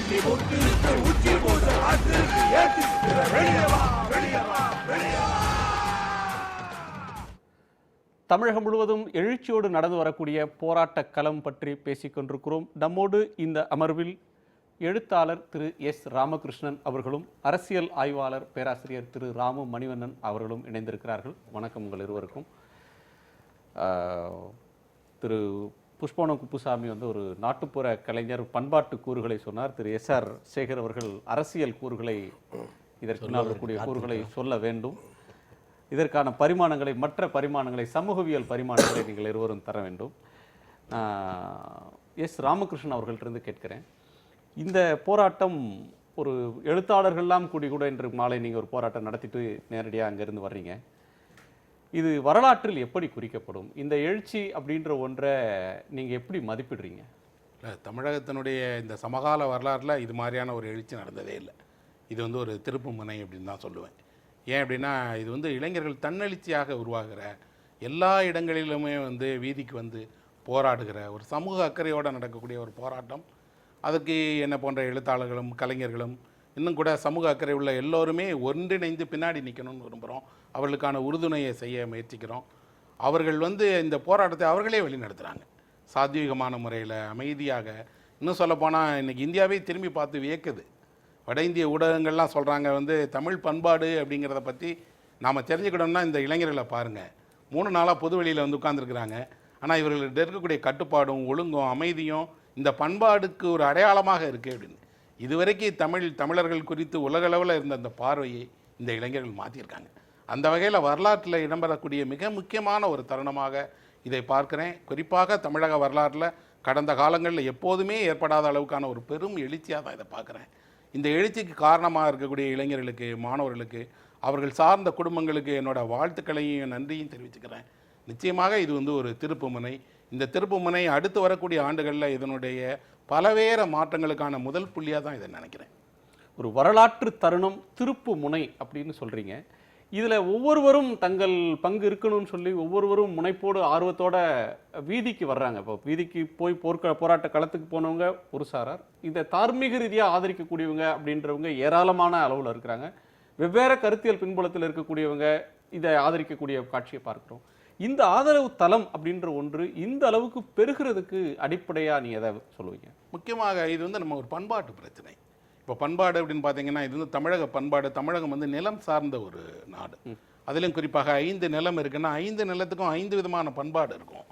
தமிழகம் முழுவதும் எழுச்சியோடு நடந்து வரக்கூடிய போராட்ட களம் பற்றி பேசிக் கொண்டிருக்கிறோம். நம்மோடு இந்த அமர்வில் எழுத்தாளர் திரு எஸ் ராமகிருஷ்ணன் அவர்களும் அரசியல் ஆய்வாளர் பேராசிரியர் திரு ராமு மணிவண்ணன் அவர்களும் இணைந்திருக்கிறார்கள். வணக்கம் உங்கள் இருவருக்கும். திரு புஷ்பவனம் குப்புசாமி ஒரு நாட்டுப்புற கலைஞர், பண்பாட்டு கூறுகளை சொன்னார். திரு எஸ் ஆர் சேகர் அவர்கள் அரசியல் கூறுகளை, இதற்கு இருக்கக்கூடிய கூறுகளை சொல்ல வேண்டும். இதற்கான பரிமாணங்களை, மற்ற பரிமாணங்களை, சமூகவியல் பரிமாணங்களை நீங்கள் இருவரும் தர வேண்டும். எஸ் ராமகிருஷ்ணன் அவர்கள்ட்டிருந்து கேட்கிறேன், இந்த போராட்டம் ஒரு எழுத்தாளர்கள்லாம் கூடி கூட இன்று மாலை நீங்கள் ஒரு போராட்டம் நடத்திட்டு நேரடியாக அங்கேருந்து வர்றீங்க. இது வரலாற்றில் எப்படி குறிக்கப்படும்? இந்த எழுச்சி அப்படின்ற ஒன்றை நீங்கள் எப்படி மதிப்பிடுறீங்க? தமிழகத்தினுடைய இந்த சமகால வரலாற்றில் இது மாதிரியான ஒரு எழுச்சி நடந்ததே இல்லை. இது ஒரு திருப்பு முனை அப்படின்னு தான் சொல்லுவேன். ஏன் அப்படின்னா, இது இளைஞர்கள் தன்னெழுச்சியாக உருவாகிற, எல்லா இடங்களிலுமே வீதிக்கு போராடுகிற ஒரு சமூக அக்கறையோடு நடக்கக்கூடிய ஒரு போராட்டம். அதுக்கு என்ன போன்ற எழுத்தாளர்களும் கலைஞர்களும் இன்னும் கூட சமூக அக்கறை உள்ள எல்லோருமே ஒன்றிணைந்து பின்னாடி நிற்கணும்னு விரும்புகிறோம். அவர்களுக்கான உறுதுணையை செய்ய முயற்சிக்கிறோம். அவர்கள் இந்த போராட்டத்தை அவர்களே வழிநடத்துகிறாங்க, சாத்வீகமான முறையில், அமைதியாக. இன்னும் சொல்லப்போனால் இன்றைக்கி இந்தியாவே திரும்பி பார்த்து வியக்குது. வட இந்திய ஊடகங்கள்லாம் சொல்கிறாங்க தமிழ் பண்பாடு அப்படிங்கிறத பற்றி நாம் தெரிஞ்சுக்கிட்டோம்னா இந்த இளைஞர்களை பாருங்கள், 3 நாளாக பொதுவெளியில் உட்கார்ந்துருக்குறாங்க. ஆனால் இவர்கள்ட்ட இருக்கக்கூடிய கட்டுப்பாடும் ஒழுங்கும் அமைதியும் இந்த பண்பாடுக்கு ஒரு அடையாளமாக இருக்குது அப்படின்னு. இதுவரைக்கும் தமிழர்கள் குறித்து உலகளவில் இருந்த அந்த பார்வையை இந்த இளைஞர்கள் மாற்றியிருக்காங்க. அந்த வகையில் வரலாற்றில் இடம்பெறக்கூடிய மிக முக்கியமான ஒரு தருணமாக இதை பார்க்குறேன். குறிப்பாக தமிழக வரலாற்றில் கடந்த காலங்களில் எப்போதுமே ஏற்படாத அளவுக்கான ஒரு பெரும் எழுச்சியாக தான் இதை பார்க்குறேன். இந்த எழுச்சிக்கு காரணமாக இருக்கக்கூடிய இளைஞர்களுக்கு, மாணவர்களுக்கு, அவர்கள் சார்ந்த குடும்பங்களுக்கு என்னோட வாழ்த்துக்களையும் நன்றியும் தெரிவிச்சுக்கிறேன். நிச்சயமாக இது ஒரு திருப்பு முனை. இந்த திருப்பு முனை அடுத்து வரக்கூடிய ஆண்டுகளில் இதனுடைய பலவேறு மாற்றங்களுக்கான முதல் புள்ளியாக தான் இதை நினைக்கிறேன். ஒரு வரலாற்று தருணம், திருப்பு முனை அப்படின்னு சொல்கிறீங்க. இதில் ஒவ்வொருவரும் தங்கள் பங்கு இருக்கணும்னு சொல்லி ஒவ்வொருவரும் முனைப்போடு ஆர்வத்தோட வீதிக்கு வர்றாங்க. இப்போ வீதிக்கு போய் போராட்ட களத்துக்கு போனவங்க ஒரு சாரார், இதை தார்மீக ரீதியாக ஆதரிக்கக்கூடியவங்க அப்படின்றவங்க ஏராளமான அளவில் இருக்கிறாங்க. வெவ்வேறு கருத்தியல் பின்புலத்தில் இருக்கக்கூடியவங்க இதை ஆதரிக்கக்கூடிய காட்சியை பார்க்குறோம். இந்த ஆதரவு தளம் அப்படின்ற ஒன்று இந்த அளவுக்கு பெருகிறதுக்கு அடிப்படையாக நீங்கள் எதை சொல்லுவீங்க? முக்கியமாக இது நம்ம ஒரு பண்பாட்டு பிரச்சனை. இப்போ பண்பாடு அப்படின்னு பார்த்தீங்கன்னா, இது தமிழக பண்பாடு. தமிழகம் நிலம் சார்ந்த ஒரு நாடு. அதிலும் குறிப்பாக 5 நிலம் இருக்குன்னா 5 நிலத்துக்கும் 5 விதமான பண்பாடு இருக்கும்.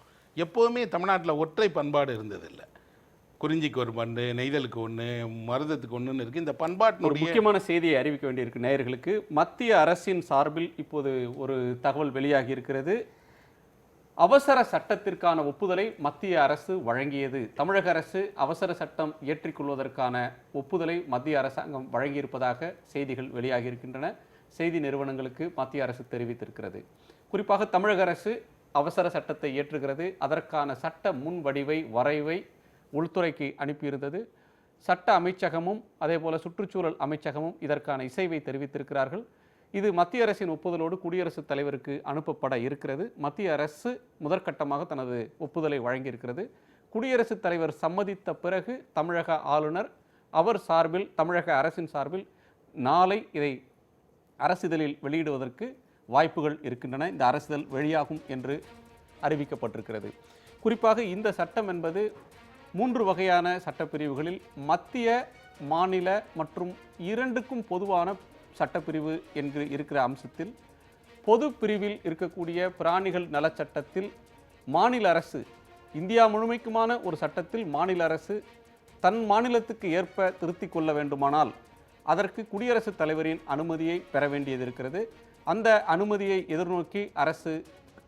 எப்போவுமே தமிழ்நாட்டில் ஒற்றை பண்பாடு இருந்ததில்லை. குறிஞ்சிக்கு ஒரு பண்டு, நெய்தலுக்கு ஒன்று, மருதத்துக்கு ஒன்றுன்னு இருக்குது. இந்த பண்பாட்டு ஒரு முக்கியமான செய்தியை அறிவிக்க வேண்டியிருக்கு நேயர்களுக்கு. மத்திய அரசின் சார்பில் இப்போது ஒரு தகவல் வெளியாகி இருக்கிறது. அவசர சட்டத்திற்கான ஒப்புதலை மத்திய அரசு வழங்கியது. தமிழக அரசு அவசர சட்டம் இயற்றிக்கொள்வதற்கான ஒப்புதலை மத்திய அரசாங்கம் வழங்கியிருப்பதாக செய்திகள் வெளியாகி இருக்கின்றன. செய்தி நிறுவனங்களுக்கு மத்திய அரசு தெரிவித்திருக்கிறது. குறிப்பாக தமிழக அரசு அவசர சட்டத்தை இயற்றுகிறது. அதற்கான சட்ட முன்வடிவை, வரைவை உள்துறைக்கு அனுப்பியிருந்தது. சட்ட அமைச்சகமும் அதேபோல சுற்றுச்சூழல் அமைச்சகமும் இதற்கான இசைவை தெரிவித்திருக்கிறார்கள். இது மத்திய அரசின் ஒப்புதலோடு குடியரசுத் தலைவருக்கு அனுப்பப்பட இருக்கிறது. மத்திய அரசு முதற்கட்டமாக தனது ஒப்புதலை வழங்கியிருக்கிறது. குடியரசுத் தலைவர் சம்மதித்த பிறகு தமிழக ஆளுநர் அவர் சார்பில், தமிழக அரசின் சார்பில் நாளை இதை அரசிதழில் வெளியிடுவதற்கு வாய்ப்புகள் இருக்கின்றன. இந்த அரசிதழ் வெளியாகும் என்று அறிவிக்கப்பட்டிருக்கிறது. குறிப்பாக இந்த சட்டம் என்பது 3 வகையான சட்டப்பிரிவுகளில் மத்திய, மாநில மற்றும் 2க்கும் பொதுவான சட்டப்பிரிவு என்று இருக்கிற அம்சத்தில், பொது பிரிவில் இருக்கக்கூடிய பிராணிகள் நலச்சட்டத்தில் மாநில அரசு, இந்தியா முழுமைக்குமான ஒரு சட்டத்தில் மாநில அரசு தன் மாநிலத்துக்கு ஏற்ப திருத்திக் கொள்ள வேண்டுமானால் அதற்கு குடியரசுத் தலைவரின் அனுமதியை பெற வேண்டியது இருக்கிறது. அந்த அனுமதியை எதிர்நோக்கி அரசு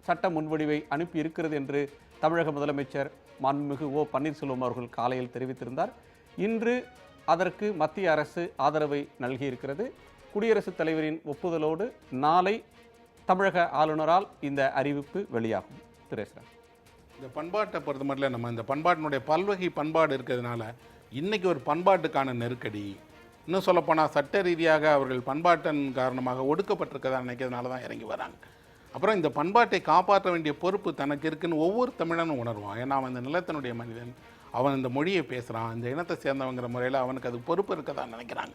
சட்ட முன்வடிவை அனுப்பி இருக்கிறது என்று தமிழக முதலமைச்சர் மாண்புமிகு ஓ பன்னீர்செல்வம் அவர்கள் காலையில் தெரிவித்திருந்தார். இன்று அதற்கு மத்திய அரசு ஆதரவை நல்கியிருக்கிறது. குடியரசுத் தலைவரின் ஒப்புதலோடு நாளை தமிழக ஆளுநரால் இந்த அறிவிப்பு வெளியாகும். திரேசன், இந்த பண்பாட்டை பொறுத்த மட்டும் நம்ம இந்த பண்பாட்டினுடைய பல்வகை பண்பாடு இருக்கிறதுனால இன்றைக்கி ஒரு பண்பாட்டுக்கான நெருக்கடி, இன்னும் சொல்லப்போனால் சட்ட ரீதியாக அவர்கள் பண்பாட்டின் காரணமாக ஒடுக்கப்பட்டிருக்கதா நினைக்கிறதுனால தான் இறங்கி வராங்க. அப்புறம் இந்த பண்பாட்டை காப்பாற்ற வேண்டிய பொறுப்பு தனக்கு இருக்குன்னு ஒவ்வொரு தமிழனும் உணர்வான். ஏன்னா அவன் இந்த நிலத்தினுடைய மனிதன், அவன் இந்த மொழியை பேசுகிறான், இந்த இனத்தை சேர்ந்தவங்கிற முறையில் அவனுக்கு அது பொறுப்பு இருக்கதான் நினைக்கிறாங்க.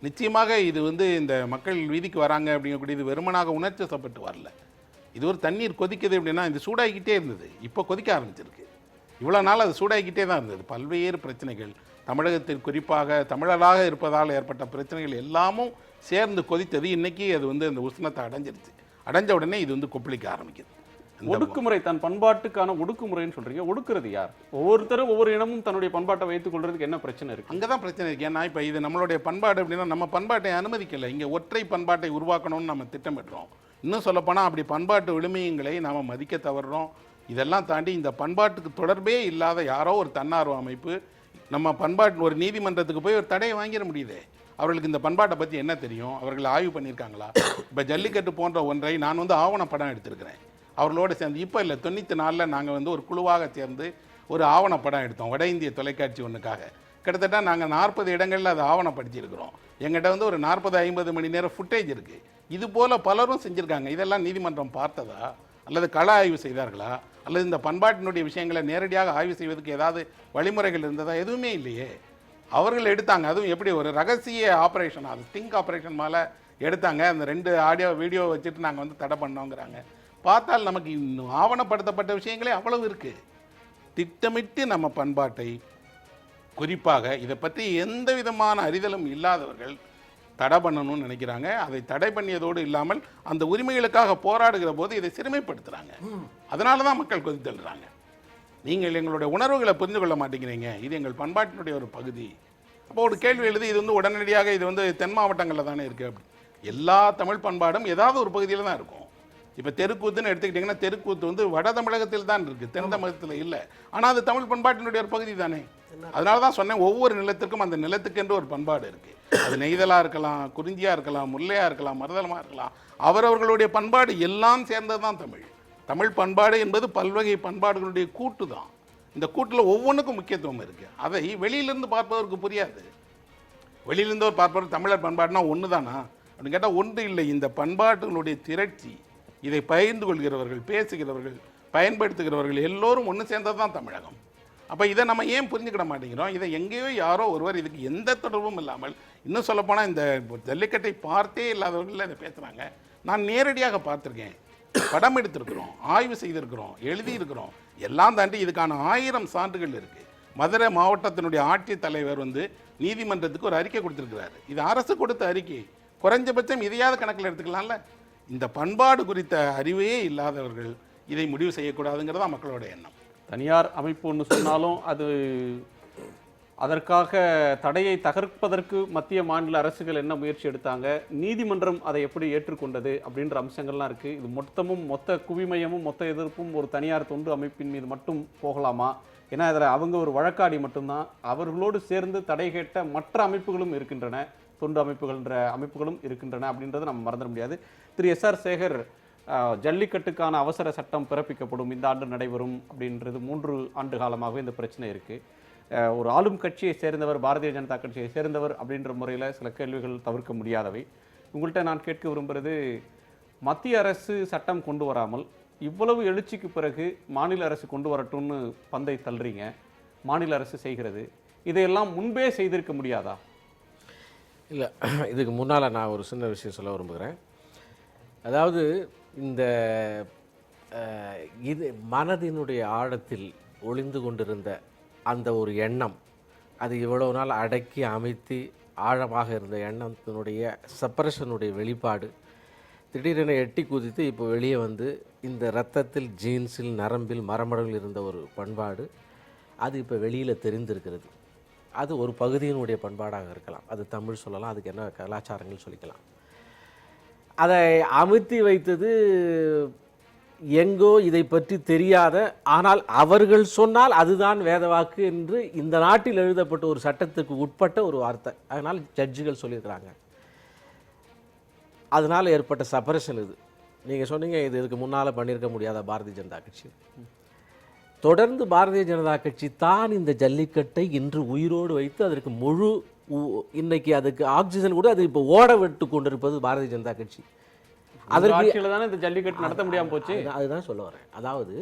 நிச்சயமாக இது வந்து இந்த மக்கள் வீதிக்கு வராங்க அப்படிங்கக்கூடிய இது வெறுமனாக உணர்ச்சிசப்பட்டு வரல. இது ஒரு தண்ணீர் கொதிக்குது அப்படின்னா இது சூடாகிக்கிட்டே இருந்தது, இப்போ கொதிக்க ஆரம்பிச்சிருக்கு. இவ்வளோ நாள் அது சூடாகிக்கிட்டே தான் இருந்தது. பல்வேறு பிரச்சனைகள் தமிழகத்தில் குறிப்பாக தமிழராக இருப்பதால் ஏற்பட்ட பிரச்சனைகள் எல்லாமும் சேர்ந்து கொதித்தது. இன்றைக்கி அது வந்து அந்த உஷ்ணத்தை அடைஞ்சிருச்சு. அடைஞ்ச உடனே இது வந்து கொப்பளிக்க ஆரம்பிக்குது. ஒடுக்குமுறை, தன் பண்பாட்டுக்கான ஒடுக்குமுறைன்னு சொல்றீங்க. ஒடுக்குறது யார்? ஒவ்வொருத்தரும் ஒவ்வொரு இனமும் தன்னுடைய பண்பாட்டை வைத்துக் கொள்றதுக்கு என்ன பிரச்சனை இருக்கு? அங்கே தான் பிரச்சனை இருக்கு. ஏன்னா இப்போ இது நம்மளுடைய பண்பாடு அப்படின்னா நம்ம பண்பாட்டை அனுமதிக்கலை. இங்கே ஒற்றை பண்பாட்டை உருவாக்கணும்னு நம்ம திட்டமிடுறோம். இன்னும் சொல்லப்போனால் அப்படி பண்பாட்டு விழுமியங்களை நாம் மதிக்க தவறுறோம். இதெல்லாம் தாண்டி இந்த பண்பாட்டுக்கு தொடர்பே இல்லாத யாரோ ஒரு தன்னார்வ அமைப்பு நம்ம பண்பாட்டு ஒரு நீதிமன்றத்துக்கு போய் ஒரு தடையை வாங்கிட முடியுது. அவர்களுக்கு இந்த பண்பாட்டை பற்றி என்ன தெரியும்? அவர்கள் ஆய்வு பண்ணியிருக்காங்களா? இப்போ ஜல்லிக்கட்டு போன்ற ஒன்றை நான் வந்து ஆவணப்படம் எடுத்திருக்கிறேன் அவர்களோடு சேர்ந்து. இப்போ இல்லை, 94 நாங்கள் வந்து ஒரு குழுவாக சேர்ந்து ஒரு ஆவணப்படம் எடுத்தோம் வட இந்திய தொலைக்காட்சி ஒன்றுக்காக. கிட்டத்தட்ட நாங்கள் 40 இடங்களில் அதை ஆவணப்படுத்தியிருக்கிறோம். எங்கிட்ட வந்து ஒரு 40-50 மணி நேரம் ஃபுட்டேஜ் இருக்குது. இது போல் பலரும் செஞ்சுருக்காங்க. இதெல்லாம் நீதிமன்றம் பார்த்ததா, அல்லது கள ஆய்வு செய்தார்களா, அல்லது இந்த பண்பாட்டினுடைய விஷயங்களை நேரடியாக ஆய்வு செய்வதற்கு ஏதாவது வழிமுறைகள் இருந்ததா? எதுவுமே இல்லையே. அவர்கள் எடுத்தாங்க. அதுவும் எப்படி ஒரு ரகசிய ஆப்ரேஷன், அது ஸ்டிங் ஆப்ரேஷன் மேலே எடுத்தாங்க. அந்த 2 ஆடியோ வீடியோ வச்சுட்டு நாங்கள் வந்து தடை பண்ணோங்கிறாங்க. பார்த்தால் நமக்கு இன்னும் ஆவணப்படுத்தப்பட்ட விஷயங்களே அவ்வளவு இருக்குது. திட்டமிட்டு நம்ம பண்பாட்டை, குறிப்பாக இதை பற்றி எந்த விதமான அறிதலும் இல்லாதவர்கள் தடை பண்ணணும்னு நினைக்கிறாங்க. அதை தடை பண்ணியதோடு இல்லாமல் அந்த உரிமைகளுக்காக போராடுகிற போது இதை சிறுமைப்படுத்துகிறாங்க. அதனால தான் மக்கள் கொதித்தல்றாங்க. நீங்கள் எங்களுடைய உணர்வுகளை புரிந்து கொள்ள மாட்டேங்கிறீங்க, இது எங்கள் பண்பாட்டினுடைய ஒரு பகுதி. அப்போ ஒரு கேள்வி எழுதி இது வந்து உடனடியாக இது வந்து தென் மாவட்டங்களில் தானே இருக்குது. அப்படி எல்லா தமிழ் பண்பாடும் ஏதாவது ஒரு பகுதியில் தான் இருக்கும். இப்போ தெருக்கூத்துன்னு எடுத்துக்கிட்டிங்கன்னா தெருக்கூத்து வந்து வட தமிழகத்தில் தான் இருக்குது, தென் தமிழகத்தில் இல்லை. ஆனால் அது தமிழ் பண்பாட்டினுடைய ஒரு பகுதி தானே. அதனால தான் சொன்னேன், ஒவ்வொரு நிலத்திற்கும் அந்த நிலத்துக்கென்று ஒரு பண்பாடு இருக்குது. அது நெய்தலாக இருக்கலாம், குறிஞ்சியாக இருக்கலாம், முல்லையாக இருக்கலாம், மருதலமாக இருக்கலாம். அவரவர்களுடைய பண்பாடு எல்லாம் சேர்ந்தது தான் தமிழ். தமிழ் பண்பாடு என்பது பல்வகை பண்பாடுகளுடைய கூட்டு தான். இந்த கூட்டில் ஒவ்வொன்றுக்கும் முக்கியத்துவம் இருக்குது. அதை வெளியிலிருந்து பார்ப்பதற்கு புரியாது. வெளியிலிருந்து ஒரு பார்ப்பவர் தமிழர் பண்பாடுனா ஒன்று தானா அப்படின்னு கேட்டால் ஒன்று இல்லை. இந்த பண்பாட்டுகளுடைய திரட்சி, இதை பகிர்ந்து கொள்கிறவர்கள், பேசுகிறவர்கள், பயன்படுத்துகிறவர்கள் எல்லோரும் ஒன்று சேர்ந்தது தான் தமிழகம். அப்போ இதை நம்ம ஏன் புரிஞ்சுக்கிட மாட்டேங்கிறோம்? இதை எங்கேயோ யாரோ ஒருவர், இதுக்கு எந்த தொடர்பும் இல்லாமல், இன்னும் சொல்லப்போனால் இந்த ஜல்லிக்கட்டை பார்த்தே இல்லாதவர்கள் இதை பேசுகிறாங்க. நான் நேரடியாக பார்த்துருக்கேன், படம் எடுத்திருக்கிறோம், ஆய்வு செய்திருக்கிறோம், எழுதியிருக்கிறோம். எல்லாம் தாண்டி இதுக்கான 1000 சான்றுகள் இருக்குது. மதுரை மாவட்டத்தினுடைய ஆட்சித்தலைவர் வந்து நீதிமன்றத்துக்கு ஒரு அறிக்கை கொடுத்துருக்கிறாரு. இது அரசு கொடுத்த அறிக்கை. குறைஞ்சபட்சம் இதையாவது கணக்கில் எடுத்துக்கலாம்ல. இந்த பண்பாடு குறித்த அறிவே இல்லாதவர்கள் இதை முடிவு செய்யக்கூடாதுங்கிறதா மக்களோட எண்ணம். தனியார் அமைப்பு ஒன்று சொன்னாலும் அது அதற்காக தடையை தகர்ப்பதற்கு மத்திய மாநில அரசுகள் என்ன முயற்சி எடுத்தாங்க, நீதிமன்றம் அதை எப்படி ஏற்றுக்கொண்டது அப்படின்ற அம்சங்கள்லாம் இருக்குது. இது மொத்த குவிமையமும் மொத்த எதிர்ப்பும் ஒரு தனியார் தொண்டு அமைப்பின் மீது மட்டும் போகலாமா? ஏன்னா இதில் அவங்க ஒரு வழக்காடி மட்டும்தான். அவர்களோடு சேர்ந்து தடை கேட்ட மற்ற அமைப்புகளும் இருக்கின்றன, தொண்டு அமைப்புகள்ன்ற அமைப்புகளும் இருக்கின்றன அப்படின்றத நம்ம மறந்துட முடியாது. திரு எஸ்ஆர் சேகர், ஜல்லிக்கட்டுக்கான அவசர சட்டம் பிறப்பிக்கப்படும், இந்த ஆண்டு நடைபெறும் அப்படின்றது 3 ஆண்டு காலமாகவே இந்த பிரச்சனை இருக்குது. ஒரு ஆளும் கட்சியை சேர்ந்தவர், பாரதிய ஜனதா கட்சியை சேர்ந்தவர் அப்படின்ற முறையில் சில கேள்விகள் தவிர்க்க முடியாதவை. உங்கள்கிட்ட நான் கேட்க விரும்புகிறது, மத்திய அரசு சட்டம் கொண்டு வராமல் இவ்வளவு எழுச்சிக்கு பிறகு மாநில அரசு கொண்டு வரட்டும்னு பந்தை தள்ளுறீங்க. மாநில அரசு செய்கிறது, இதையெல்லாம் முன்பே செய்திருக்க முடியாதா? இல்லை, இதுக்கு முன்னால் நான் ஒரு சின்ன விஷயம் சொல்ல விரும்புகிறேன். அதாவது இந்த இது மனதினுடைய ஆழத்தில் ஒளிந்து கொண்டிருந்த அந்த ஒரு எண்ணம், அது இவ்வளோ நாள் அடக்கி அமைத்து ஆழமாக இருந்த எண்ணத்தினுடைய செப்பரேஷனுடைய வெளிப்பாடு திடீரென எட்டி குதித்து இப்போ வெளியே வந்து இந்த இரத்தத்தில், ஜீன்ஸில், நரம்பில், மரமடவில் இருந்த ஒரு பண்பாடு அது இப்போ வெளியில் தெரிந்திருக்கிறது. அது ஒரு பகுதியினுடைய பண்பாடாக இருக்கலாம், அது தமிழ் சொல்லலாம், அதுக்கு என்ன கலாச்சாரங்கள் சொல்லிக்கலாம். அதை அமுத்தி வைத்தது எங்கோ இதை பற்றி தெரியாத, ஆனால் அவர்கள் சொன்னால் அதுதான் வேதவாக்கு என்று இந்த நாட்டில் எழுதப்பட்ட ஒரு சட்டத்துக்கு உட்பட்ட ஒரு வார்த்தை. அதனால் ஜட்ஜுகள் சொல்லியிருக்கிறாங்க. அதனால் ஏற்பட்ட செப்பரேஷன் இது. நீங்கள் சொன்னீங்க இது இதுக்கு முன்னால் பண்ணியிருக்க முடியாத பாரதிய ஜனதா கட்சி. தொடர்ந்து பாரதிய ஜனதா கட்சி தான் இந்த ஜல்லிக்கட்டை இன்று உயிரோடு வைத்து அதற்கு முழு இன்னைக்கு அதுக்கு ஆக்சிஜன் கூட அது இப்போ ஓட விட்டு கொண்டிருப்பது பாரதிய ஜனதா கட்சி. அதற்கு தானே இந்த ஜல்லிக்கட்டு நடத்த முடியாமல் போச்சு. அதுதான் சொல்ல வரேன். அதாவது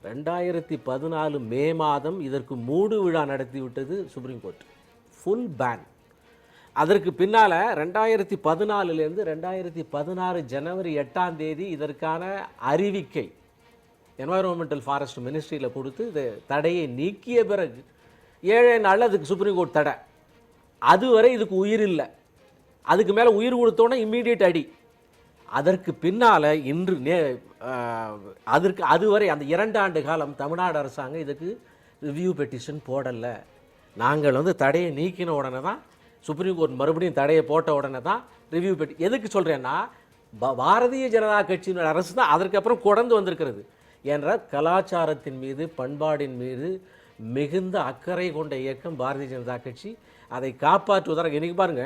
2014 மே மாதம் இதற்கு மூடு விழா நடத்தி விட்டது சுப்ரீம் கோர்ட். Full pan. அதற்கு பின்னால் 2014 2016 ஜனவரி 8ஆம் தேதி இதற்கான அறிவிக்கை என்வாயர்மெண்டல் ஃபாரஸ்ட் மினிஸ்ட்ரியில் கொடுத்து இந்த தடையை நீக்கிய பிறகு 7 நாள் அதுக்கு சுப்ரீம் கோர்ட் தடை. அதுவரை இதுக்கு உயிர் இல்லை. அதுக்கு மேலே உயிர் கொடுத்தோன்னே இம்மீடியட் அடி. அதற்கு பின்னால் இன்று அதுவரை அந்த 2 ஆண்டு காலம் தமிழ்நாடு அரசாங்கம் இதுக்கு ரிவ்யூ பெட்டிஷன் போடலை. நாங்கள் தடையை நீக்கின உடனே தான் சுப்ரீம் கோர்ட் மறுபடியும் தடையை போட்ட உடனே தான் ரிவ்யூ எதுக்கு சொல்கிறேன்னா, பாரதிய ஜனதா கட்சியினுடைய அரசு தான் அதற்கப்புறம் தொடர்ந்து வந்திருக்கிறது என்ற கலாச்சாரத்தின் மீது பண்பாடின் மீது மிகுந்த அக்கறை கொண்ட இயக்கம் பாரதிய ஜனதா கட்சி. அதை காப்பாற்றுவதாக இன்னைக்கு பாருங்க,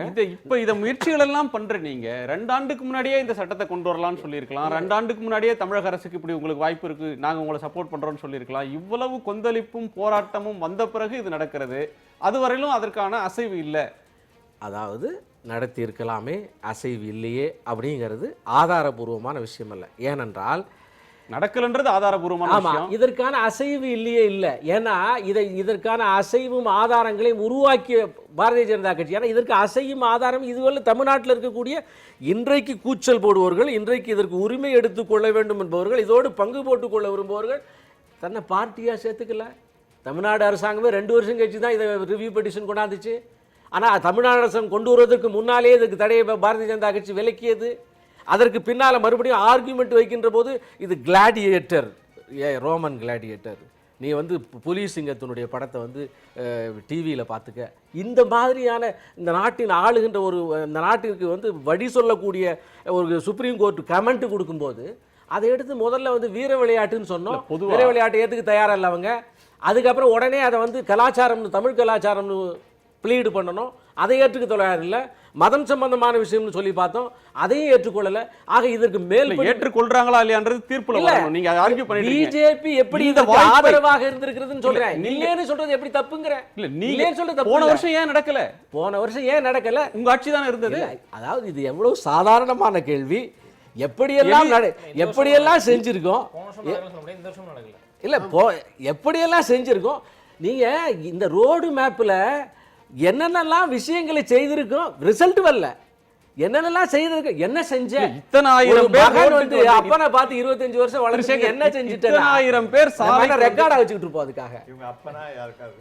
இத முயற்சிகள் எல்லாம் பண்ற நீங்க 2 ஆண்டுக்கு முன்னாடியே இந்த சட்டத்தை கொண்டு வரலாம்னு சொல்லியிருக்கலாம். 2 ஆண்டுக்கு முன்னாடியே தமிழக அரசுக்கு இப்படி உங்களுக்கு வாய்ப்பு இருக்கு, நாங்க உங்களை சப்போர்ட் பண்றோம்னு சொல்லியிருக்கலாம். இவ்வளவு கொந்தளிப்பும் போராட்டமும் வந்த பிறகு இது நடக்கிறது. அதுவரையிலும் அதற்கான அசைவு இல்லை. அதாவது நடத்தி இருக்கலாமே, அசைவு இல்லையே அப்படிங்கிறது ஆதாரபூர்வமான விஷயம் அல்ல. ஏனென்றால் நடக்கலன்றது ஆதாரபூர்வமான விஷயம். இதற்கான அசைவு இல்லையே இல்லை. ஏன்னா இதற்கான அசைவும் ஆதாரங்களையும் உருவாக்கிய பாரதிய ஜனதா கட்சி. ஏன்னா இதற்கு அசையும் ஆதாரம் இதுவரை தமிழ்நாட்டில் இருக்கக்கூடிய இன்றைக்கு கூச்சல் போடுபவர்கள், இன்றைக்கு இதற்கு உரிமை எடுத்துக்கொள்ள வேண்டும் என்பவர்கள், இதோடு பங்கு போட்டுக்கொள்ள விரும்புபவர்கள் தன்னை பார்ட்டியாக சேர்த்துக்கல. தமிழ்நாடு அரசாங்கமே 2 வருஷம் கழிச்சு தான் இதை ரிவ்யூ பெட்டிஷன் கொண்டாந்துச்சு. ஆனால் தமிழ்நாடு அரசாங்கம் கொண்டு வருவதற்கு முன்னாலே இதுக்கு தடையை பாரதிய ஜனதா கட்சி விலக்கியது. அதற்கு பின்னால் மறுபடியும் ஆர்கியூமெண்ட் வைக்கின்ற போது இது கிளாடியேட்டர், ரோமன் கிளாடியேட்டர், நீ புலி சிங்கத்தினுடைய படத்தை டிவியில் பார்த்துக்க. இந்த மாதிரியான இந்த நாட்டின் ஆளுகின்ற இந்த நாட்டிற்கு வழி சொல்லக்கூடிய ஒரு சுப்ரீம் கோர்ட் கமெண்ட் கொடுக்கும்போது அதை எடுத்து முதல்ல வீர விளையாட்டுன்னு சொன்னோம். வீர விளையாட்டு ஏற்றுக்கு தயாரில்லை அவங்க. அதுக்கப்புறம் உடனே அதை கலாச்சாரம்னு, தமிழ் கலாச்சாரம்னு ப்ளீடு பண்ணணும். அதை ஏற்றுக்க தயார் இல்லை. மதம் சம்பந்தமான விஷயம்னு சொல்லி பார்த்தோம், அதையும் ஏற்றுக்கொள்ளல. ஆக இதற்கு மேல் ஏற்றுக்கொள்றாங்களா இல்லையான்றது தீர்ப்புல வரணும். நீங்க ஆர்கியூ பண்ணிட்டு பிஜேபி எப்படி இதற்கு ஆதரவாக இருந்திருக்குதுன்னு சொல்றேன். இல்லைன்னு சொல்றது எப்படி தப்புங்கற? இல்ல நீங்க சொல்றது போன வருஷம் ஏன் நடக்கல? போன வருஷம் ஏன் நடக்கல? உங்க ஆட்சி தானே இருந்தது. அதாவது இது எவ்வளவு சாதாரணமான கேள்வி. எப்படியெல்லாம் செஞ்சிருக்கோம். இல்ல எப்படியெல்லாம் செஞ்சிருக்கோம். நீங்க இந்த ரோடு மேப்ல என்னென்னலாம் விஷயங்களை செய்திருக்கோம், ரிசல்ட் வரல. என்னென்னலாம் செய்திருக்கோம், என்ன செஞ்ச? இத்தனை ஆயிரம் பேர் அப்பனை பார்த்து 25 வருஷம் வளர்ச்சி என்ன செஞ்சுட்டு 1000 பேர் ரெக்கார்டா வச்சுக்கிட்டு இருப்போம். அதுக்காக இவங்க அப்பனா யாருக்காவது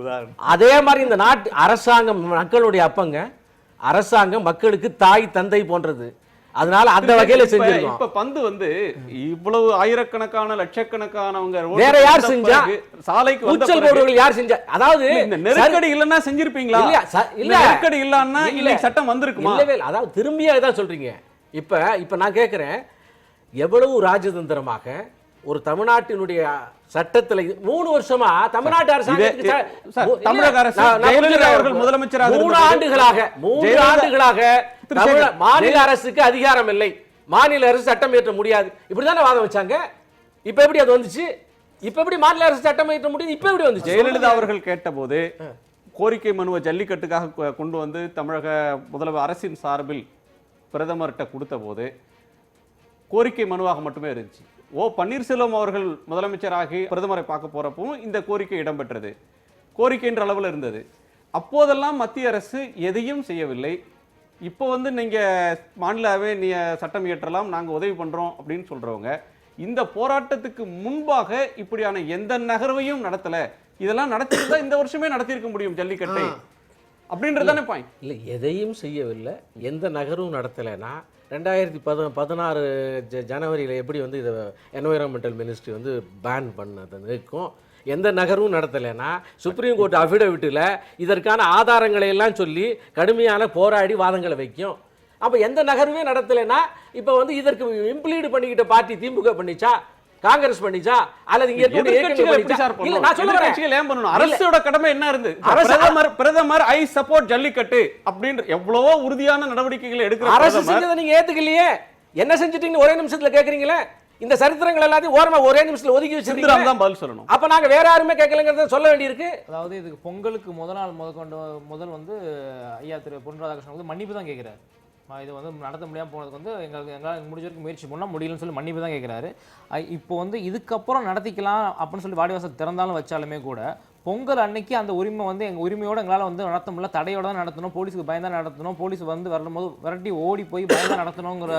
உதாரணம். அதே மாதிரி இந்த நாட்டு அரசாங்கம் மக்களுடைய அப்பங்க. அரசாங்கம் மக்களுக்கு தாய் தந்தை போன்றது. அதனால அந்த வகையில செஞ்சிருக்கோம். இப்ப பந்து இவ்வளவு ஆயிரக்கணக்கான லட்சக்கணக்கானவங்க வேற யார் செஞ்சா? சாலைக்கு கூச்சல் போடுறவங்க யார் செஞ்சா? அதாவது இந்த நெருக்கடி இல்லன்னா செஞ்சிருப்பீங்களா? இல்ல நெருக்கடி இல்லன்னா இன்னைக்கு சட்டம் வந்திருக்குமா? இல்லவே. அதாவது திரும்பியா இதான் சொல்றீங்க. இப்ப நான் கேக்குறேன், எவ்வளவு ராஜதந்திரமாக ஒரு தமிழ்நாட்டினுடைய சட்டத்துல 3 வருஷமா தமிழ்நாட்டு அரசாங்கம், தமிழக அரசு ஜெயலலிதா அவர்கள் முதலமைச்சராக 3 ஆண்டுகளாக மாநில அரசுக்கு அதிகாரம் இல்லை, மாநில அரசு சட்டம் இயற்ற முடியாது, இப்படிதானே வாதம் வச்சாங்க. இப்ப எப்படி அது வந்துச்சு? இப்ப எப்படி மாநில அரசு சட்டம் இயற்ற முடியுது? இப்ப எப்படி வந்துச்சு? ஜெயலலிதா அவர்கள் கேட்டபோது கோரிக்கை மனுவை ஜல்லிக்கட்டுக்காக கொண்டு தமிழக முதல்வர் அரசின் சார்பில் பிரதமர்கிட்ட கொடுத்த போது கோரிக்கை மனுவாக மட்டுமே இருந்துச்சு. பன்னீர்செல்வம் அவர்கள் முதலமைச்சராகி பிரதமரை பார்க்க போறப்பவும் இந்த கோரிக்கை இடம்பெற்றது. கோரிக்கை என்ற அளவில் இருந்தது. அப்போதெல்லாம் மத்திய அரசு எதையும் செய்யவில்லை. இப்போ நீங்க மாநிலவே நீ சட்டம் இயற்றலாம், நாங்க உதவி பண்றோம் அப்படின்னு சொல்றவங்க இந்த போராட்டத்துக்கு முன்பாக இப்படியான எந்த நகர்வையும் நடத்தல. இதெல்லாம் நடத்திருந்தா இந்த வருஷமே நடத்தியிருக்க முடியும் ஜல்லிக்கட்டை அப்படின்றதானே பாயிண்ட். இல்ல எதையும் செய்யவில்லை, எந்த நகரும் நடத்தலைன்னா 2016 ஜனவரியில் எப்படி இதை என்வைரன்மெண்டல் மினிஸ்ட்ரி பேன் பண்ணதுக்கும் எந்த நகரும் நடத்தலைன்னா சுப்ரீம் கோர்ட் அஃபிடவிட்டில் இதற்கான ஆதாரங்களை எல்லாம் சொல்லி கடுமையான போராடி வாதங்களை வைக்கும். அப்போ எந்த நகருமே நடத்தலைன்னா இப்போ இதற்கு இம்ப்ளீடு பண்ணிக்கிட்ட பார்ட்டி திமுக பண்ணிச்சா, காங்கிரஸ் பண்ணிச்சா, அல்லது இங்க அரசோட கடமை என்ன இருந்து? பிரதமர் ஐ சப்போர்ட் ஜல்லிக்கட்டு அப்படின்ற எவ்வளவோ உறுதியான நடவடிக்கைகளை எடுக்கிற அரசு செஞ்சதை நீங்க ஏத்துக்கலையே. என்ன செஞ்சிட்டீங்கன்னு ஒரே நிமிஷத்துல கேக்குறீங்களே. இந்த சரித்திரங்கள் எல்லாத்தையும் ஓரமா ஒரே நிமிஷத்துல ஒதுக்கி வச்சிருக்கீங்க. தான் பதில் சொல்லணும். அப்ப நாங்க வேற யாருமே கேட்கலங்கறத சொல்ல வேண்டியிருக்கு. அதாவது இதுக்கு பொங்கலுக்கு முதல் நாள் முதல் ஐயா திரு பொன் ராதாகிருஷ்ணன் மன்னிப்பு தான் கேட்கிறார். இது வந்து நடத்த முடியாமல் போனதுக்கு வந்து எங்களால் முடிஞ்ச வரைக்கும் முயற்சி பண்ணால் முடியலன்னு சொல்லி மன்னிப்பு தான் கேட்குறாரு. இப்போ வந்து இதுக்கப்புறம் நடத்திக்கலாம் அப்படின்னு சொல்லி வாடிவாசல் திறந்தாலும் வச்சாலுமே கூட பொங்கல் அன்னைக்கு அந்த உரிமை வந்து எங்கள் உரிமையோடு எங்களால் வந்து நடத்த முடியல, தடையோட தான் நடத்தணும், போலீஸுக்கு பயந்தா நடத்தணும், போலீஸ் வந்து வரும்போது விரட்டி ஓடி போய் பயந்தா நடத்தணுங்கிற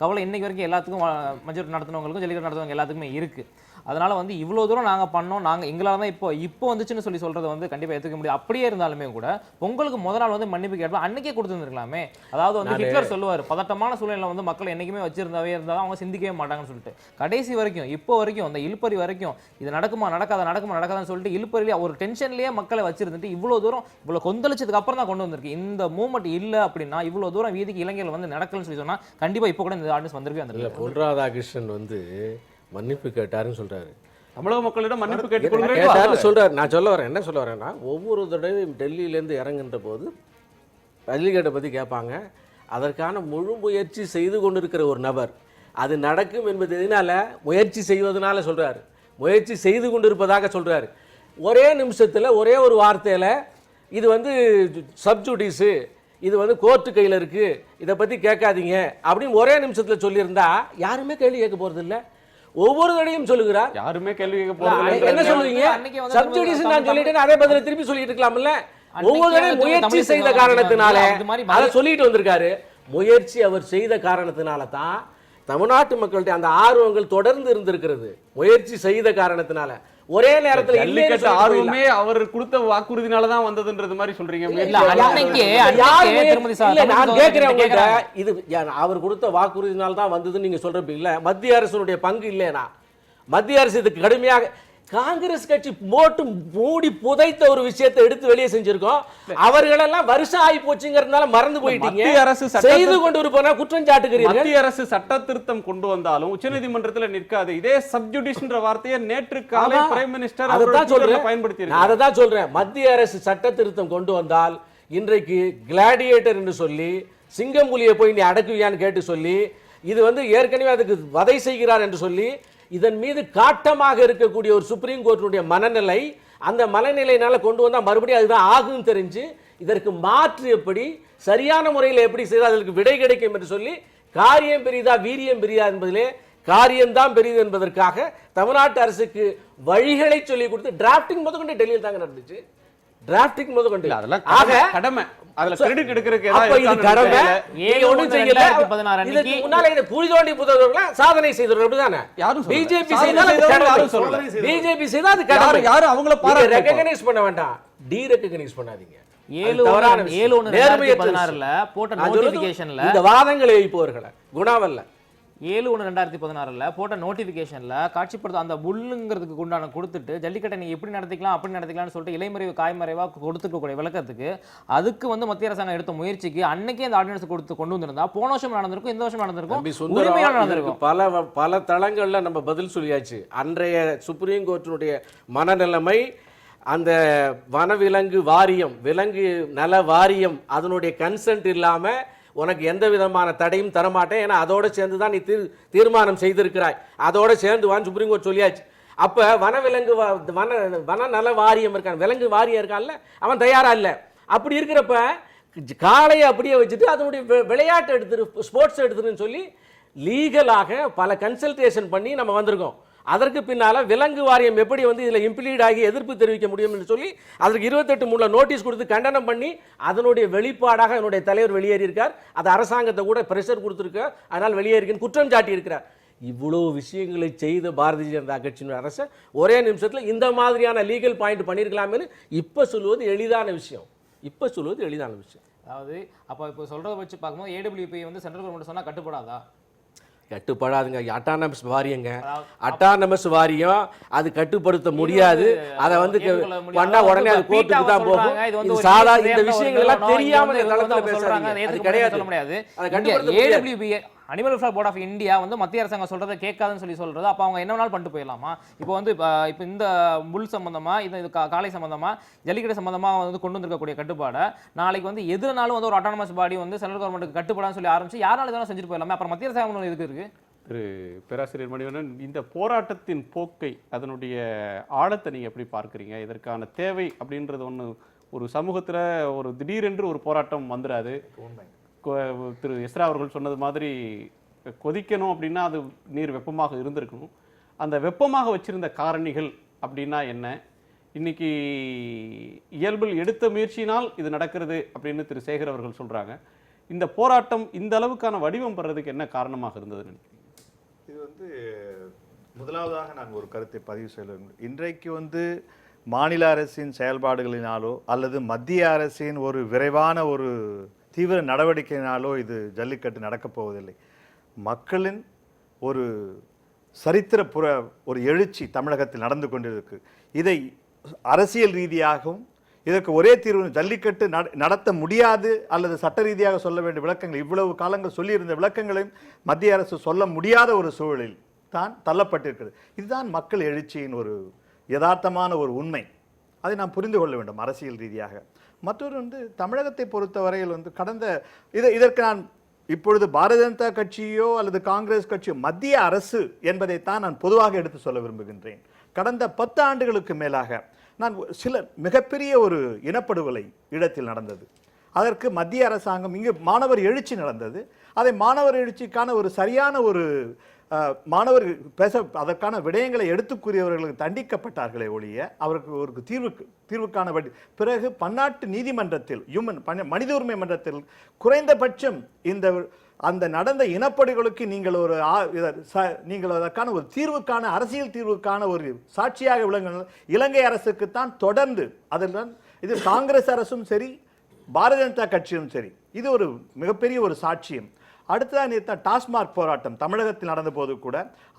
கவலை இன்னைக்கு வரைக்கும் எல்லாத்துக்கும் மெஜாரிட்டி நடத்தினவங்களுக்கும் ஜல்லிக்கட்டு நடத்துறவங்க எல்லாத்துக்குமே இருக்குது. அதனால் வந்து இவ்வளோ தூரம் நாங்கள் பண்ணோம், நாங்கள் எங்களால் தான் இப்போ வந்துச்சுன்னு சொல்லி சொல்கிறது வந்து கண்டிப்பாக ஏற்றுக்க முடியும். அப்படியே இருந்தாலுமே கூட பொங்கலுக்கு முதல் நாள் வந்து மன்னிப்பு கேட்போம், அன்னைக்கே கொடுத்துருந்துருக்கலாமே. அதாவது வந்து ஹிட்லர் சொல்லுவார், பதட்டமான சூழ்நிலை வந்து மக்கள் என்றைக்குமே வச்சிருந்தாவே இருந்தாலும் அவங்க சிந்திக்கவே மாட்டாங்கன்னு சொல்லிட்டு. கடைசி வரைக்கும் இப்போ வரைக்கும் அந்த இழுப்பறி வரைக்கும் இது நடக்குமா நடக்காதான்னு சொல்லிட்டு இழுப்பறியிலே ஒரு டென்ஷன்லேயே மக்களை வச்சிருந்துட்டு இவ்வளோ தூரம் இவ்வளோ கொந்தளிச்சதுக்கு அப்புறம் தான் கொண்டு வந்திருக்கு. இந்த மூவ்மெண்ட் இல்லை அப்படின்னா இவ்வளோ தூரம் வீதிக்கு இளைஞர்கள் வந்து நடக்கலன்னு சொல்லி சொன்னால் கண்டிப்பாக இப்போ கூட இந்த ஆர்டினன்ஸ் வந்திருக்கே வந்துருக்கு. பொன் ராதாகிருஷ்ணன் வந்து மன்னிப்பு கேட்டாருன்னு சொல்றாரு. தமிழக மக்களிடம் மன்னிப்பு கேட்டாருன்னு சொல்றாரு. நான் சொல்ல வரேன், என்ன சொல்ல வரேன்னா, ஒவ்வொரு தடவையும் டெல்லியிலேருந்து இறங்குன்ற போது ஜல்லிக்கட்டை பற்றி கேட்பாங்க. அதற்கான முழு முயற்சி செய்து கொண்டிருக்கிற ஒரு நபர் அது நடக்கும் என்பது எதனால? முயற்சி செய்வதனால சொல்றாரு, முயற்சி செய்து கொண்டிருப்பதாக சொல்றாரு. ஒரே நிமிஷத்தில் ஒரே ஒரு வார்த்தையில் இது வந்து சப்ஜுடிஸு, இது வந்து கோர்ட்டு கையில் இருக்குது, இதை பற்றி கேட்காதீங்க அப்படின்னு ஒரே நிமிஷத்தில் சொல்லியிருந்தா யாருமே கேள்வி கேட்க போகிறது இல்லை. ஒவ்வொரு தடையும் சொல்லுகிறார், யாருமே கேள்வி கேட்க போறது. என்ன சொல்லுவீங்க? சப்ஜுடிஸ் நான் சொல்லிட்டேன், அதே பதில திருப்பி சொல்லிட்டு இருக்கலாம்ல. ஒவ்வொரு தடையும் முயற்சி செய்த காரணத்தினால அதை சொல்லிட்டு வந்திருக்காரு. முயற்சி அவர் செய்த காரணத்தினால தான் தமிழ்நாட்டு மக்களுடைய அந்த ஆர்வங்கள் தொடர்ந்து இருந்திருக்கிறது. முயற்சி செய்த காரணத்தினால ஒரே நேரத்தில் ஜல்லிக்கட்டு ஆர்வமே அவர் கொடுத்த வாக்குறுதினால தான் வந்ததுன்றது மாதிரி சொல்றீங்க. நான் கேட்கிறேன் உங்கள்கிட்ட, இது அவர் கொடுத்த வாக்குறுதினால தான் வந்ததுன்னு நீங்க சொல்றப்ப இல்ல, மத்திய அரசுடைய பங்கு இல்லைனா? மத்திய அரசு இதுக்கு கடுமையாக காங்கிரஸ் கட்சி போட்டு மூடி புதைத்த ஒரு விஷயத்தை எடுத்து வெளியே செஞ்சிருக்கோம். அவர்களெல்லாம் வருஷம் ஆகி போச்சுங்கிறதுனால மறந்து போயிட்டீங்க. அரசு செய்து கொண்டு இருப்போனா குற்றம் சாட்டுகிறீர்கள். மத்திய அரசு சட்ட திருத்தம் கொண்டு வந்தாலும் உச்சநீதிமன்றத்தில் நிற்காது. இதே சப்ஜுடிஷன்ற வார்த்தையை நேற்று காலை பிரைம் மினிஸ்டர் பயன்படுத்தி. அதை தான் சொல்றேன், மத்திய அரசு சட்ட திருத்தம் கொண்டு வந்தால் இன்றைக்கு கிளாடியேட்டர் என்று சொல்லி சிங்கம் புலியை போய் நீ அடக்குவியான்னு கேட்டு சொல்லி, இது வந்து ஏற்கனவே அதுக்கு வதை செய்கிறார் என்று சொல்லி, இதன் மீது காட்டமாக இருக்கக்கூடிய ஒரு சுப்ரீம் கோர்ட்டுடைய மனநிலை, அந்த மனநிலையினால கொண்டு வந்தால் மறுபடியும் அதுதான் ஆகும் தெரிஞ்சு இதற்கு மாற்று எப்படி சரியான முறையில் எப்படி செய்தால் அதற்கு விடை கிடைக்கும் என்று சொல்லி காரியம் பெரிதா வீரியம் பெரிதா என்பதிலே காரியம்தான் பெரியது என்பதற்காக தமிழ்நாட்டு அரசுக்கு வழிகளை சொல்லி கொடுத்து டிராஃப்டிங் முதற்கொண்டு டெல்லியில் தாங்க நடந்துச்சு. டிராஃப்டிங் முதற்கொண்டு கடமை, அதுல கிரெடிட் எடுக்கிறதுக்கு கடமை. புரிதோண்டி புதல்வர்களா சாதனை செய்தவர்கள் அப்படிதானே? பிஜேபி செய்தா அது கடமை. யாரும் அவங்கள பாராட்ட ரெகக்னைஸ் பண்ண வேண்டாம், டி ரெகக்னைஸ் பண்ணாதீங்க. 7/1/2016 போட்ட நோட்டிபிகேஷன்ல இந்த வாதங்களை எழுப்புவர்களை குணாவல்ல 7/1/2016 போட்ட நோட்டிஃபிகேஷனில் காட்சிப்படுத்த அந்த புல்லுங்கிறதுக்கு உண்டான கொடுத்துட்டு ஜல்லிக்கட்டை நீ எப்படி நடத்திக்கலாம் அப்படி நடத்திக்கலாம்னு சொல்லிட்டு இலைமறைவு காய்மறைவாக கொடுத்துக்கக்கூடிய விளக்கத்துக்கு அதுக்கு வந்து மத்திய அரசாங்கம் எடுத்த முயற்சிக்கு அன்னைக்கே அந்த ஆர்டினன்ஸ் கொண்டு வந்திருந்தா போன வருஷம் நடந்திருக்கும், இந்த வருஷம் நடந்திருக்கும், உரிமையாக நடந்திருக்கும். பல தளங்கள்ல நம்ம பதில் சொல்லியாச்சு. அன்றைய சுப்ரீம் கோர்ட்டினுடைய மனநிலைமை, அந்த வனவிலங்கு வாரியம், விலங்கு நல வாரியம் அதனுடைய கன்சென்ட் இல்லாமல் உனக்கு எந்த விதமான தடையும் தரமாட்டேன், ஏன்னா அதோடு சேர்ந்து தான் நீ தீர்மானம் செய்திருக்கிறாய், அதோடு சேர்ந்து வான்னு சுப்ரீம் கோர்ட் சொல்லியாச்சு. அப்போ வனவிலங்கு வன நல வாரியம் இருக்கான், விலங்கு வாரியம் இருக்கான்ல, அவன் தயாரா இல்லை. அப்படி இருக்கிறப்ப காளையை அப்படியே வச்சுட்டு அதனுடைய விளையாட்டு எடுத்துரு, ஸ்போர்ட்ஸ் எடுத்துருன்னு சொல்லி லீகலாக பல கன்சல்டேஷன் பண்ணி நம்ம வந்திருக்கோம். அதற்கு பின்னால் விலங்கு வாரியம் எப்படி வந்து இதில் இம்ப்ளீட் ஆகி எதிர்ப்பு தெரிவிக்க முடியும் என்று சொல்லி அதற்கு 28 நோட்டீஸ் கொடுத்து கண்டனம் பண்ணி அதனுடைய வெளிப்பாடாக என்னுடைய தலைவர் வெளியேறியிருக்கார். அது அரசாங்கத்தை கூட பிரஷர் கொடுத்துருக்கார், அதனால் வெளியேறிக்கன்னு குற்றம் சாட்டியிருக்கிறார். இவ்வளோ விஷயங்களை செய்த பாரதிய ஜனதா கட்சியினுடைய அரசு ஒரே நிமிஷத்தில் இந்த மாதிரியான லீகல் பாயிண்ட் பண்ணியிருக்கலாம்னு இப்போ சொல்லுவது எளிதான விஷயம். அதாவது இப்போ சொல்கிறத வச்சு பார்க்கும்போது ஏடபிள்யூபி வந்து சென்ட்ரல் கவர்மெண்ட் சொன்னால் கட்டுப்படாதா? கட்டுப்படாதுங்க. அட்டானமஸ் வாரியங்க, அட்டானமஸ் வாரியம் அது கட்டுப்படுத்த முடியாது. அதை வந்து பண்ணா உடனே அது கோர்ட்டுக்கு தான் போகும். இது சாதா இந்த விஷயங்கள் எல்லாம் தெரியாம இந்த தளத்துல பேசுறாங்க, அது கிடையாது, சொல்ல முடியாது. அது கட்டுப்படுத்த AWB animal welfare board of India வந்து மத்திய அரசாங்கம் சொல்றதை கேட்காதுன்னு சொல்லி சொல்றது. அப்போ அவங்க என்ன வேணாலும் பண்ணிட்டு போயிடலாமா? இப்போ வந்து இப்போ இந்த புல் சம்பந்தமா, இது காலை சம்பந்தமா, ஜல்லிக்கட்டு சம்பந்தமா வந்து கொண்டு வந்திருக்கக்கூடிய கட்டுப்பாடை நாளைக்கு வந்து எதுனாலும் வந்து ஒரு அட்டானமஸ் பாடி வந்து சென்ட்ரல் கவர்மெண்ட்டுக்கு கட்டுப்பாடான்னு சொல்லி ஆரம்பிச்சு யாராலும் எதனா செஞ்சுட்டு போயிடலாமே. அப்புறம் மத்திய அரசாங்கம் எதுக்கு இருக்கு? திரு பேராசிரியர் மணிவண்ணன், இந்த போராட்டத்தின் போக்கை, அதனுடைய ஆழத்தை நீங்கள் எப்படி பார்க்குறீங்க? இதற்கான தேவை அப்படின்றது ஒன்று ஒரு சமூகத்தில் ஒரு திடீரென்று ஒரு போராட்டம் வந்துடாது, திரு எஸ்ரா அவர்கள் சொன்னது மாதிரி கொதிக்கணும் அப்படின்னா அது நீர் வெப்பமாக இருந்திருக்கணும். அந்த வெப்பமாக வச்சிருந்த காரணிகள் அப்படின்னா என்ன? இன்னைக்கு இயல்பில் எடுத்த முயற்சியினால் இது நடக்கிறது அப்படின்னு திரு சேகர் அவர்கள் சொல்றாங்க. இந்த போராட்டம் இந்த அளவுக்கான வடிவம் பெறதுக்கு என்ன காரணமாக இருந்ததுன்னு நினைக்கிறீங்க? இது முதலாவதாக நான் ஒரு கருத்தை பதிவு செய்ய வேண்டும். இன்றைக்கு மாநில அரசின் செயல்பாடுகளினாலோ அல்லது மத்திய அரசின் ஒரு விரைவான ஒரு தீவிர நடவடிக்கையினாலோ இது ஜல்லிக்கட்டு நடக்கப் போவதில்லை. மக்களின் ஒரு சரித்திரப்புற ஒரு எழுச்சி தமிழகத்தில் நடந்து கொண்டிருக்கு. இதை அரசியல் ரீதியாகவும் இதற்கு ஒரே தீர்வு ஜல்லிக்கட்டு நடத்த முடியாது அல்லது சட்ட ரீதியாக சொல்ல வேண்டிய விளக்கங்கள் இவ்வளவு காலங்கள் சொல்லியிருந்த விளக்கங்களையும் மத்திய அரசு சொல்ல முடியாத ஒரு சூழலில் தான் தள்ளப்பட்டிருக்கிறது. இதுதான் மக்கள் எழுச்சியின் ஒரு யதார்த்தமான ஒரு உண்மை. அதை நாம் புரிந்து கொள்ள வேண்டும் அரசியல் ரீதியாக. மற்றொரு தமிழகத்தை பொறுத்தவரையில் கடந்த இதற்கு நான் இப்பொழுது பாரதிய ஜனதா கட்சியோ அல்லது காங்கிரஸ் கட்சியோ மத்திய அரசு என்பதைத்தான் நான் பொதுவாக எடுத்து சொல்ல விரும்புகின்றேன். கடந்த 10 ஆண்டுகளுக்கு மேலாக நான் சில மிகப்பெரிய ஒரு இனப்படுகொலை இடத்தில் நடந்தது. அதற்கு மத்திய அரசாங்கம் இங்கு மாணவர் எழுச்சி நடந்தது. அதை மாணவர் எழுச்சிக்கான ஒரு சரியான ஒரு மாணவர் அதற்கான விடயங்களை எடுத்துக் கூறியவர்களுக்கு தண்டிக்கப்பட்டார்களே ஒழிய அவருக்கு ஒரு தீர்வுக்கான பிறகு பன்னாட்டு நீதிமன்றத்தில் மனித உரிமை மன்றத்தில் குறைந்தபட்சம் அந்த நடந்த இனப்படுகொலைக்கு நீங்கள் அதற்கான ஒரு தீர்வுக்கான அரசியல் தீர்வுக்கான ஒரு சாட்சியாக விளங்க இலங்கை அரசுக்குத்தான் தொடர்ந்து அதில் இது காங்கிரஸ் அரசும் சரி பாரதிய ஜனதா கட்சியும் சரி இது ஒரு மிகப்பெரிய ஒரு சாட்சியம். அடுத்ததாக டாஸ்மாக் போராட்டம் தமிழகத்தில் நடந்த போது கூட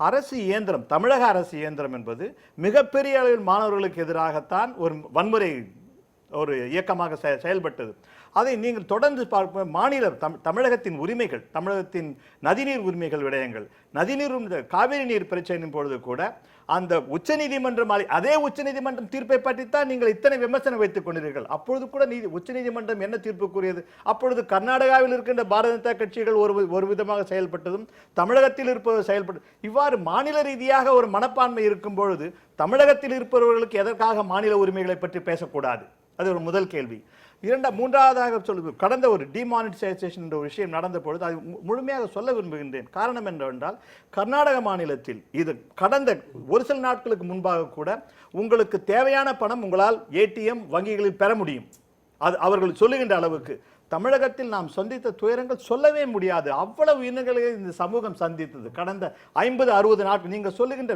அரசு இயந்திரம் தமிழக அரசு இயந்திரம் என்பது மிகப்பெரிய அளவில் மாணவர்களுக்கு எதிராகத்தான் ஒரு வன்முறை ஒரு இயக்கமாக செயல்பட்டது. அதை நீங்கள் தொடர்ந்து பார்க்க மாநில தமிழகத்தின் உரிமைகள் தமிழகத்தின் நதிநீர் உரிமைகள் விடயங்கள் நதிநீர் காவிரி நீர் பிரச்சனையின் பொழுது கூட அந்த உச்சநீதிமன்றம் அதே உச்சநீதிமன்றம் தீர்ப்பை பற்றித்தான் நீங்கள் இத்தனை விமர்சனம் வைத்துக் கொண்டீர்கள். அப்பொழுது கூட உச்சநீதிமன்றம் என்ன தீர்ப்பு கூறியது? அப்பொழுது கர்நாடகாவில் இருக்கின்ற பாரதிய ஜனதா கட்சிகள் ஒரு விதமாக செயல்பட்டதும் தமிழகத்தில் இருப்பது செயல்பட்டு இவ்வாறு மாநில ரீதியாக ஒரு மனப்பான்மை இருக்கும் பொழுது தமிழகத்தில் இருப்பவர்களுக்கு எதற்காக மாநில உரிமைகளை பற்றி பேசக்கூடாது? அது ஒரு முதல் கேள்வி. மூன்றாவதாக சொல்லுது கடந்த ஒரு டிமானிட்டைசேஷன் என்ற ஒரு விஷயம் நடந்த பொழுது அது முழுமையாக சொல்ல விரும்புகின்றேன். காரணம் என்னவென்றால் கர்நாடக மாநிலத்தில் இது கடந்த ஒரு சில நாட்களுக்கு முன்பாக கூட உங்களுக்கு தேவையான பணம் உங்களால் ஏடிஎம் வங்கிகளில் பெற முடியும். அது அவர்கள் சொல்லுகின்ற அளவுக்கு தமிழகத்தில் நாம் சந்தித்த துயரங்கள் சொல்லவே முடியாது. அவ்வளவு இன்னல்களை இந்த சமூகம் சந்தித்தது கடந்த 50-60 நாட்கள். நீங்கள் சொல்லுகின்ற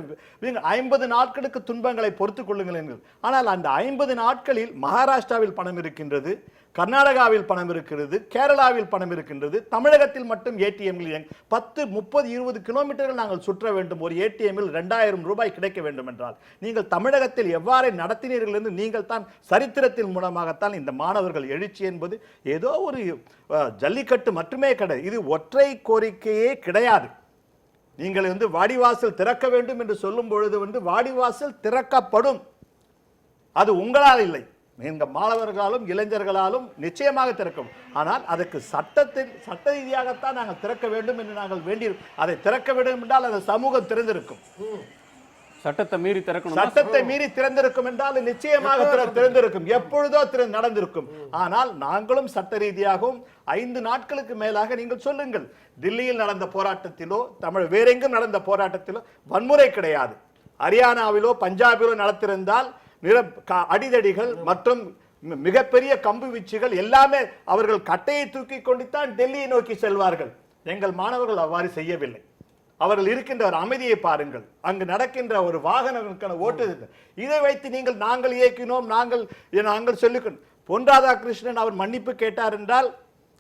50 நாட்களுக்கு துன்பங்களை பொறுத்துக் கொள்ளுங்கள். ஆனால் அந்த 50 நாட்களில் மகாராஷ்டிராவில் பணம் இருக்கின்றது, கர்நாடகாவில் பணம் இருக்கிறது, கேரளாவில் பணம் இருக்கின்றது. தமிழகத்தில் மட்டும் ஏடிஎம்கள் 10, 30, 20 கிலோமீட்டர்கள் நாங்கள் சுற்ற வேண்டும். ஒரு ஏடிஎம்மில் 2000 ரூபாய் கிடைக்க வேண்டும் என்றால் நீங்கள் தமிழகத்தில் எவ்வாறு நடத்தினீர்கள் என்று நீங்கள் தான் சரித்திரத்தின் மூலமாகத்தான் இந்த மாணவர்கள் எழுச்சி என்பது ஏதோ ஒரு ஜல்லிக்கட்டு மட்டுமே கிடையாது. இது ஒற்றை கோரிக்கையே கிடையாது. நீங்கள் வாடிவாசல் திறக்க வேண்டும் என்று சொல்லும் பொழுது வாடிவாசல் திறக்கப்படும். அது உங்களால் இல்லை, எங்க மாணவர்களாலும் இளைஞர்களாலும் நிச்சயமாக திறக்கும். ஆனால் அதற்கு சட்ட ரீதியாகத்தான் நாங்கள் திறக்க வேண்டும் என்று நாங்கள் வேண்டி அதை திறக்க வேண்டும் என்றால் அந்த சமூகம் திறந்திருக்கும். சட்டத்தை மீறி திறக்கணும். சட்டத்தை மீறி திறந்திருக்கும் என்றால் நிச்சயமாக திறந்திருக்கும், எப்பொழுதோ நடந்திருக்கும். ஆனால் நாங்களும் சட்ட ரீதியாகவும் 5 நாட்களுக்கு மேலாக நீங்கள் சொல்லுங்கள், டில்லியில் நடந்த போராட்டத்திலோ வேறெங்கும் நடந்த போராட்டத்திலோ வன்முறை கிடையாது. ஹரியானாவிலோ பஞ்சாபிலோ நடத்திருந்தால் அடிதடிகள் மற்றும் மிகப்பெரிய கம்பு வீச்சுகள் எல்லாமே அவர்கள் கட்டையை தூக்கி கொண்டுதான் டெல்லியை நோக்கி செல்வார்கள். எங்கள் மாணவர்கள் அவ்வாறு செய்யவில்லை. அவர்கள் இருக்கின்ற ஒரு அமைதியை பாருங்கள், அங்கு நடக்கின்ற ஒரு வாகனங்களுக்கான ஓட்டு. இதை வைத்து நாங்கள் இயக்கினோம், நாங்கள் சொல்லிக்கொண்டு பொன் ராதாகிருஷ்ணன் அவர் மன்னிப்பு கேட்டார் என்றால்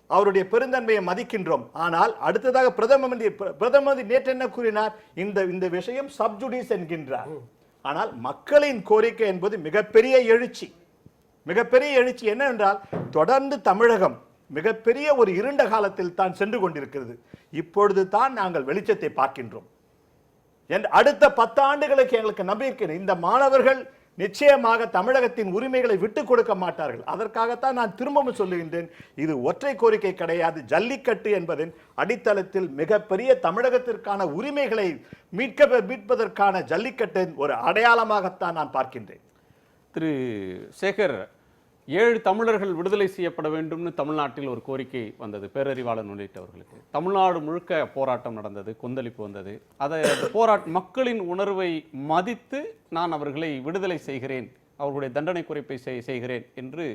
அவருடைய பெருந்தன்மையை மதிக்கின்றோம். ஆனால் அடுத்ததாக பிரதமர் நேற்று என்ன கூறினார்? இந்த விஷயம் சப்ஜுடிஸ் என்கின்றார். ஆனால் மக்களின் கோரிக்கை என்பது மிகப்பெரிய எழுச்சி. என்னவென்றால் தொடர்ந்து தமிழகம் மிகப்பெரிய ஒரு இருண்ட காலத்தில் தான் சென்று கொண்டிருக்கிறது. இப்பொழுது தான் நாங்கள் வெளிச்சத்தை பார்க்கின்றோம். அடுத்த 10 ஆண்டுகளுக்கு எங்களுக்கு நம்பிக்கை இந்த மாணவர்கள் நிச்சயமாக தமிழகத்தின் உரிமைகளை விட்டுக் கொடுக்க மாட்டார்கள். அதற்காகத்தான் நான் திரும்பவும் சொல்லுகின்றேன், இது ஒற்றை கோரிக்கை கிடையாது. ஜல்லிக்கட்டு என்பதன் அடித்தளத்தில் மிகப்பெரிய தமிழகத்திற்கான உரிமைகளை மீட்பதற்கான ஜல்லிக்கட்டின் ஒரு அடையாளமாகத்தான் நான் பார்க்கின்றேன். திரு சேகர், 7 தமிழர்கள் விடுதலை செய்யப்பட வேண்டும்னு தமிழ்நாட்டில் ஒரு கோரிக்கை வந்தது பேரறிவாளன் உள்ளிட்டவர்களுக்கு. தமிழ்நாடு முழுக்க போராட்டம் நடந்தது, கொந்தளிப்பு வந்தது. அதை மக்களின் உணர்வை மதித்து நான் அவர்களை விடுதலை செய்கிறேன், அவர்களுடைய தண்டனை குறைப்பை செய்கிறேன் என்று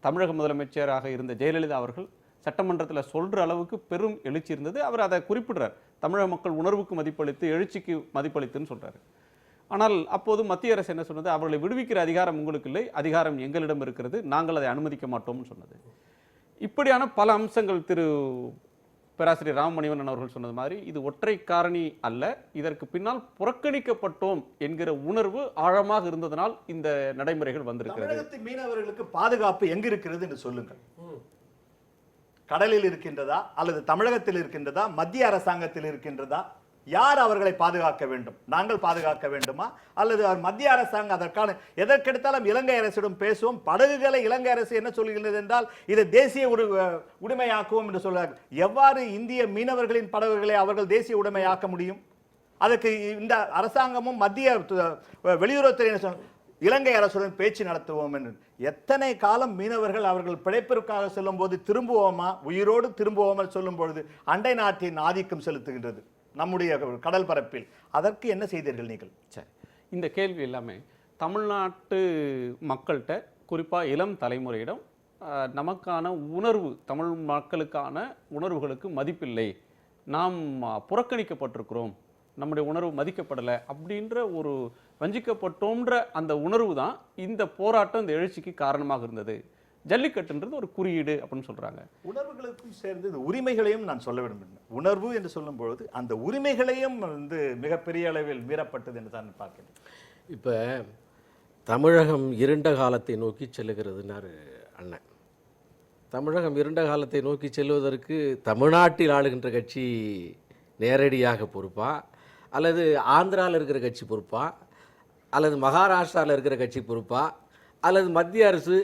தமிழக முதலமைச்சராக இருந்த ஜெயலலிதா அவர்கள் சட்டமன்றத்தில் சொல்ற அளவுக்கு பெரும் எழுச்சி இருந்தது. அவர் அதை குறிப்பிடுறார், தமிழக மக்கள் உணர்வுக்கு மதிப்பளித்து எழுச்சிக்கு மதிப்பளித்துன்னு சொல்றாரு. ஆனால் அப்போது மத்திய அரசு என்ன சொன்னது, அவர்களை விடுவிக்கிற அதிகாரம் உங்களுக்கு இல்லை, அதிகாரம் எங்களிடம் இருக்கிறது, நாங்கள் அதை அனுமதிக்க மாட்டோம்னு சொன்னது. இப்படியான பல அம்சங்கள் பேராசிரியர் ராமமணிவண்ணன் அவர்கள் சொன்னது மாதிரி இது ஒற்றை காரணி அல்ல, இதற்கு பின்னால் புறக்கணிக்கப்பட்டோம் என்கிற உணர்வு ஆழமாக இருந்ததனால் இந்த நடைமுறைகள் வந்திருக்கிறது. தமிழகத்து மீனவர்களுக்கு பாதுகாப்பு எங்க இருக்கிறது என்று சொல்லுங்கள். கடலில் இருக்கின்றதா அல்லது தமிழகத்தில் இருக்கின்றதா, மத்திய அரசாங்கத்தில் இருக்கின்றதா? யார் அவர்களை பாதுகாக்க வேண்டும்? நாங்கள் பாதுகாக்க வேண்டுமா அல்லது மத்திய அரசாங்கம் அதற்கான எதற்கெடுத்தாலும் இலங்கை அரசிடம் பேசுவோம். படகுகளை இலங்கை அரசு என்ன சொல்கிறது என்றால் இதை தேசிய உடைமையாக்குவோம் என்று சொல்கிறார்கள். எவ்வாறு இந்திய மீனவர்களின் படகுகளை அவர்கள் தேசிய உடைமையாக்க முடியும்? அதற்கு இந்த அரசாங்கமும் மத்திய வெளியுறவுத்துறை இலங்கை அரசுடன் பேச்சு நடத்துவோம் என்று. எத்தனை காலம் மீனவர்கள் அவர்கள் பிழைப்பிற்காக செல்லும் போது திரும்புவோமா, உயிரோடு திரும்புவோமா சொல்லும் பொழுது அண்டை நாட்டின் ஆதிக்கம் செலுத்துகின்றது நம்முடைய கடல் பரப்பில். அதற்கு என்ன செய்தீர்கள் நீங்கள்? சரி, இந்த கேள்வி எல்லாமே தமிழ்நாட்டு மக்கள்கிட்ட, குறிப்பாக இளம் தலைமுறையிடம் நமக்கான உணர்வு, தமிழ் மக்களுக்கான உணர்வுகளுக்கு மதிப்பில்லை, நாம் புறக்கணிக்கப்பட்டிருக்கிறோம், நம்முடைய உணர்வு மதிக்கப்படலை அப்படின்ற ஒரு வஞ்சிக்கப்பட்டோன்ற அந்த உணர்வு தான் இந்த போராட்டம், இந்த எழுச்சிக்கு காரணமாக இருந்தது. ஜல்லிக்கட்டுன்றது ஒரு குறியீடு அப்படின்னு சொல்றாங்க. உணர்வுகளுக்கும் சேர்ந்து உரிமைகளையும் நான் சொல்ல விரும்புகிறேன். உணர்வு என்று சொல்லும் பொழுது அந்த உரிமைகளையும் மிகப்பெரிய அளவில் மீறப்பட்டது என்று தான் பார்க்கிறேன். இப்போ தமிழகம் இருண்ட காலத்தை நோக்கி செல்லுகிறதுனாரு அண்ணன். தமிழகம் இருண்ட காலத்தை நோக்கி செல்வதற்கு தமிழ்நாட்டில் ஆளுகின்ற கட்சி நேரடியாக பொறுப்பா, அல்லது ஆந்திராவில் இருக்கிற கட்சி பொறுப்பா, அல்லது மகாராஷ்டிராவில் இருக்கிற கட்சி பொறுப்பா, அல்லது மத்திய அரசு?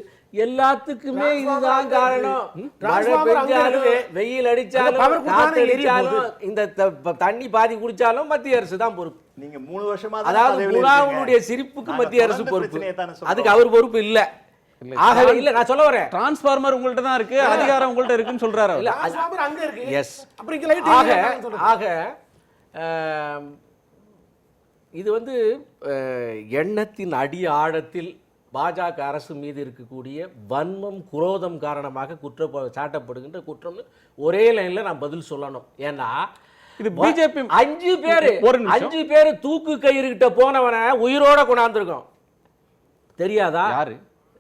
எல்லாத்துக்குமே இதுதான் காரணம். மழை பெஞ்சாலும், வெயில் அடிச்சாலும், காற்று அடிச்சாலும், இந்த தண்ணி பாதி குடிச்சாலும் மத்திய அரசு தான் பொறுப்பு. நீங்க 3 வருஷமா, அதாவது குணாவுடைய சிரிப்புக்கு மத்திய அரசு பொறுப்பு, அதுக்கு அவர் பொறுப்பு இல்ல. ஆகவே இல்ல, நான் சொல்ல வரேன், டிரான்ஸ்ஃபார்மர் உங்கள்ட்ட தான் இருக்கு, அதிகாரம் உங்கள்ட்ட இருக்குன்னு சொல்றாரு. எஸ். ஆக இது எண்ணத்தின் அடி ஆழத்தில் பாஜக அரசு மீது இருக்கக்கூடிய வன்மம், குரோதம் காரணமாக சாட்டப்படுகின்ற குற்றம்னு ஒரே லைன்ல நான் பதில் சொல்லணும். ஏன்னா இது பிஜேபி 5 பேரு தூக்கு கயிறு கிட்ட போனவனை உயிரோட கொண்டாந்துருக்கோம். தெரியாதா? யாரு?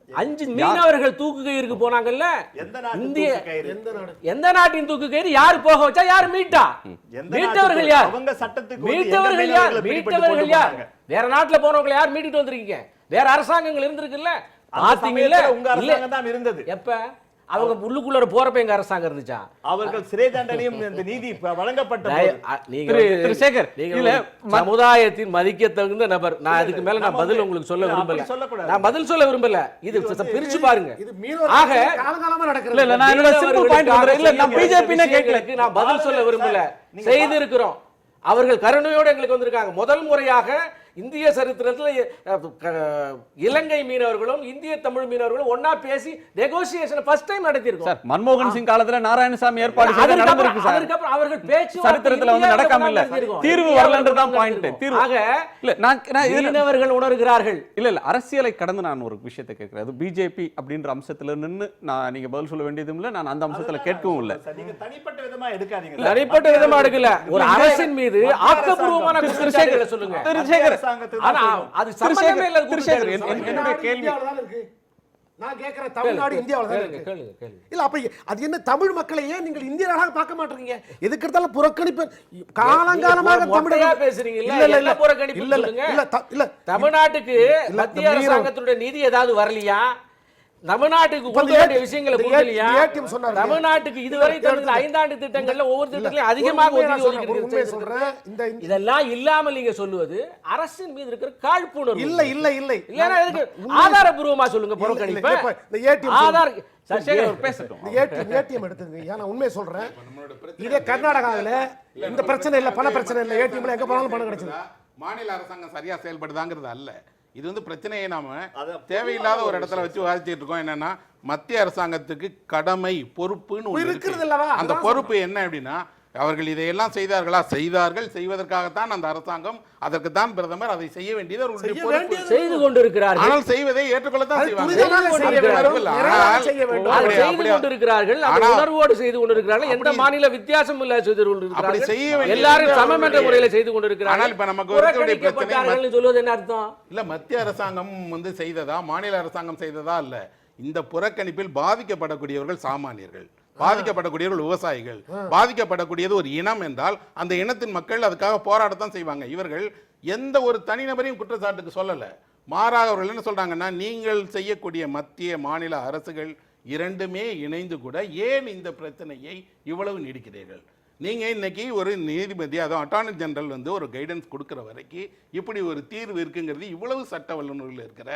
5 மீனவர்கள் தூக்கு கயிறுக்கு போனாங்கல்ல. இந்திய எந்த நாட்டின் தூக்கு கயிறு யாரு போக வச்சா, யாரு மீட்டா? மீட்டவர்கள் யார்? மீட்டவர்கள் யார்? மீட்டவர்கள் யார்? வேற நாட்டுல போனவங்க யார் மீட்டிட்டு வந்திருக்கீங்க? வேற அரசாங்கங்கள் இருந்திருக்குல்ல, பாத்தீங்கல்ல? உங்க அரசாங்கம் தான் இருந்தது. எப்ப அவங்க உள்ளுக்குள்ள போறப்ப எங்க அரசாங்கம் இருந்துச்சா? அவர்கள் சிறை தண்டனையும் இந்த நீதி வழங்கப்பட்ட சமுதாயத்தின் மதிக்க தகுந்த நபர். நான் அதுக்கு மேல நான் பதில் உங்களுக்கு சொல்ல விரும்பல. நான் பதில் சொல்ல விரும்பல. இது பிரிச்சு பாருங்க. ஆக நான் பதில் சொல்ல விரும்பல. செய்து இருக்கிறோம். அவர்கள் கருணையோடு எங்களுக்கு வந்திருக்காங்க. முதல் முறையாக இந்திய சரித்திரத்தில் இலங்கை மீனவர்களும் இந்திய தமிழ் மீனவர்களும் ஒன்னா பேசி நெகோசியேஷன் ஃபர்ஸ்ட் டைம் நடத்தியிருக்கோம். சார், மன்மோகன் சிங் காலத்துல நாராயணசாமி ஏற்பாடு செய்து நடந்திருக்கு சார். அதுக்கப்புறம் அவர்கள் பேச்சு சரித்திரத்துல நடக்காம இல்ல, தீர்வு வரலன்றதான் பாயிண்ட். தீர்வு ஆக இல்ல, மீனவர்கள் உணர்கிறார்கள். இல்ல அரசியலை கடந்து நான் ஒரு விஷயத்தை கேட்கிறேன். அது பிஜேபி அப்படின்ற அம்சத்துல நின்னு நான் நீங்க பதில் சொல்ல வேண்டியதும் இல்ல, நான் அந்த அம்சத்துல கேட்கவும் இல்ல. நீங்க தனிப்பட்ட விதமா எடுக்காதீங்க. தனிப்பட்ட விதமா எடுக்கல. ஒரு அரசின் மீது ஆக்கப்பூர்வமான குற்றச்சாட்டுகளை சொல்லுங்க. திருச்சேகர், அது சம்பந்தமே இல்ல. திருச்சேகர், என்னுடைய கேள்வி நான் கேக்குறேன், தமிழ்நாடு இந்தியாவுல தான் இருக்கு. இல்ல, அப்ப அது என்ன தமிழ் மக்களை ஏன் நீங்கள் இந்திய நாடாக பார்க்க மாட்டீங்க? எதுக்கு எடுத்தாலும் புறக்கணிப்பு. காலங்காலமாக தமிழக பேசுறீங்க. இல்ல புறக்கணிப்பு சொல்லுங்க. இல்ல தமிழ்நாட்டுக்கு மத்திய அரசாங்கத்துடைய நிதி ஏதாவது வரலையா? தமிழ்நாட்டுக்கு கொடுக்க வேண்டிய விஷயங்களை கொடுக்கலையா? தமிழ்நாட்டுக்கு இதுவரை 5 ஆண்டு திட்டங்கள்ல ஒவ்வொரு திட்டத்திலும் அதிகமாக ஒதுக்கீடு. இதெல்லாம் இல்லாமல் நீங்க சொல்லுவது அரசின் மீது இருக்கிற காழ்ப்புணர்வு. இல்ல இல்ல இல்ல இல்லனா எதுக்கு ஆதாரபூர்வமா சொல்லுங்க புறக்கணிப்பு. ஆதார் ஏடிஎம் எடுத்துங்க. நான் உண்மையை சொல்றேன். இதே கர்நாடகாவில் இந்த பிரச்சனை இல்ல, பண பிரச்சனை இல்ல, ஏடிஎம்ல எங்க போனாலும் பணம் கிடைச்சது. மாநில அரசாங்கம் சரியா செயல்படுதாங்கிறது அல்ல. இது வந்து பிரச்சனையை நாம அதான் தேவையில்லாத ஒரு இடத்துல வச்சு விவாதிச்சுட்டு இருக்கோம். என்னன்னா மத்திய அரசாங்கத்துக்கு கடமை பொறுப்புன்னு ஒண்ணு இருக்கிறது இருக்கு. அல்லவா? அந்த அதான் பொறுப்பு என்ன அப்படின்னா, அவர்கள் இதையெல்லாம் செய்தார்களா? செய்தார்கள். செய்வதற்காகத்தான் அந்த அரசாங்கம், அதற்குத்தான் பிரதமர் அதை செய்ய வேண்டியது அவர்களுடைய செய்ய பொறுப்பு. வேண்டியது. செய்து கொண்டிருக்கிறார்கள். ஆனால் செய்வதை ஏற்றுக்கொள்ளத்தான் அது செய்வாங்க. துரிதமாக செய்ய வேண்டும், நிறைவாக செய்ய வேண்டும். அதை அப்படி- செய்து அப்படி- கொண்டிருக்கிறார்கள். அந்த ஆனா- உணர்வோடு செய்து கொண்டிருக்கிறார்கள். எந்த அப்படி- மாநில வித்தியாசம் இல்ல செய்து அப்படி கொண்டிருக்கிறார்கள். செய்ய வேண்டியது எல்லாரும் சமம் என்ற அவர்களுடைய- முறையில் செய்து கொண்டிருக்கிறார்கள். ஆனால் இப்ப நமக்கு இருக்கக்கூடிய பிரச்சனை புறக்கணிக்கப்பட்டார்கள் சொல்வது என்ன அர்த்தம்? இல்ல மத்திய அரசாங்கம் வந்து செய்ததா, மாநில அரசாங்கம் செய்ததா இல்ல. இந்த புறக்கணிப்பில் பாதிக்கப்படக்கூடியவர்கள் சாமானியர்கள், பாதிக்கப்படக்கூடியவர்கள் விவசாயிகள், பாதிக்கப்படக்கூடியது ஒரு இனம் என்றால் அந்த இனத்தின் மக்கள் அதுக்காக போராடத்தான் செய்வாங்க. இவர்கள் எந்த ஒரு தனிநபரையும் குற்றச்சாட்டுக்கு சொல்லல. மாறாக அவர்கள் என்ன சொல்றாங்கன்னா, நீங்கள் செய்யக்கூடிய மத்திய மாநில அரசுகள் இரண்டுமே இணைந்து கூட ஏன் இந்த பிரச்சனையை இவ்வளவு நீடிக்கிறீர்கள்? நீங்க இன்னைக்கு ஒரு நீதிபதி, அதுவும் அட்டார்னி ஜெனரல் வந்து ஒரு கைடன்ஸ் கொடுக்கிற வரைக்கும் இப்படி ஒரு தீர்வு இருக்குங்கிறது, இவ்வளவு சட்ட வல்லுநர்கள் இருக்கிற,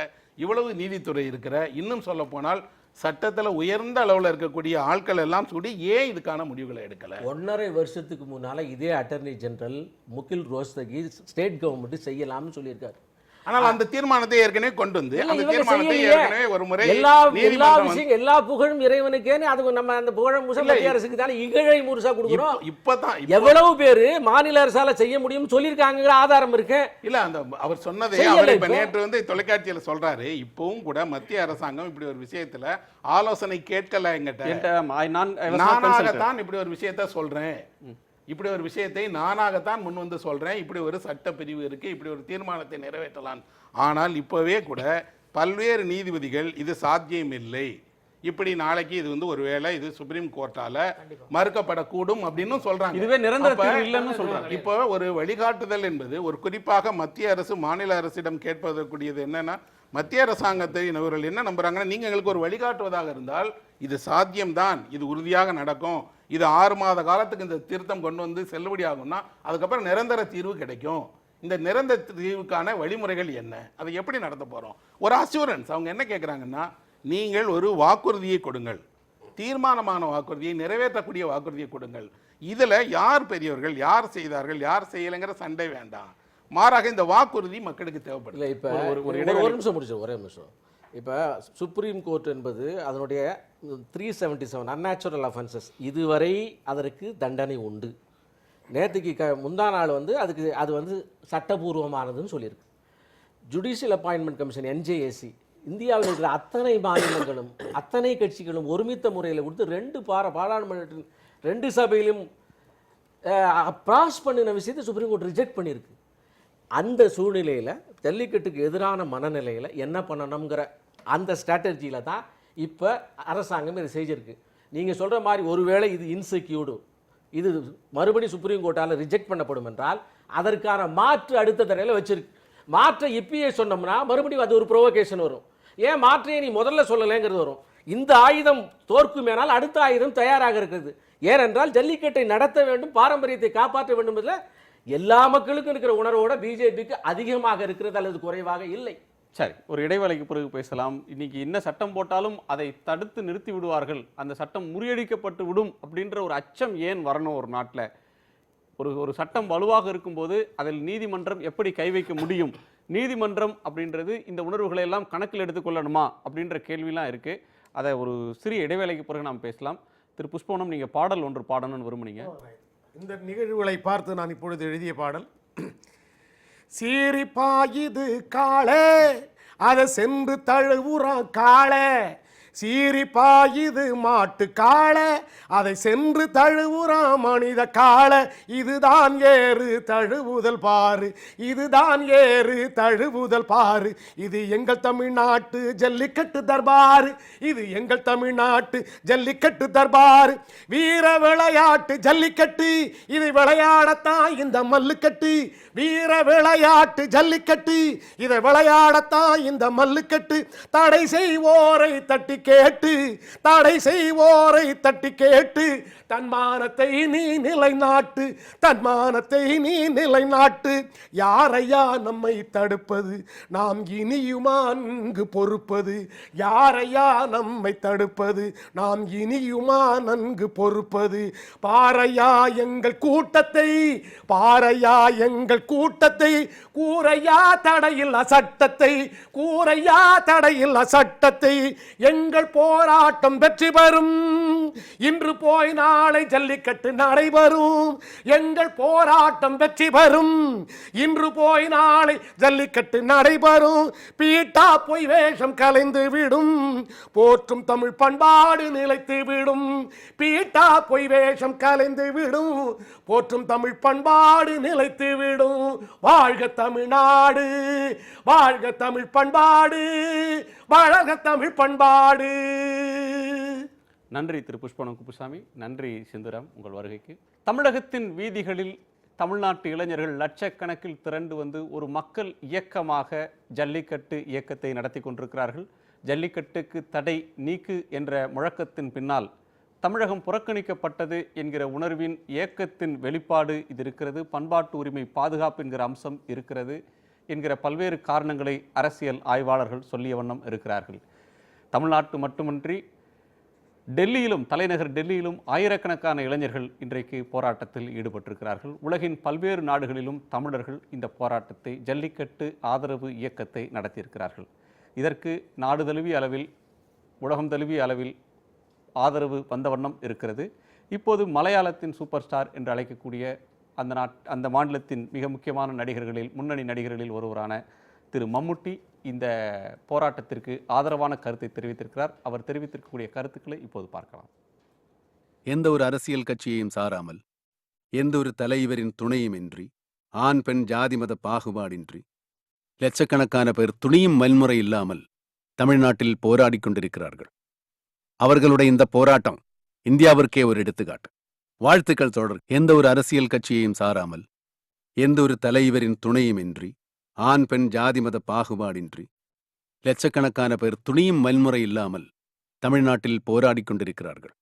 இவ்வளவு நீதித்துறை இருக்கிற, இன்னும் சொல்ல போனால் சட்டத்துல உயர்ந்த அளவுல இருக்கக்கூடிய ஆட்கள் எல்லாம் கூடி ஏன் இதுக்கான முடிவுகளை எடுக்கல? 1.5 வருஷத்துக்கு முன்னால இதே அட்டர்னி ஜெனரல் முகில் ரோஸ்தகி ஸ்டேட் கவர்மெண்ட் செய்யலாம்னு சொல்லியிருக்காரு. ஆனால் அந்த தீர்மானத்தை ஏற்கனவே கொண்டு வந்து இல்ல, அந்த இவங்க தீர்மானத்தை செய்யலையே. ஏற்கனவே ஒரு முறை எல்லா நீதிமன்றம் வந்து- விஷயம் எல்லா புகழும் இறைவனுக்கேன்னு அது நம்ம அந்த புகழும் முழுசா இல்ல, மத்திய அரசுக்கு தானே இகழை முழுசா கொடுக்குறோம். இப்பதான் எவ்வளவு பேரு மாநில அரசால செய்ய முடியும்னு சொல்லியிருக்காங்கிற ஆதாரம் இருக்கு. இல்ல அந்த அவர் சொன்னதே செய்யலை அவர் இப்ப இப்போ. நேற்று வந்து தொலைக்காட்சியில சொல்றாரு. இப்பவும் கூட மத்திய அரசாங்கம் இப்படி ஒரு விஷயத்துல ஆலோசனை கேட்கல என்கிட்ட. நானாகத்தான் இப்படி ஒரு விஷயத்த சொல்றேன், இப்படி ஒரு விஷயத்தை நானாகத்தான் முன் வந்து சொல்றேன், இப்படி ஒரு சட்ட பிரிவு இருக்கு, இப்படி ஒரு தீர்மானத்தை நிறைவேற்றலாம். ஆனால் இப்பவே கூட பல்வேறு நீதிபதிகள் இது சாத்தியம் இல்லை, இப்படி நாளைக்கு இது வந்து ஒருவேளை இது சுப்ரீம் கோர்ட்டால மறுக்கப்படக்கூடும் அப்படின்னு சொல்றாங்க. இதுவே நிரந்தர அப்ப தீர்வு இல்லைன்னு சொல்றாங்க. இப்போ ஒரு வழிகாட்டுதல் என்பது ஒரு குறிப்பாக மத்திய அரசு மாநில அரசிடம் கேட்பதற்குரியது என்னன்னா, மத்திய அரசாங்கத்தை இவர்கள் என்ன நம்புறாங்கன்னா, நீங்க எங்களுக்கு ஒரு வழிகாட்டுவதாக இருந்தால் இது சாத்தியம்தான், இது உறுதியாக நடக்கும், இது 6 மாத காலத்துக்கு இந்த திருத்தம் கொண்டு வந்து செல்லுபடி ஆகும்னா அதுக்கப்புறம் நிரந்தர தீர்வு கிடைக்கும். இந்த நிரந்தர தீர்வுக்கான வழிமுறைகள் என்ன, அதை எப்படி நடத்த போறோம்? ஒரு அஷூரன்ஸ். அவங்க என்ன கேட்குறாங்கன்னா, நீங்கள் ஒரு வாக்குறுதியை கொடுங்கள், தீர்மானமான வாக்குறுதியை, நிறைவேற்றக்கூடிய வாக்குறுதியை கொடுங்கள். இதுல யார் பெரியவர்கள், யார் செய்தார்கள், யார் செய்யலைங்கிற சண்டை வேண்டாம். மாறாக இந்த வாக்குறுதி மக்களுக்கு தேவைப்படுது. இல்லை இப்போ ஒரு நிமிஷம் முடிச்சு ஒரே நிமிஷம். இப்போ சுப்ரீம் கோர்ட் என்பது அதனுடைய 377 அன்நேச்சுரல் அஃபென்சஸ் இதுவரை அதற்கு தண்டனை உண்டு. நேற்றுக்கு முந்தா நாள் வந்து அது வந்து சட்டபூர்வமானதுன்னு சொல்லியிருக்கு. ஜுடிஷியல் அப்பாயின்மெண்ட் கமிஷன் NJAC இந்தியாவில் இருக்கிற அத்தனை மாநிலங்களும் அத்தனை கட்சிகளும் ஒருமித்த முறையில் கொடுத்து 2 பாராளுமன்றத்தின் 2 சபையிலும் பாஸ் பண்ணின விஷயத்தை சுப்ரீம் கோர்ட் ரிஜெக்ட் பண்ணியிருக்கு. அந்த சூழ்நிலையில் ஜல்லிக்கட்டுக்கு எதிரான மனநிலையில் என்ன பண்ணணுங்கிற அந்த ஸ்ட்ராட்டஜியில் தான் இப்போ அரசாங்கம் இதை செஞ்சிருக்கு. நீங்கள் சொல்கிற மாதிரி ஒருவேளை இது இன்செக்யூர்டு, இது மறுபடி சுப்ரீம் கோர்ட்டால் ரிஜெக்ட் பண்ணப்படும் என்றால் அதற்கான மாற்று அடுத்த தடையில் வச்சிருக்கு. மாற்றை இப்பயே சொன்னோம்னா மறுபடியும் அது ஒரு ப்ரோவோகேஷன் வரும். ஏன் மாற்றையை நீ முதல்ல சொல்லலைங்கிறது வரும். இந்த ஆயுதம் தோற்குமேனால் அடுத்த ஆயுதம் தயாராக இருக்கிறது. ஏனென்றால் ஜல்லிக்கட்டை நடத்த வேண்டும், பாரம்பரியத்தை காப்பாற்ற வேண்டும் என்பதில் எல்லா மக்களுக்கும் இருக்கிற உணர்வோட பிஜேபிக்கு அதிகமாக இருக்கிறது அல்லது குறைவாக இல்லை. சரி, ஒரு இடைவேளைக்கு பிறகு பேசலாம். இன்னைக்கு என்ன சட்டம் போட்டாலும் அதை தடுத்து நிறுத்தி விடுவார்கள், அந்த சட்டம் முறியடிக்கப்பட்டு விடும் அப்படின்ற ஒரு அச்சம் ஏன் வரணும்? ஒரு நாட்டில் ஒரு சட்டம் வலுவாக இருக்கும்போது அதில் நீதிமன்றம் எப்படி கை வைக்க முடியும்? நீதிமன்றம் அப்படின்றது இந்த உணர்வுகளை எல்லாம் கணக்கில் எடுத்துக்கொள்ளணுமா அப்படின்ற கேள்விலாம் இருக்குது. அதை ஒரு சிறிய இடைவேளைக்கு பிறகு நாம் பேசலாம். திரு புஷ்பவனம், நீங்கள் பாடல் ஒன்று பாடணும்னு விரும்புனீங்க. இந்த நிகழ்வுகளை பார்த்து நான் இப்பொழுது எழுதிய பாடல். சீரிப்பாயுது காளே, அதை சென்று தழுவுறா காளே, சீரிப்பாயுது மாட்டு காளை, அதை சென்று தழுவுறா மனித காளை, இதுதான் ஏறு தழுவுதல் பாரு, இதுதான் ஏறு தழுவுதல் பாரு, இது எங்கள் தமிழ்நாட்டு ஜல்லிக்கட்டு தர்பாரு, இது எங்கள் தமிழ்நாட்டு ஜல்லிக்கட்டு தர்பாரு, வீர விளையாட்டு ஜல்லிக்கட்டு, இதை விளையாடத்தான் இந்த மல்லுக்கட்டு, வீர விளையாட்டு ஜல்லிக்கட்டு, இதை விளையாடத்தான் இந்த மல்லுக்கட்டு, தடை செய்வோரை தட்டி கேட்டு தடை செய்வோரை தட்டி கேட்டு தன்மானத்தை நீ நிலைநாட்டு, தன்மானத்தை நீ நிலைநாட்டு. யாரையா நம்மை தடுப்பது, நாம் இனியுமா நன்கு பொறுப்பது? யாரையா நம்மை தடுப்பது, நாம் இனியுமா நன்கு பொறுப்பது? பாரையா எங்கள் கூட்டத்தை, பாரையா எங்கள் கூட்டத்தை, கூரையா தடையில் அசட்டத்தை, கூரையா தடையில் அசட்டத்தை. எங்கள் போராட்டம் வெற்றி பெறும், இன்று போய் நாளை ஜல்லிக்கட்டு நடைபெறும். எங்கள் போராட்டம் வெற்றி பெறும், இன்று போய் நாளை ஜல்லிக்கட்டு நடைபெறும். பீட்டா பொய் வேஷம் கலைந்து விடும், போற்றும் தமிழ் பண்பாடு நிலைத்து விடும். பீட்டா பொய் வேஷம் கலைந்து விடும், போற்றும் தமிழ் பண்பாடு நிலைத்து விடும். வாழ்க தமிழ்நாடு, வாழ்க தமிழ் பண்பாடு, வாழ்க தமிழ் பண்பாடு. நன்றி திரு புஷ்பவனம் குப்புசாமி, நன்றி செந்தூராம் உங்கள் வருகைக்கு. தமிழகத்தின் வீதிகளில் தமிழ்நாட்டு இளைஞர்கள் லட்சக்கணக்கில் திரண்டு வந்து ஒரு மக்கள் இயக்கமாக ஜல்லிக்கட்டு இயக்கத்தை நடத்தி கொண்டிருக்கிறார்கள். ஜல்லிக்கட்டுக்கு தடை நீக்கு என்ற முழக்கத்தின் பின்னால் தமிழகம் புறக்கணிக்கப்பட்டது என்கிற உணர்வின் இயக்கத்தின் வெளிப்பாடு இது இருக்கிறது. பண்பாட்டு உரிமை பாதுகாப்பு என்கிற அம்சம் இருக்கிறது என்கிற பல்வேறு காரணங்களை அரசியல் ஆய்வாளர்கள் சொல்லிய வண்ணம் இருக்கிறார்கள். தமிழ்நாட்டு மட்டுமின்றி டெல்லியிலும், தலைநகர் டெல்லியிலும் ஆயிரக்கணக்கான இளைஞர்கள் இன்றைக்கு போராட்டத்தில் ஈடுபட்டிருக்கிறார்கள். உலகின் பல்வேறு நாடுகளிலும் தமிழர்கள் இந்த போராட்டத்தை, ஜல்லிக்கட்டு ஆதரவு இயக்கத்தை நடத்தியிருக்கிறார்கள். இதற்கு நாடு தழுவிய அளவில், உலகம் தழுவிய அளவில் ஆதரவு வந்த வண்ணம் இருக்கிறது. இப்போது மலையாளத்தின் சூப்பர் ஸ்டார் என்று அழைக்கக்கூடிய அந்த மாநிலத்தின் மிக முக்கியமான நடிகர்களில், முன்னணி நடிகர்களில் ஒருவரான திரு மம்முட்டி இந்த போராட்டத்திற்கு ஆதரவான கருத்தை தெரிவித்திருக்கிறார். அவர் தெரிவித்திருக்கக்கூடிய கருத்துக்களை இப்போது பார்க்கலாம். எந்த ஒரு அரசியல் கட்சியையும் சாராமல், எந்த ஒரு தலைவரின் துணையுமின்றி, ஆண் பெண் ஜாதி மத பாகுபாடின்றி லட்சக்கணக்கான பேர் துணியும் வன்முறை இல்லாமல் தமிழ்நாட்டில் போராடி கொண்டிருக்கிறார்கள். அவர்களுடைய இந்த போராட்டம் இந்தியாவிற்கே ஒரு எடுத்துக்காட்டு. வாழ்த்துக்கள் தொடர். எந்த ஒரு அரசியல் கட்சியையும் சாராமல், எந்த ஒரு தலைவரின் துணையுமின்றி, ஆண் பெண் ஜாதி மத பாகுபாடின்றி லட்சக்கணக்கான பேர் துணியும் வன்முறை இல்லாமல் தமிழ்நாட்டில் போராடி கொண்டிருக்கிறார்கள்.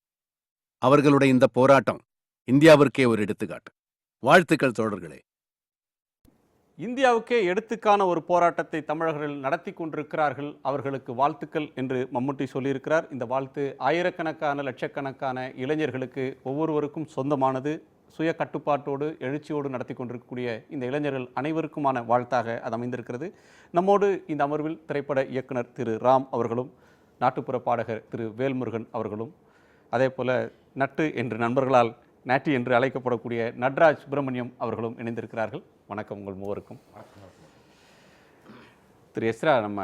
அவர்களுடைய இந்த போராட்டம் இந்தியாவிற்கே ஒரு எடுத்துக்காட்டு. வாழ்த்துக்கள் தோழர்களே. இந்தியாவுக்கே எடுத்துக்கான ஒரு போராட்டத்தை தமிழர்கள் நடத்தி கொண்டிருக்கிறார்கள், அவர்களுக்கு வாழ்த்துக்கள் என்று மம்முட்டி சொல்லியிருக்கிறார். இந்த வாழ்த்து ஆயிரக்கணக்கான லட்சக்கணக்கான இளைஞர்களுக்கு ஒவ்வொருவருக்கும் சொந்தமானது. சுய கட்டுப்பாட்டோடு எழுச்சியோடு நடத்தி கொண்டிருக்கக்கூடிய இந்த இளைஞர்கள் அனைவருக்குமான வாழ்த்தாக அது அமைந்திருக்கிறது. நம்மோடு இந்த அமர்வில் திரைப்பட இயக்குனர் திரு ராம் அவர்களும், நாட்டுப்புற பாடகர் திரு வேல்முருகன் அவர்களும், அதே போல நட்டு என்று நண்பர்களால் நாட்டி என்று அழைக்கப்படக்கூடிய நட்ராஜ் சுப்பிரமணியம் அவர்களும் இணைந்திருக்கிறார்கள். வணக்கம் உங்கள் மூவருக்கும். திரு எஸ்ரா, நம்ம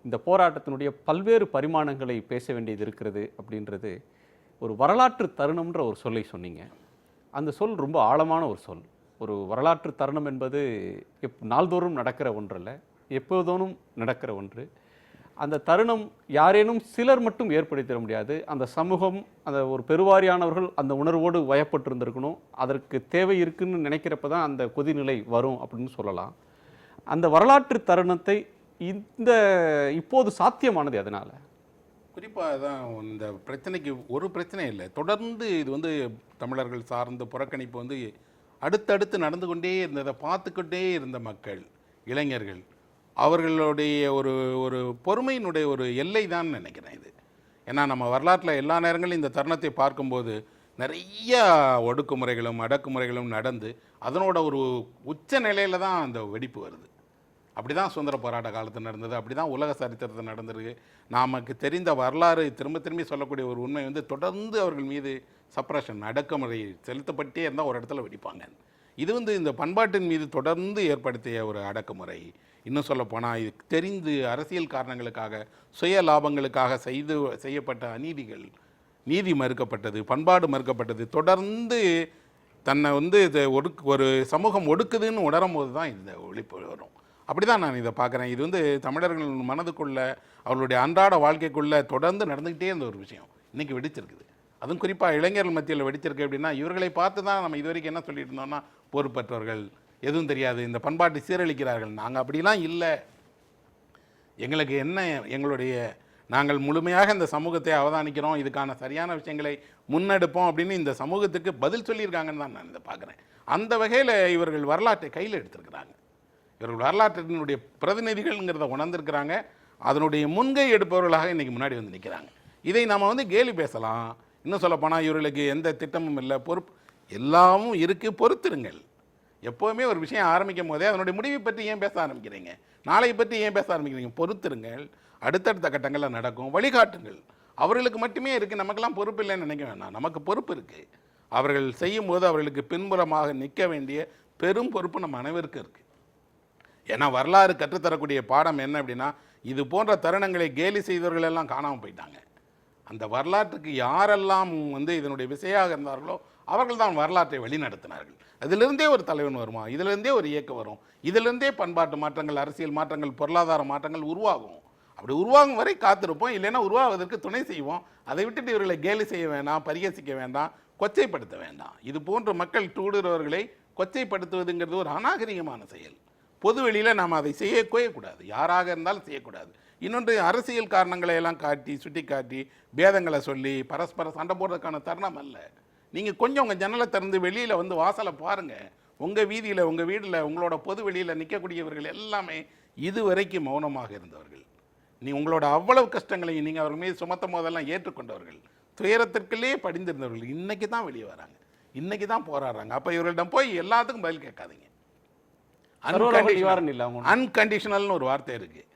இந்த போராட்டத்தினுடைய பல்வேறு பரிமாணங்களை பேச வேண்டியது இருக்கிறது அப்படின்றது, ஒரு வரலாற்று தருணம்ன்ற ஒரு சொல்லை சொன்னீங்க. அந்த சொல் ரொம்ப ஆழமான ஒரு சொல். ஒரு வரலாற்று தருணம் என்பது நாள்தோறும் நடக்கிற ஒன்றல்ல, எப்போதோனும் நடக்கிற ஒன்று. அந்த தருணம் யாரேனும் சிலர் மட்டும் ஏற்படுத்திட முடியாது. அந்த சமூகம், அந்த ஒரு பெருவாரியானவர்கள் அந்த உணர்வோடு வயப்பட்டிருந்திருக்கணும். அதற்கு தேவை இருக்குன்னு நினைக்கிறப்ப தான் அந்த கொதிநிலை வரும் அப்படின்னு சொல்லலாம். அந்த வரலாற்று தருணத்தை இப்போது சாத்தியமானது அதனால் குறிப்பாக தான் இந்த பிரச்சனைக்கு ஒரு பிரச்சனை இல்லை. தொடர்ந்து இது தமிழர்கள் சார்ந்த புறக்கணிப்பு அடுத்தடுத்து நடந்து கொண்டே இருந்ததை பார்த்துக்கிட்டே இருந்த மக்கள், இளைஞர்கள், அவர்களுடைய ஒரு ஒரு பொறுமையினுடைய ஒரு எல்லை தான் நினைக்கிறேன் இது. ஏன்னா நம்ம வரலாற்றில் எல்லா நேரங்களும் இந்த தருணத்தை பார்க்கும்போது நிறைய ஒடுக்குமுறைகளும் அடக்குமுறைகளும் நடந்து அதனோட ஒரு உச்ச நிலையில் தான் அந்த வெடிப்பு வருது. அப்படி தான் சுதந்திர போராட்ட காலத்தில் நடந்தது, அப்படி தான் உலக சரித்திரத்தில் நடந்திருக்கு. நமக்கு தெரிந்த வரலாறு திரும்ப திரும்பி சொல்லக்கூடிய ஒரு உண்மை தொடர்ந்து அவர்கள் மீது சப்ரஷன், அடக்குமுறை செலுத்தப்பட்டே இருந்தால் ஒரு இடத்துல வெடிப்பாங்க. இது இந்த பண்பாட்டின் மீது தொடர்ந்து ஏற்படுத்திய ஒரு அடக்குமுறை. இன்னும் சொல்லப்போனால் இது தெரிந்து அரசியல் காரணங்களுக்காக, சுய லாபங்களுக்காக செய்யப்பட்ட அநீதிகள், நீதி மறுக்கப்பட்டது, பண்பாடு மறுக்கப்பட்டது. தொடர்ந்து தன்னை ஒரு சமூகம் ஒடுக்குதுன்னு உணரும் போது தான் இந்த ஒழிப்பு வரும். அப்படி தான் நான் இதை பார்க்குறேன். இது தமிழர்கள் மனதுக்குள்ள, அவர்களுடைய அன்றாட வாழ்க்கைக்குள்ளே தொடர்ந்து நடந்துக்கிட்டே இருந்த ஒரு விஷயம் இன்றைக்கி வெடிச்சிருக்குது. அதுவும் குறிப்பாக இளைஞர்கள் மத்தியில் வெடிச்சிருக்கு. அப்படின்னா இவர்களை பார்த்து தான் நம்ம இது வரைக்கும் என்ன சொல்லிட்டு இருந்தோம்னா, பொறுப்பற்றவர்கள், எதுவும் தெரியாது, இந்த பண்பாட்டை சீரழிக்கிறார்கள். நாங்கள் அப்படிலாம் இல்லை, எங்களுக்கு என்ன, எங்களுடைய நாங்கள் முழுமையாக இந்த சமூகத்தை அவதானிக்கிறோம், இதுக்கான சரியான விஷயங்களை முன்னெடுப்போம் அப்படின்னு இந்த சமூகத்துக்கு பதில் சொல்லியிருக்காங்கன்னு தான் நான் இதை பார்க்குறேன். அந்த வகையில் இவர்கள் வரலாற்றை கையில் எடுத்திருக்கிறாங்க. இவர்கள் வரலாற்றினுடைய பிரதிநிதிகள்ங்கிறத உணர்ந்திருக்கிறாங்க. அதனுடைய முன்கை எடுப்பவர்களாக இன்றைக்கி முன்னாடி வந்து நிற்கிறாங்க. இதை நம்ம வந்து கேலி பேசலாம். இன்னும் சொல்லப்போனால் இவர்களுக்கு எந்த திட்டமும் இல்லை, பொறுப்பு எல்லாமும் இருக்குது, பொறுத்திருங்கள். எப்போவுமே ஒரு விஷயம் ஆரம்பிக்கும் போதே அதனுடைய முடிவை பற்றி ஏன் பேச ஆரம்பிக்கிறீங்க, நாளை பற்றி ஏன் பேச ஆரம்பிக்கிறீங்க? பொறுத்திருங்கள், அடுத்தடுத்த கட்டங்களில் நடக்கும், வழிகாட்டுங்கள். அவர்களுக்கு மட்டுமே இருக்குது, நமக்கெல்லாம் பொறுப்பு இல்லைன்னு நினைக்க வேண்டாம். நமக்கு பொறுப்பு இருக்குது. அவர்கள் செய்யும்போது அவர்களுக்கு பின்புறமாக நிற்க வேண்டிய பெரும் பொறுப்பு நம்ம அனைவருக்கும் இருக்குது. ஏன்னா வரலாறு கற்றுத்தரக்கூடிய பாடம் என்ன அப்படின்னா, இது போன்ற தருணங்களை கேலி செய்தவர்கள் எல்லாம் காணாமல் போயிட்டாங்க. அந்த வரலாற்றுக்கு யாரெல்லாம் வந்து இதனுடைய விசையாக இருந்தார்களோ அவர்கள் தான் வரலாற்றை வழிநடத்தினார்கள். அதிலிருந்தே ஒரு தலைவன் வருமா, இதிலிருந்தே ஒரு இயக்கம் வரும், இதிலிருந்தே பண்பாட்டு மாற்றங்கள், அரசியல் மாற்றங்கள், பொருளாதார மாற்றங்கள் உருவாகும். அப்படி உருவாகும் வரை காத்திருப்போம், இல்லைன்னா உருவாவதற்கு துணை செய்வோம். அதை விட்டுட்டு இவர்களை கேலி செய்ய வேண்டாம், பரிகசிக்க வேண்டாம், கொச்சைப்படுத்த வேண்டாம். இது போன்ற மக்கள் தூடுறவர்களை கொச்சைப்படுத்துவதுங்கிறது ஒரு அநாகரிகமான செயல். பொது வெளியில் நாம் அதை செய்யவே கூடாது, யாராக இருந்தாலும் செய்யக்கூடாது. இன்னொன்று, அரசியல் காரணங்களை எல்லாம் காட்டி சுட்டி காட்டி பேதங்களை சொல்லி பரஸ்பர சண்டை போடுறதுக்கான தருணம் அல்ல. நீங்கள் கொஞ்சம் உங்கள் ஜன்னலை திறந்து வெளியில் வந்து வாசலை பாருங்கள். உங்கள் வீதியில், உங்கள் வீட்டில், உங்களோட பொது வெளியில் நிற்கக்கூடியவர்கள் எல்லாமே இதுவரைக்கும் மௌனமாக இருந்தவர்கள். உங்களோட அவ்வளவு கஷ்டங்களையும் நீங்கள் அவர் மீது சுமத்தும் போதெல்லாம் ஏற்றுக்கொண்டவர்கள், துயரத்திற்குள்ளே படிந்திருந்தவர்கள் இன்றைக்கி தான் வெளியே வராங்க, இன்றைக்கி தான் போராடுறாங்க. அப்போ இவர்களிடம் போய் எல்லாத்துக்கும் பதில் கேட்காதீங்க. அன்கண்டிஷனல்னு ஒரு வார்த்தை இருக்குது.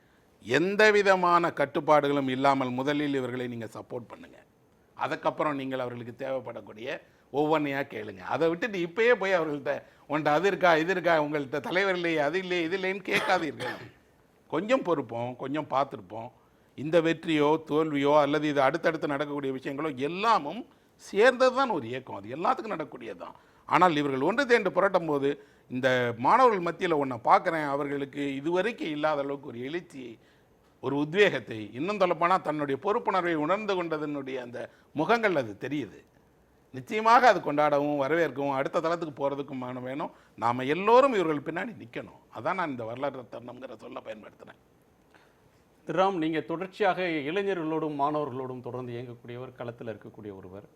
எந்த விதமான கட்டுப்பாடுகளும் இல்லாமல் முதலில் இவர்களை நீங்கள் சப்போர்ட் பண்ணுங்கள். அதுக்கப்புறம் நீங்கள் அவர்களுக்கு தேவைப்படக்கூடிய ஒவ்வொன்றையாக கேளுங்க. அதை விட்டுட்டு இப்போயே போய் அவர்கள்ட்ட உன்ட்ட அது இருக்கா, இது இருக்கா, உங்கள்கிட்ட தலைவர் இல்லையே, அது இல்லையே, இது இல்லைன்னு கேட்காதீர்கள். கொஞ்சம் பொறுப்போம், கொஞ்சம் பார்த்துருப்போம். இந்த வெற்றியோ தோல்வியோ அல்லது இது அடுத்தடுத்து நடக்கக்கூடிய விஷயங்களோ எல்லாமும் சேர்ந்தது தான் ஒரு இயக்கம். அது எல்லாத்துக்கும் நடக்கக்கூடியது தான். ஆனால் இவர்கள் ஒன்று தேர்ந்து புரட்டும் போது இந்த மாணவர்கள் மத்தியில் ஒன்றை பார்க்குறேன், அவர்களுக்கு இதுவரைக்கும் இல்லாத அளவுக்கு ஒரு எழுச்சியை, ஒரு உத்வேகத்தை, இன்னும் சொல்லப்போனால் தன்னுடைய பொறுப்புணர்வை உணர்ந்து கொண்டதனுடைய அந்த முகங்கள் அது தெரியுது. நிச்சயமாக அது கொண்டாடவும் வரவேற்கவும் அடுத்த தளத்துக்கு போகிறதுக்கும் வேணும். நாம் எல்லோரும் இவர்கள் பின்னாடி நிற்கணும். அதான் நான் இந்த வரலாற்று தருணம்ங்கிற சொல்ல பயன்படுத்துகிறேன். ராம், நீங்கள் தொடர்ச்சியாக இளைஞர்களோடும் மாணவர்களோடும் தொடர்ந்து இயங்கக்கூடியவர், களத்தில் இருக்கக்கூடிய ஒருவர்.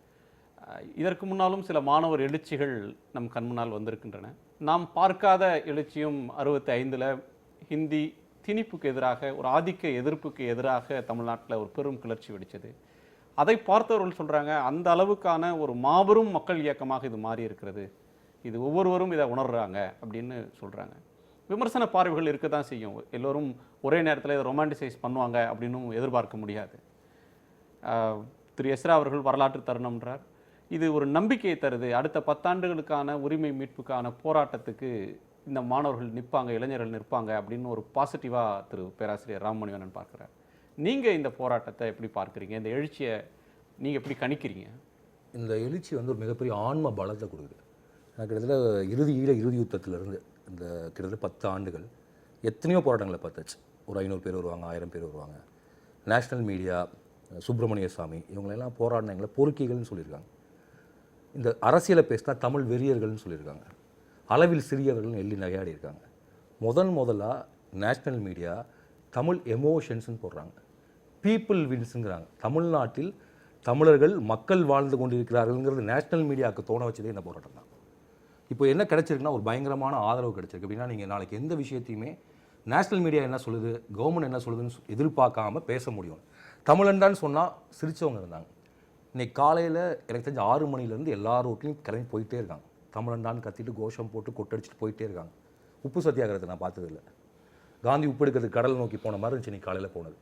இதற்கு முன்னாலும் சில மாணவர் எழுச்சிகள் நம் கண் முன்னால் வந்திருக்கின்றன. நாம் பார்க்காத எழுச்சியும் 65 ஹிந்தி திணிப்புக்கு எதிராக, ஒரு ஆதிக்க எதிர்ப்புக்கு எதிராக தமிழ்நாட்டில் ஒரு பெரும் கிளர்ச்சி வெடித்தது. அதை பார்த்தவர்கள் சொல்கிறாங்க, அந்த அளவுக்கான ஒரு மாபெரும் மக்கள் இயக்கமாக இது மாறி இருக்கிறது, இது ஒவ்வொருவரும் இதை உணர்றாங்க அப்படின்னு சொல்கிறாங்க. விமர்சன பார்வைகள் இருக்க தான் செய்யும். எல்லோரும் ஒரே நேரத்தில் இதை ரொமான்டிசைஸ் பண்ணுவாங்க அப்படின்னும் எதிர்பார்க்க முடியாது. திரு எஸ்ரா அவர்கள் வரலாற்று தருணம்ன்றார். இது ஒரு நம்பிக்கையை தருது. அடுத்த 10 ஆண்டுகளுக்கான உரிமை மீட்புக்கான போராட்டத்துக்கு இந்த மாணவர்கள் நிற்பாங்க, இளைஞர்கள் நிற்பாங்க அப்படின்னு ஒரு பாசிட்டிவாக திரு பேராசிரியர் ராமமணிவண்ணன் பார்க்குறார். நீங்கள் இந்த போராட்டத்தை எப்படி பார்க்குறீங்க? இந்த எழுச்சியை நீங்கள் எப்படி கணிக்கிறீங்க? இந்த எழுச்சி வந்து ஒரு மிகப்பெரிய ஆன்ம பலத்தை கொடுக்குது. கிட்டத்தட்ட இறுதி யுத்தத்திலிருந்து இந்த கிட்டத்தட்ட 10 ஆண்டுகள் எத்தனையோ போராட்டங்களை பார்த்தாச்சு. ஒரு 500 பேர் வருவாங்க, 1000 பேர் வருவாங்க. நேஷ்னல் மீடியா, சுப்பிரமணிய சாமி, இவங்களெல்லாம் போராடினவங்களை பொறுக்கிகள்னு சொல்லியிருக்காங்க. இந்த அரசியலை பேசினா தமிழ் வெறியர்கள்னு சொல்லியிருக்காங்க. அளவில் சிறியவர்கள்னு எள்ளி நகையாடி இருக்காங்க. முதலாக நேஷ்னல் மீடியா தமிழ் எமோஷன்ஸ்னு போடுறாங்க, பீப்புள் வின்ஸுங்கிறாங்க. தமிழ்நாட்டில் தமிழர்கள் மக்கள் வாழ்ந்து கொண்டிருக்கிறார்கள்ங்கிறது நேஷ்னல் மீடியாவுக்கு தோண வச்சதே இந்த போராட்டம் தான். இப்போ என்ன கிடச்சிருக்குன்னா ஒரு பயங்கரமான ஆதரவு கிடச்சிருக்கு. அப்படின்னா நீங்கள் நாளைக்கு எந்த விஷயத்தையுமே நேஷ்னல் மீடியா என்ன சொல்லுது, கவர்மெண்ட் என்ன சொல்லுதுன்னு எதிர்பார்க்காம பேச முடியும். தமிழன்டான்னு சொன்னால் சிரித்தவங்க இருந்தாங்க. இன்றைக்கி காலையில் எனக்கு தெரிஞ்ச 6 மணிலேருந்து எல்லா ரோட்லையும் கிளம்பி போயிட்டே இருக்காங்க. தமிழன்டான்னு கத்திட்டு கோஷம் போட்டு கொட்டடிச்சிட்டு போயிட்டே இருக்காங்க. உப்பு சத்தியாகிரகத்தை நான் பார்த்ததில்லை. காந்தி உப்பு எடுக்கிறதுக்கு கடல் நோக்கி போன மாதிரி இருந்துச்சு இன்றைக்கி காலையில் போனது.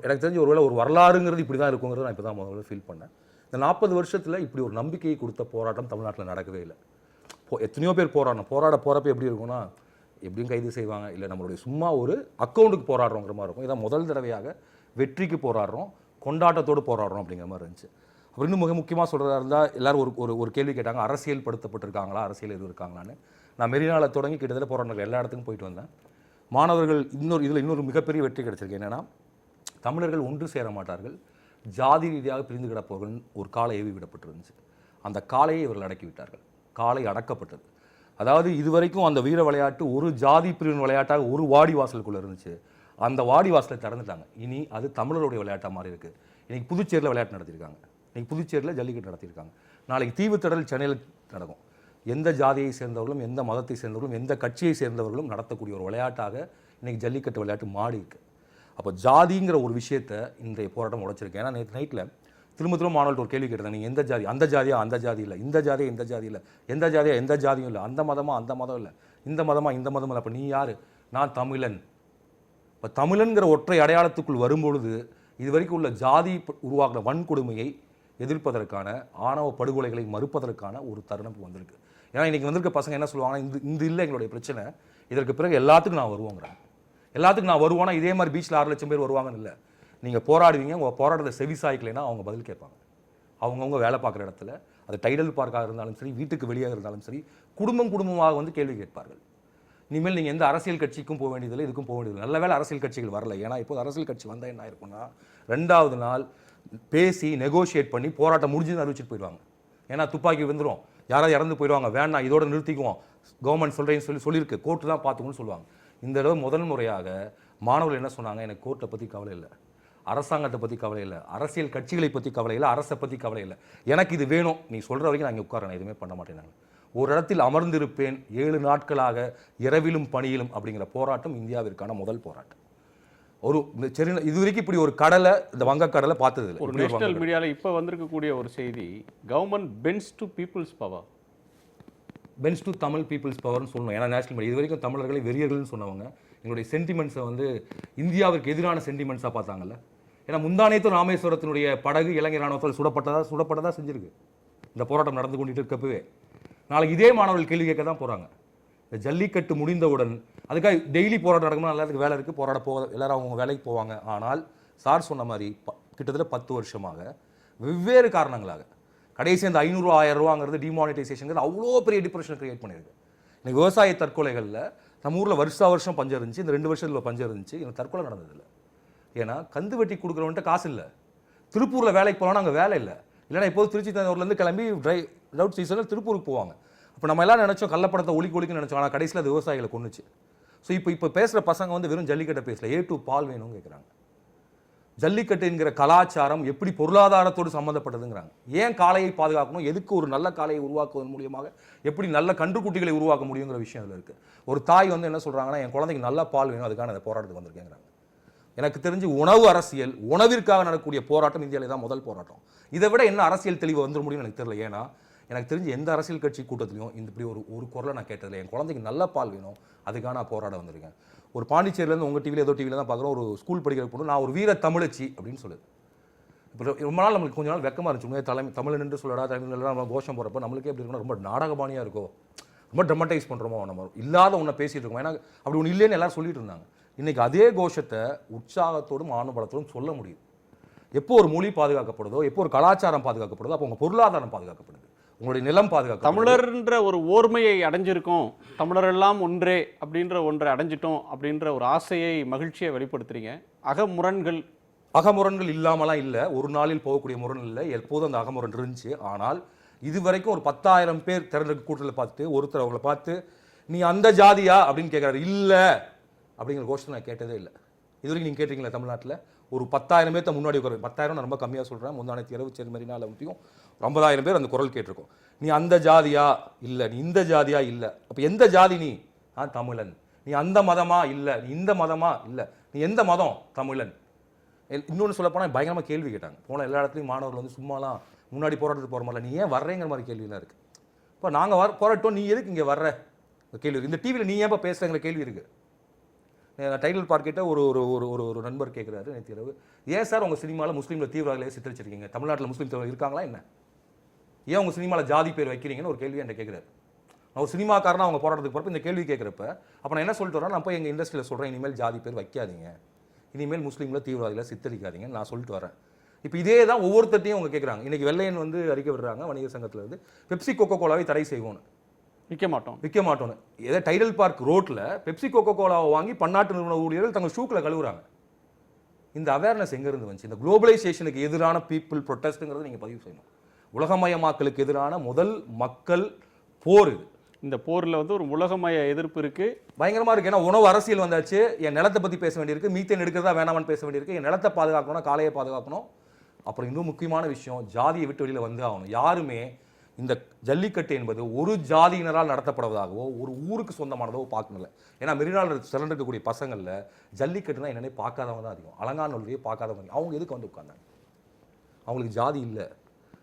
எனக்கு தெரிஞ்ச ஒருவேளை ஒரு வரலாறுங்கிறது இப்படி தான் இருக்குங்கிறது நான் இப்போ தான் முதல்ல ஃபீல் பண்ணேன். இந்த 40 வருஷத்தில் இப்படி ஒரு நம்பிக்கையை கொடுத்த போராட்டம் தமிழ்நாட்டில் நடக்கவே இல்லை. எத்தனையோ பேர் போராட போகிறப்ப எப்படி இருக்கும்னா, எப்படியும் கைது செய்வாங்க, இல்லை நம்மளுடைய சும்மா ஒரு அக்கௌண்ட்டுக்கு போராடுறோங்கிற மாதிரி இருக்கும். இதான் முதல் தடவையாக வெற்றிக்கு போராடுறோம், கொண்டாட்டத்தோடு போராடுறோம் அப்படிங்கிற மாதிரி இருந்துச்சு. அப்புறம் இன்னும் மிக முக்கியமாக சொல்கிறதா இருந்தால் எல்லோரும் ஒரு கேள்வி கேட்டாங்க, அரசியல் படுத்தப்பட்டிருக்காங்களா, அரசியல் எதுவும் இருக்காங்களான்னு. நான் மெரினாவில் தொடங்கி கிட்டத்தட்ட போராட்டம் எல்லா இடத்துக்கும் போயிட்டு வந்தேன். மாணவர்கள் இன்னொரு மிகப்பெரிய வெற்றி கிடைச்சிருக்கு. என்னென்னா, தமிழர்கள் ஒன்று சேர மாட்டார்கள், ஜாதி ரீதியாக பிரிந்து கிடப்பவர்கள் ஒரு காலை ஏவி விடப்பட்டிருந்துச்சு. அந்த காலையை இவர்கள் அடக்கி விட்டார்கள். காலை அடக்கப்பட்டது. அதாவது இதுவரைக்கும் அந்த வீர விளையாட்டு ஒரு ஜாதி பிரிவின் விளையாட்டாக ஒரு வாடி வாசலுக்குள்ளே இருந்துச்சு. அந்த வாடிவாசலை திறந்துட்டாங்க. இனி அது தமிழருடைய விளையாட்டாக மாறி இருக்கு. இன்னைக்கு புதுச்சேரியில் விளையாட்டு நடத்தியிருக்காங்க, இன்னைக்கு புதுச்சேரியில் ஜல்லிக்கட்டு நடத்தியிருக்காங்க, நாளைக்கு தீவுத்திடல் சென்னையில் நடக்கும். எந்த ஜாதியை சேர்ந்தவர்களும் எந்த மதத்தை சேர்ந்தவர்களும் எந்த கட்சியை சேர்ந்தவர்களும் நடத்தக்கூடிய ஒரு விளையாட்டாக இன்னைக்கு ஜல்லிக்கட்டு விளையாட்டு மாறி இருக்கு. அப்போ ஜாதிங்கிற ஒரு விஷயத்தை இன்றைய போராட்டம் உடைச்சிருக்கு. ஏன்னா நேற்று நைட்டில் திரும்ப மாணவர்கள்ட்ட ஒரு கேள்வி கேட்டாங்க, நீங்கள் எந்த ஜாதி, அந்த ஜாதியா அந்த ஜாதி இல்லை, இந்த ஜாதியா இந்த ஜாதி இல்லை, எந்த ஜாதியா எந்த ஜாதியும் இல்லை, அந்த மதமா அந்த மதம் இல்லை, இந்த மதமா இந்த மதம் இல்லை, அப்போ நீ யார்? நான் தமிழன். இப்போ தமிழன்கிற ஒற்றை அடையாளத்துக்குள் வரும்பொழுது இது வரைக்கும் உள்ள ஜாதி உருவாக்குற வன்கொடுமையை எதிர்ப்பதற்கான, ஆணவ படுகொலைகளை மறுப்பதற்கான ஒரு தருணம் வந்திருக்கு. ஏன்னா இன்றைக்கி வந்திருக்க பசங்க என்ன சொல்லுவாங்கன்னா, இந்த இல்லை எங்களுடைய பிரச்சனை, இதற்கு பிறகு எல்லாத்துக்கும் நான் வருவோங்கிறேன். எல்லாத்துக்கும் நான் வருவானா இதே மாதிரி பீச்சில் 6 லட்சம் பேர் வருவாங்கன்னு இல்லை. நீங்கள் போராடுவீங்க, உங்கள் போராட்டத்தை செவிசாய்க்கலைன்னா அவங்க பதில் கேட்பாங்க. அவங்கவுங்க வேலை பார்க்குற இடத்துல, அது டைடல் பார்க்காக இருந்தாலும் சரி, வீட்டுக்கு வெளியாக இருந்தாலும் சரி, குடும்பமாக வந்து கேள்வி கேட்பார்கள். இனிமேல் நீங்கள் எந்த அரசியல் கட்சிக்கும் போக வேண்டியதில்லை, இதுக்கும் போக வேண்டியதில்லை. நல்ல வேலை அரசியல் கட்சிகள் வரல. ஏன்னா இப்போ அரசியல் கட்சி வந்தால் என்ன ஆயிருக்குன்னா, 2வது நாள் பேசி நெகோஷியேட் பண்ணி போராட்டம் முடிஞ்சுன்னு அறிவிச்சிட்டு போயிடுவாங்க. ஏன்னா துப்பாக்கி வந்துடும், யாராவது இறந்து போயிடுவாங்க, வேணாம் இதோட நிறுத்திக்குவோம், கவர்மெண்ட் சொல்கிறேன்னு சொல்லியிருக்கு, கோர்ட்டு தான் பார்த்துக்கணும்னு சொல்லுவாங்க. இந்த தடவை முதல் முறையாக மாணவர்கள் என்ன சொன்னாங்க, எனக்கு கோர்ட்டை பற்றி கவலை இல்லை, அரசாங்கத்தை பற்றி கவலை இல்லை, அரசியல் கட்சிகளை பற்றி கவலை இல்லை, அரசை பற்றி கவலை இல்லை, எனக்கு இது வேணும், நீ சொல்கிற வரைக்கும் நான் இங்கே உட்காரேன், எதுவுமே பண்ண மாட்டேன், ஒரு இடத்தில் அமர்ந்திருப்பேன் 7 நாட்களாக இரவிலும் பணியிலும் அப்படிங்கிற போராட்டம் இந்தியாவிற்கான முதல் போராட்டம். ஒரு சரி, இது வரைக்கும் இப்படி ஒரு கடலை, இந்த வங்கக்கடலை பார்த்தது இல்லை. ஒரு நேஷனல் மீடியாவில் இப்போ வந்திருக்கக்கூடிய ஒரு செய்தி, government bends to people's power, bends to Tamil people's பவர்னு சொல்லணும். ஏன்னா நேஷனல் மீடியா இது வரைக்கும் தமிழர்களை வெறியர்கள்னு சொன்னவங்க எங்களுடைய சென்டிமெண்ட்ஸை வந்து இந்தியாவிற்கு எதிரான சென்டிமெண்ட்ஸாக பார்த்தாங்கல்ல. ஏன்னா முந்தானேத்து ராமேஸ்வரத்தினுடைய படகு இளைஞர் ராணுவத்தால் சுடப்பட்டதா செஞ்சிருக்கு. இந்த போராட்டம் நடந்து கொண்டுட்டு இருக்கப்பவே நாளைக்கு இதே மாணவர்கள் கேள்வி கேட்க தான் போகிறாங்க. இந்த ஜல்லிக்கட்டு முடிந்தவுடன் அதுக்காக டெய்லி போராட்டம் நடக்கணும், எல்லாத்துக்கும் வேலை இருக்குது, போராட எல்லாரும் அவங்க வேலைக்கு போவாங்க. ஆனால் சார் சொன்ன மாதிரி கிட்டத்தட்ட 10 வருஷமாக வெவ்வேறு காரணங்களாக கடைசி அந்த 500 1000 ரூபாங்கிறது டிமானிட்டைசேஷனுங்கிறது அவ்வளோ பெரிய டிப்ரெஷன் கிரியேட் பண்ணியிருக்கு. இன்னைக்கு விவசாய தற்கொலைகளில் நம்ம ஊரில் வருஷம் பஞ்சம் இருந்துச்சு, இந்த 2 வருஷத்தில் பஞ்சம் இருந்துச்சு, எனக்கு தற்கொலை நடந்ததில்லை. ஏன்னா கந்து வெட்டி கொடுக்குறவன்ட்டு காசு இல்லை, திருப்பூரில் வேலைக்கு போகலான்னு அங்கே வேலை இல்லை, இல்லைன்னா இப்போது திருச்சி தஞ்சாவூர்லேருந்து கிளம்பி ரவுட் சீசனில் திருப்பூருக்கு போவாங்க. அப்போ நம்ம எல்லாம் நினச்சோம் கள்ளப்படத்தை ஒழிக்குன்னு நினச்சோம், ஆனால் கடைசியில் அது விவசாயிகளை கொண்டுச்சு. ஸோ இப்போ பேசுகிற பசங்க வந்து வெறும் ஜல்லிக்கட்டை பேசல, A2 பால் வேணும்னு கேட்குறாங்க. ஜல்லிக்கட்டுங்கிற கலாச்சாரம் எப்படி பொருளாதாரத்தோடு சம்மந்தப்பட்டதுங்கிறாங்க. ஏன் காளையை பாதுகாக்கணும், எதுக்கு ஒரு நல்ல காளையை உருவாக்குவதன் மூலியமாக எப்படி நல்ல கன்றுக்குட்டிகளை உருவாக்க முடியுங்கிற விஷயம் அதில் இருக்குது. ஒரு தாய் வந்து என்ன சொல்கிறாங்கன்னா, என் குழந்தைக்கு நல்ல பால் வேணும், அதுக்கான அந்த போராட்டத்துக்கு வந்திருக்கேங்கிறாங்க. எனக்கு தெரிஞ்சு உணவு அரசியல், உணவிற்காக நடக்கக்கூடிய போராட்டம் இந்தியாவிலே தான் முதல் போராட்டம். இதை விட என்ன அரசியல் தெளிவு வந்துட முடியும்னு எனக்கு தெரியல. ஏன்னா எனக்கு தெரிஞ்சு எந்த அரசியல் கட்சி கூட்டத்திலையும் இந்த இப்படி ஒரு குரலை நான் கேட்டதில்லை. என் குழந்தைக்கு நல்ல பால் வேணும், அதுக்காக நான் போராட வந்திருக்கேன். ஒரு பாண்டிச்சேரியிலேருந்து உங்கள் டிவியில் ஏதோ டிவியில் தான் பார்க்குறோம், ஒரு ஸ்கூல் படிக்கிற பொண்ணு நான் ஒரு வீர தமிழச்சி அப்படின்னு சொல்லுது. இப்போ ரொம்ப நாள் நம்மளுக்கு கொஞ்ச நாள் வெக்கமாக இருந்துச்சு, தமிழ் என்று சொல்லடா, தமிழ் நம்ம கோஷம் போகிறப்ப நம்மளுக்கே எப்படி இருக்கணும், ரொம்ப நாடகபாணியாக இருக்கோ, ரொம்ப ட்ரமடைஸ் பண்ணுறோமோ, நம்ம இல்லாத ஒன்றை பேசிகிட்டு இருக்கோம். ஏன்னா அப்படி ஒன்று இல்லைன்னு எல்லாரும் சொல்லிட்டு இருந்தாங்க. இன்றைக்கி அதே கோஷத்தை உற்சாகத்தோடும் ஆணுபலத்தோடும் சொல்ல முடியுது. எப்போ ஒரு மொழி பாதுகாக்கப்படுதோ, எப்போ ஒரு கலாச்சாரம் பாதுகாக்கப்படுதோ, அப்போ உங்கள் பொருளாதாரம் பாதுகாக்கப்படுது, உங்களுடைய நிலம் பாதுகாக்க. தமிழர்ன்ற ஒரு ஓர்மையை அடைஞ்சிருக்கோம், தமிழர் எல்லாம் ஒன்றே அப்படின்ற ஒன்றை அடைஞ்சிட்டோம் அப்படின்ற ஒரு ஆசையை, மகிழ்ச்சியை வெளிப்படுத்துறீங்க. அகமுரண்கள் இல்லாமலாம் இல்லை, ஒரு நாளில் போகக்கூடிய முரண் இல்லை, எப்போதும் அந்த அகமுரண் இருந்துச்சு. ஆனால் இது வரைக்கும் ஒரு 10,000 பேர் திறந்திருக்க கூட்டத்தில் பார்த்துட்டு ஒருத்தர் அவங்கள பார்த்து நீ அந்த ஜாதியா அப்படின்னு கேட்குறாரு. இல்லை அப்படிங்கிற கோஷத்தை நான் கேட்டதே இல்லை. இது வரைக்கும் நீங்கள் கேட்டீங்களா தமிழ்நாட்டில்? ஒரு 10,000 பேர்த்த முன்னாடி உட்காரு, 10,000 நான் ரொம்ப கம்மியாக சொல்கிறேன், முந்தானத்து இரவு சரி மாதிரி நாள் முற்றியும் 50,000 பேர் அந்த குரல் கேட்டிருக்கோம். நீ அந்த ஜாதியா இல்லை, நீ இந்த ஜாதியா இல்லை, அப்போ எந்த ஜாதி நீ? நான் தமிழன். நீ அந்த மதமா? இல்லை. நீ இந்த மதமா? இல்லை. நீ எந்த மதம்? தமிழன். இன்னொன்று சொல்லப்போனால் பயங்கரமாக கேள்வி கேட்டாங்க. போன எல்லா இடத்துலையும் மாணவர்கள் வந்து சும்மாலாம் முன்னாடி போராட்டத்துக்கு போகிற மாதிரில நீ ஏன் வர்றேங்கிற மாதிரி கேள்வியெல்லாம் இருக்குது. இப்போ நாங்கள் போராட்டோம், நீ எதுக்கு இங்கே வர்ற கேள்வி, இந்த டிவியில் நீ ஏன் பேசுகிறங்கிற கேள்வி இருக்குது. டைடல் பார்க்கிட்ட ஒரு ஒரு ஒரு நண்பர் கேட்குறாரு நேற்று இரவு, ஏன் சார் உங்கள் சினிமாவில் முஸ்லீமில் தீவிரவாதிகளே சித்தரிச்சிருக்கீங்க, தமிழ்நாட்டில் முஸ்லீம் தீவிரவாதி இருக்காங்களா என்ன, ஏன் உங்கள் சினிமாவில் ஜாதி பேர் வைக்கிறீங்கன்னு ஒரு கேள்வி என்கிட்ட கேட்குறாரு. நான் ஒரு சினிமாக்காரனா அவங்க போராட்டத்துக்கு போகிறப்ப இந்த கேள்வி கேட்குறப்ப அப்போ நான் என்ன சொல்லிட்டு வரேன், நான் போய் எங்கள் இண்டஸ்ட்ரியில் சொல்கிறேன், இனிமேல் ஜாதி பேர் வைக்காதீங்க, இனிமேல் முஸ்லீமில் தீவிரவாதிகளை சித்தரிக்காதீங்கன்னு நான் சொல்லிட்டு வரேன். இப்போ இதே தான் ஒவ்வொருத்தையும் அவங்க கேட்குறாங்க. இன்றைக்கி வெள்ளையன் வந்து அறிக்கை விடுறாங்க வணிகர் சங்கத்தில் இருந்து, பெப்சி கோகோ கோலாவை தடை செய்வோன்னு, விற்க மாட்டோன்னு. ஏதோ டைடல் பார்க் ரோட்டில் பெப்சி கோகோ கோலாவை வாங்கி பன்னாட்டு நிறுவன ஊழியர்கள் தங்கள் ஷூக்கில் கழுவுறாங்க. இந்த அவேர்னஸ் எங்கேருந்து வந்துச்சு? இந்த குளோபலைசேஷனுக்கு எதிரான பீப்புள் ப்ரொட்டஸ்ட்டுங்கிறது நீங்கள் பதிவு செய்யணும். உலகமயமாக்கலுக்கு எதிரான முதல் மக்கள் போர் இது. இந்த போரில் வந்து ஒரு உலகமய எதிர்ப்பு இருக்கு. பயங்கரமா இருக்கு. ஏன்னா உணவு அரசியல் வந்தாச்சு. என் நிலத்தை பத்தி பேச வேண்டியிருக்கு, மீத்தேன் எடுக்கிறதா வேணாமான்னு பேச வேண்டியிருக்கு, என் நிலத்தை பாதுகாக்கணும், காளையை பாதுகாக்கணும். அப்புறம் இன்னும் முக்கியமான விஷயம், ஜாதியை விட்டு வெளியில வந்து ஆகணும். யாருமே இந்த ஜல்லிக்கட்டு என்பது ஒரு ஜாதியினரால் நடத்தப்படுவதாகவோ ஒரு ஊருக்கு சொந்தமானதோ பார்க்கல. ஏன்னா மெரினால சிறந்திருக்கக்கூடிய பசங்கள்ல ஜல்லிக்கட்டுனா என்னன்னே பார்க்காதவங்க தான் அதிகம். அலங்காநல்லூரையே பார்க்காதவங்க. அவங்க எதுக்கு வந்து உட்கார்ந்தாங்க? அவங்களுக்கு ஜாதி இல்லை,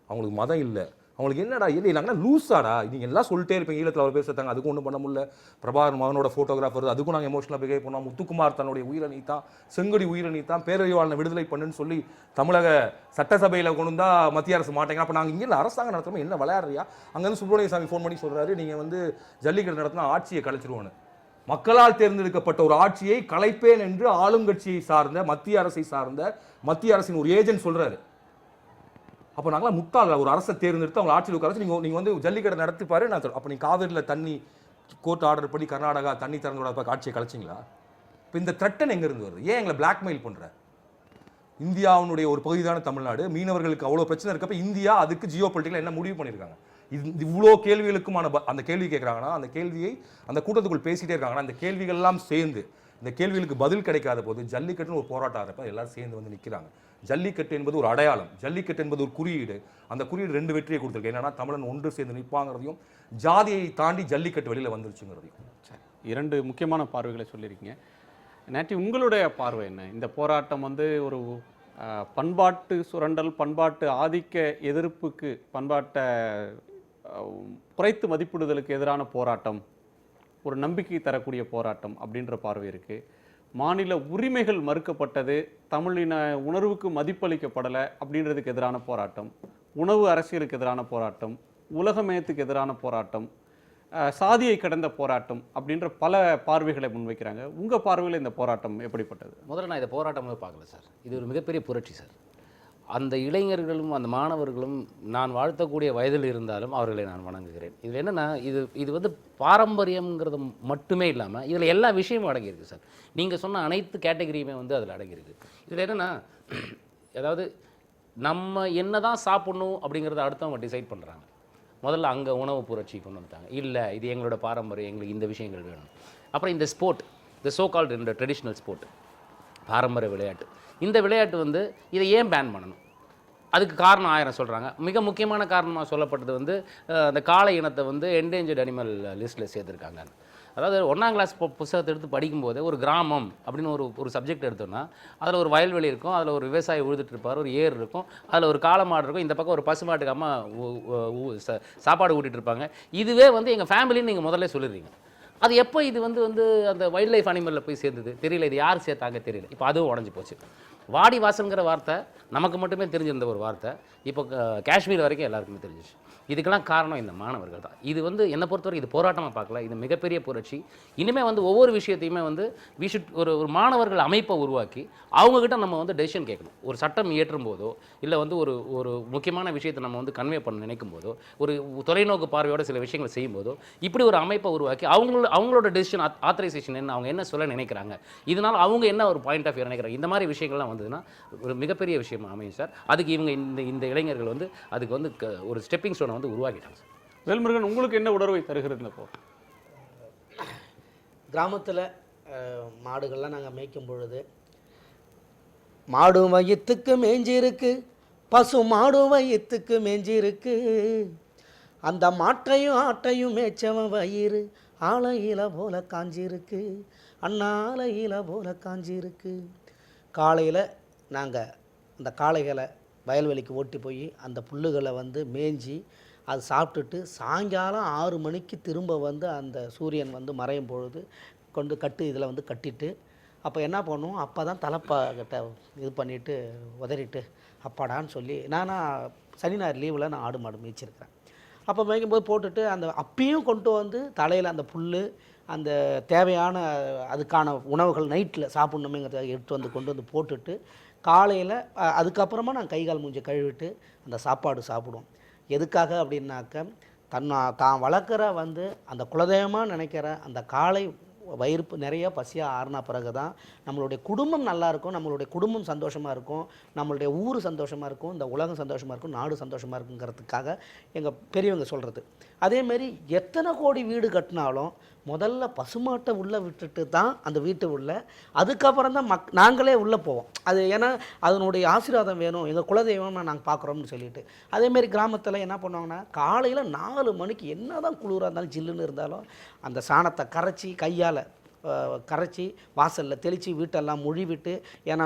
அவங்களுக்கு மதம் இல்லை, அவங்களுக்கு என்னடா இல்லைனாங்கன்னா லூஸாடா. நீங்கள் எல்லாம் சொல்லிட்டே இருப்பீங்க, ஈழத்தில் அவர் பேசுறாங்க, அதுக்கும் ஒன்றும் பண்ண முடியல. பிரபாகர் மகனோட ஃபோட்டோகிராஃபர், அதுக்கும் நாங்கள் எமோஷனலாக பிஹேவ் பண்ணோம். முத்துக்குமார் தன்னுடைய உயிரை நீத்தான், செங்கடி உயிரை நீத்தான், பேரறிவாளனை விடுதலை பண்ணுன்னு சொல்லி தமிழக சட்டசபையில் கொண்டு வந்தா மத்திய அரசு மாட்டேங்க. அப்போ நாங்கள் இங்கே அரசாங்கம் நடத்துகிறோம், என்ன விளையாடுறியா? அங்கேருந்து சுப்பிரமணிய சாமி ஃபோன் பண்ணி சொல்கிறாரு, நீங்கள் வந்து ஜல்லிக்கட்டு நடத்தினா ஆட்சியை கலைச்சிருவோன்னு. மக்களால் தேர்ந்தெடுக்கப்பட்ட ஒரு ஆட்சியை கலைப்பேன் என்று ஆளுங்கட்சியை சார்ந்த மத்திய அரசை சார்ந்த மத்திய அரசின் ஒரு ஏஜென்ட் சொல்கிறாரு. அப்போ நாங்களாம் முட்டாள். ஒரு அரசை தேர்ந்தெடுத்து அவங்க ஆட்சியில் உட்கார நீங்கள் வந்து ஜல்லிக்கட்டை நடத்திப்பாரு. நான் அப்போ நீங்கள் காவிரியில் தண்ணி கோர்ட் ஆர்டர் படி கர்நாடகா தண்ணி திறந்தோட ஆட்சியை கலைச்சிங்களா? இப்போ இந்த த்ரெட்டன் எங்கேருந்து வருது? ஏன் எங்களை பிளாக்மெயில் பண்ணுற? இந்தியாவுடைய ஒரு பகுதிதான தமிழ்நாடு. மீனவர்களுக்கு அவ்வளோ பிரச்சனை இருக்கப்ப இந்தியா அதுக்கு ஜியோ பொலிட்டிக்கலாக என்ன முடிவு பண்ணியிருக்காங்க? இவ்வளோ கேள்விகளுக்குமான அந்த கேள்வி கேட்குறாங்கன்னா அந்த கேள்வியை அந்த கூட்டத்துக்குள் பேசிகிட்டே இருக்காங்கன்னா அந்த கேள்விகள்லாம் சேர்ந்து இந்த கேள்விகளுக்கு பதில் கிடைக்காத போது ஜல்லிக்கட்டுன்னு ஒரு போராட்டம் ஆகிறப்ப எல்லாரும் சேர்ந்து வந்து நிற்கிறாங்க. ஜல்லிக்கட்டு என்பது ஒரு அடையாளம், ஜல்லிக்கட்டு என்பது ஒரு குறியீடு. அந்த குறியீடு 2 வெற்றியை கொடுத்துருக்கு. என்னன்னா தமிழன் ஒன்று சேர்ந்து நிற்பாங்கிறதையும் ஜாதியை தாண்டி ஜல்லிக்கட்டு வெளியில் வந்துருச்சுங்கிறதையும். 2 முக்கியமான பார்வைகளை சொல்லியிருக்கீங்க. நேற்று உங்களுடைய பார்வை என்ன? இந்த போராட்டம் வந்து ஒரு பண்பாட்டு சுரண்டல், பண்பாட்டு ஆதிக்க எதிர்ப்புக்கு, பண்பாட்டை குறைத்து மதிப்பிடுதலுக்கு எதிரான போராட்டம், ஒரு நம்பிக்கை தரக்கூடிய போராட்டம் அப்படின்ற பார்வை இருக்குது. மாநில உரிமைகள் மறுக்கப்பட்டது, தமிழின உணர்வுக்கு மதிப்பளிக்கப்படலை அப்படின்றதுக்கு எதிரான போராட்டம், உணவு அரசியலுக்கு எதிரான போராட்டம், உலகமயத்துக்கு எதிரான போராட்டம், சாதியை கடந்த போராட்டம் அப்படின்ற பல பார்வைகளை முன்வைக்கிறாங்க. உங்கள் பார்வையில் இந்த போராட்டம் எப்படிப்பட்டது? முதல்ல நான் இதை போராட்டமாக பார்க்கல சார். இது ஒரு மிகப்பெரிய புரட்சி சார். அந்த இளைஞர்களும் அந்த மாணவர்களும் நான் வாழ்த்தக்கூடிய வயதில் இருந்தாலும் அவர்களை நான் வணங்குகிறேன். இதில் என்னென்னா இது வந்து பாரம்பரியங்கிறது மட்டுமே இல்லாமல் இதில் எல்லா விஷயமும் அடங்கியிருக்கு சார். நீங்கள் சொன்ன அனைத்து கேட்டகரியுமே வந்து அதில் அடங்கியிருக்கு. இதில் என்னென்னா, அதாவது நம்ம என்ன தான் சாப்பிட்ணும் அப்படிங்கிறத அடுத்தவங்க டிசைட் பண்ணுறாங்க. முதல்ல அங்கே உணவு புரட்சி கொண்டு வந்துட்டாங்க. இல்லை, இது எங்களோட பாரம்பரியம், எங்களுக்கு இந்த விஷயங்கள் வேணும். அப்புறம் இந்த ஸ்போர்ட், இந்த சோ கால்டு இந்த ட்ரெடிஷ்னல் ஸ்போர்ட், பாரம்பரிய விளையாட்டு, இந்த விளையாட்டு வந்து இதை ஏன் பேன் பண்ணணும்? அதுக்கு காரணம் 1000 சொல்கிறாங்க. மிக முக்கியமான காரணமாக சொல்லப்பட்டது வந்து அந்த காளை இனத்தை வந்து என்டேஞ்சர்ட் அனிமல் லிஸ்ட்டில் சேர்த்துருக்காங்க. அதாவது 1ஆம் கிளாஸ் புத்தகத்தை எடுத்து படிக்கும்போது ஒரு கிராமம் அப்படின்னு ஒரு சப்ஜெக்ட் எடுத்தோம்னா அதில் ஒரு வயல்வெளி இருக்கும், அதில் ஒரு விவசாயி உழுதுட்டு இருப்பார், ஒரு ஏர் இருக்கும், அதில் ஒரு காளை மாடு இருக்கும், இந்த பக்கம் ஒரு பசுமாட்டுக்கு அம்மா சாப்பாடு ஊட்டிகிட்டு இருப்பாங்க. இதுவே வந்து எங்கள் ஃபேமிலின்னு நீங்கள் முதல்ல சொல்லிடுறீங்க. அது எப்போ இது வந்து அந்த வைல்ட் லைஃப் அனிமலில் போய் சேர்ந்தது தெரியல. இது யார் சேர்த்தாங்க தெரியல. இப்போ அதுவும் உடஞ்சி போச்சு. வாடி வாசல்ங்கிற வார்த்தை நமக்கு மட்டுமே தெரிஞ்சிருந்த ஒரு வார்த்தை இப்போ காஷ்மீர் வரைக்கும் எல்லாருக்குமே தெரிஞ்சிச்சு. இதுக்கெல்லாம் காரணம் இந்த மாணவர்கள் தான். இது வந்து என்னை பொறுத்தவரை இது போராட்டமாக பார்க்கல, இது மிகப்பெரிய புரட்சி. இனிமேல் வந்து ஒவ்வொரு விஷயத்தையுமே வந்து ஒரு மாணவர்கள் அமைப்பை உருவாக்கி அவங்கக்கிட்ட நம்ம வந்து டெசிஷன் கேட்கணும். ஒரு சட்டம் இயற்றும் போதோ இல்லை வந்து ஒரு முக்கியமான விஷயத்தை நம்ம வந்து கன்வே பண்ண நினைக்கும் போதோ, ஒரு தொலைநோக்கு பார்வையோட சில விஷயங்களை செய்யும் போதோ இப்படி ஒரு அமைப்பை உருவாக்கி அவங்களோட டெசிஷன் ஆத்தரைசேஷன் என்ன, அவங்க என்ன சொல்ல நினைக்கிறாங்க, இதனால் அவங்க என்ன ஒரு பாயிண்ட் ஆஃப் வியூ நினைக்கிறாங்க, இந்த மாதிரி விஷயங்கள்லாம் வந்ததுன்னா ஒரு மிகப்பெரிய விஷயமா அமையும் சார். அதுக்கு இவங்க இந்த இளைஞர்கள் வந்து அதுக்கு வந்து ஒரு ஸ்டெப்பிங் ஸ்டோனை வந்து உருவாக்கிட்டாங்க சார். வேல்முருகன், உங்களுக்கு என்ன உணர்வை தருகிறது இந்த போர்? கிராமத்தில் மாடுகள்லாம் நாங்கள் மேய்க்கும் பொழுது மாடு வயிற்றுக்கு மேஞ்சிருக்கு, பசு மாடு வயிற்றுக்கு மேஞ்சிருக்கு, அந்த மாட்டையும் ஆட்டையும் மேய்ச்சவன் வயிறு ஆலையில போல காஞ்சிருக்கு, அண்ணாலையில போல காஞ்சிருக்கு. காலையில் நாங்கள் அந்த காளைகளை வயல்வெளிக்கு ஓட்டி போய் அந்த புல்லுகளை வந்து மேய்ஞ்சி அது சாப்பிட்டுட்டு சாயங்காலம் 6 மணிக்கு திரும்ப வந்து அந்த சூரியன் வந்து மறையும் பொழுது கொண்டு இதில் வந்து கட்டிட்டு அப்போ என்ன பண்ணுவோம், அப்போ தான் தலைப்பாக்கிட்ட இது பண்ணிவிட்டு உதறிட்டு அப்பாடான்னு சொல்லி நான் சனி ஞாயிறு லீவில் நான் ஆடு மாடு மேய்ச்சிருக்கிறேன். அப்போ மேய்க்கும்போது போட்டுட்டு அந்த அப்பயும் கொண்டு வந்து தலையில் அந்த புல் அந்த தேவையான அதுக்கான உணவுகள் நைட்டில் சாப்பிட்ணுமேங்கிறத எடுத்து வந்து கொண்டு வந்து போட்டுட்டு காலையில் அதுக்கப்புறமா நான் கை கால் மூஞ்சி கழுவிட்டு அந்த சாப்பாடு சாப்பிடுவோம். எதுக்காக அப்படின்னாக்க தான் வளர்க்குற வந்து அந்த குலதெய்வமாக நினைக்கிற அந்த காளை வயிறு நிறைய பசியாக ஆறினா பிறகு தான் நம்மளுடைய குடும்பம் நல்லா இருக்கும், நம்மளுடைய குடும்பம் சந்தோஷமாக இருக்கும், நம்மளுடைய ஊர் சந்தோஷமாக இருக்கும், இந்த உலகம் சந்தோஷமாக இருக்கும், நாடு சந்தோஷமாக இருக்குங்கிறதுக்காக எங்கள் பெரியவங்க சொல்கிறது. அதேமாரி எத்தனை கோடி வீடு கட்டினாலும் முதல்ல பசுமாட்டை உள்ளே விட்டுட்டு தான் அந்த வீட்டு உள்ள, அதுக்கப்புறம் தான் நாங்களே உள்ளே போவோம். அது ஏன்னா அதனுடைய ஆசீர்வாதம் வேணும், எங்கள் குலதெய்வம் நாங்கள் பார்க்குறோம்னு சொல்லிட்டு. அதேமாரி கிராமத்தில் என்ன பண்ணுவாங்கன்னா காலையில் 4 மணிக்கு என்ன தான் குளிராக இருந்தாலும் ஜில்லுன்னு இருந்தாலும் அந்த சாணத்தை கரைச்சி கையால் கரைச்சி வாசலில் தெளித்து வீட்டெல்லாம் மொழிவிட்டு, ஏன்னா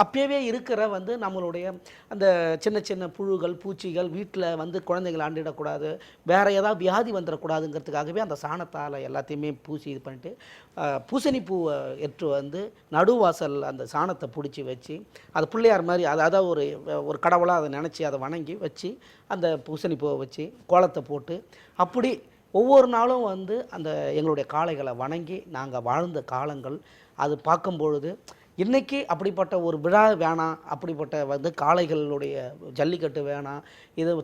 அப்போவே இருக்கிற வந்து நம்மளுடைய அந்த சின்ன சின்ன புழுகள் பூச்சிகள் வீட்டில் வந்து குழந்தைகள் ஆண்டிடக்கூடாது, வேறு ஏதாவது வியாதி வந்துடக்கூடாதுங்கிறதுக்காகவே அந்த சாணத்தால் எல்லாத்தையுமே பூசி இது பண்ணிட்டு பூசணி பூவை எடுத்து வந்து நடுவாசல் அந்த சாணத்தை பிடிச்சி வச்சு அது பிள்ளையார் மாதிரி அதாவது ஒரு கடவுளாக அதை நினச்சி அதை வணங்கி வச்சு அந்த பூசணி பூவை வச்சு கோலத்தை போட்டு அப்படி ஒவ்வொரு நாளும் வந்து அந்த எங்களுடைய காளைகளை வணங்கி நாங்கள் வாழ்ந்த காலங்கள் அது பார்க்கும்பொழுது இன்றைக்கி அப்படிப்பட்ட ஒரு விழா வேணாம், அப்படிப்பட்ட வந்து காளைகளுடைய ஜல்லிக்கட்டு வேணாம், இது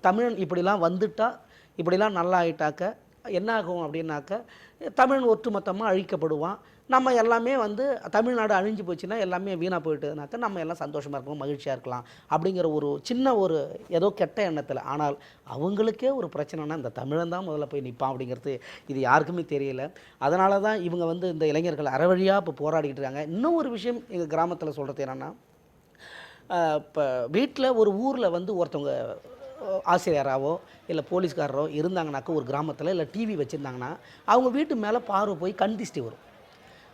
தமிழன் இப்படிலாம் வந்துட்டால் இப்படிலாம் நல்லா ஆகிட்டாக்க என்ன ஆகும் அப்படின்னாக்க தமிழன் ஒட்டுமொத்தமாக அழிக்கப்படுவான். நம்ம எல்லாமே வந்து தமிழ்நாடு அழிஞ்சு போச்சுன்னா எல்லாமே வீணாக போயிட்டுனாக்கா நம்ம எல்லாம் சந்தோஷமாக இருக்கலாம், மகிழ்ச்சியாக இருக்கலாம் அப்படிங்கிற ஒரு சின்ன ஒரு ஏதோ கெட்ட எண்ணத்தில். ஆனால் அவங்களுக்கே ஒரு பிரச்சனைனா இந்த தமிழன் தான் முதல்ல போய் நிற்பான் அப்படிங்கிறது இது யாருக்குமே தெரியல. அதனால தான் இவங்க வந்து இந்த இளைஞர்கள் அறவழியாக இப்போ போராடிக்கிட்டு இருக்காங்க. இன்னும் ஒரு விஷயம் எங்கள் கிராமத்தில் சொல்கிறது என்னென்னா, இப்போ வீட்டில் ஒரு ஊரில் வந்து ஒருத்தவங்க ஆசிரியராகவோ இல்லை போலீஸ்காரரோ இருந்தாங்கனாக்கா ஒரு கிராமத்தில் இல்லை டிவி வச்சுருந்தாங்கன்னா அவங்க வீட்டு மேலே பார்வை போய் கண் திஷ்டி வரும்.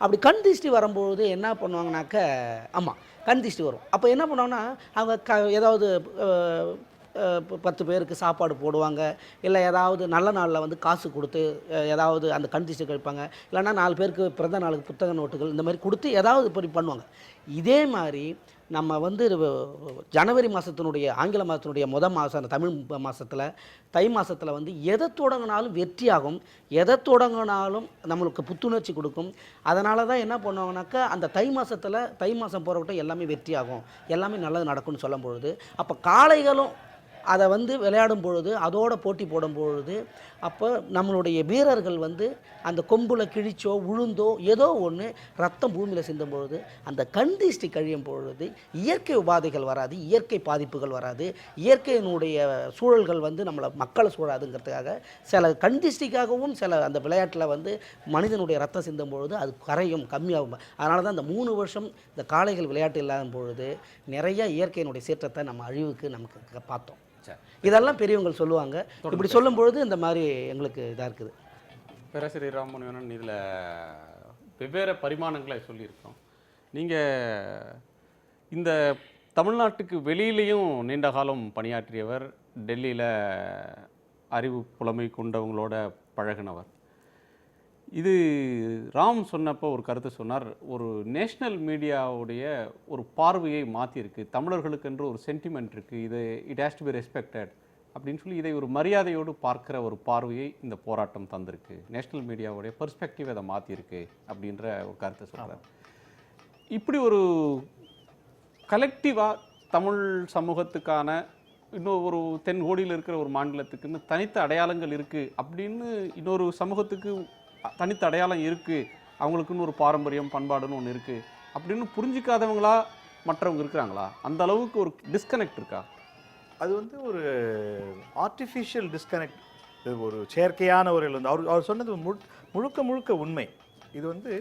அப்படி கண் திஷ்டி வரும்பொழுது என்ன பண்ணுவாங்கனாக்க, ஆமாம் கண் திஷ்டி வரும். அப்போ என்ன பண்ணுவாங்கன்னா அவங்க ஏதாவது 10 பேருக்கு சாப்பாடு போடுவாங்க, இல்லை ஏதாவது நல்ல நாளில் வந்து காசு கொடுத்து ஏதாவது அந்த கண் திஷ்டி கழிப்பாங்க, இல்லைன்னா 4 பேருக்கு பிறந்த நாளுக்கு புத்தக நோட்டுகள் இந்த மாதிரி கொடுத்து ஏதாவது இப்படி பண்ணுவாங்க. இதே மாதிரி நம்ம வந்து ஜனவரி மாதத்தினுடைய ஆங்கில மாதத்தினுடைய மாதம் அந்த தமிழ் மாதத்தில் தை மாதத்தில் வந்து எதை தொடங்கினாலும் வெற்றியாகும், எதை தொடங்கினாலும் நம்மளுக்கு புத்துணர்ச்சி கொடுக்கும். அதனால தான் என்ன பண்ணுவாங்கனாக்கா அந்த தை மாதம் போகிறவட்ட எல்லாமே வெற்றியாகும், எல்லாமே நல்லது நடக்கும்னு சொல்லும் பொழுது அப்போ காளைகளும் அதை வந்து விளையாடும் பொழுது அதோட போட்டி போடும் பொழுது அப்போ நம்மளுடைய வீரர்கள் வந்து அந்த கொம்பில் கிழிச்சோ உளுந்தோ ஏதோ ஒன்று ரத்தம் பூமியில் சிந்தும் பொழுது அந்த கண் திஷ்டி கழியும் பொழுது இயற்கை உபாதைகள் வராது, இயற்கை பாதிப்புகள் வராது, இயற்கையினுடைய சூழல்கள் வந்து நம்மளை மக்களை சூழாதுங்கிறதுக்காக சில கண் திஷ்டிக்காகவும் சில அந்த விளையாட்டில் வந்து மனிதனுடைய ரத்தம் சிந்தும் பொழுது அது கரையும் கம்மியாகும். அதனால தான் அந்த 3 வருஷம் இந்த காளைகள் விளையாட்டு இல்லாத பொழுது நிறைய இயற்கையினுடைய சீற்றத்தை நம்ம அழிவுக்கு நமக்கு பார்த்தோம். இதெல்லாம் பெரியவங்க சொல்லுவாங்க. இப்படி சொல்லும் பொழுது இந்த மாதிரி எங்களுக்கு இதாக இருக்குது. பேராசிரியர் ராமமோகன் இதில் வெவ்வேறு பரிமாணங்களை சொல்லியிருக்கோம். நீங்கள் இந்த தமிழ்நாட்டுக்கு வெளியிலையும் நீண்ட காலம் பணியாற்றியவர், டெல்லியில் அறிவு புலமை கொண்டவங்களோட பழகினவர். இது ராம் சொன்னப்போ ஒரு கருத்து சொன்னார், ஒரு நேஷ்னல் மீடியாவுடைய ஒரு பார்வையை மாற்றிருக்கு, தமிழர்களுக்கென்று ஒரு சென்டிமெண்ட் இருக்குது, இது it has to be respected அப்படின்னு சொல்லி இதை ஒரு மரியாதையோடு பார்க்குற ஒரு பார்வையை இந்த போராட்டம் தந்திருக்கு, நேஷ்னல் மீடியாவுடைய பெர்ஸ்பெக்டிவ் அதை மாற்றிருக்கு அப்படின்ற ஒரு கருத்தை சொல்கிறார். இப்படி ஒரு கலெக்டிவாக தமிழ் சமூகத்துக்கான இன்னும் ஒரு தென்கோடியில் இருக்கிற ஒரு மாநிலத்துக்குன்னு தனித்த அடையாளங்கள் இருக்குது அப்படின்னு, இன்னொரு சமூகத்துக்கு தனித்த அடையாளம் இருக்குது, அவங்களுக்குன்னு ஒரு பாரம்பரியம் பண்பாடுன்னு ஒன்று இருக்குது அப்படின்னு புரிஞ்சிக்காதவங்களா மற்றவங்க இருக்கிறாங்களா? அந்த அளவுக்கு ஒரு டிஸ்கனெக்ட் இருக்கா? அது வந்து ஒரு ஆர்டிஃபிஷியல் டிஸ்கனெக்ட், இது ஒரு செயற்கையான ஒரு வந்து அவர் சொன்னது முழுக்க உண்மை. இது வந்து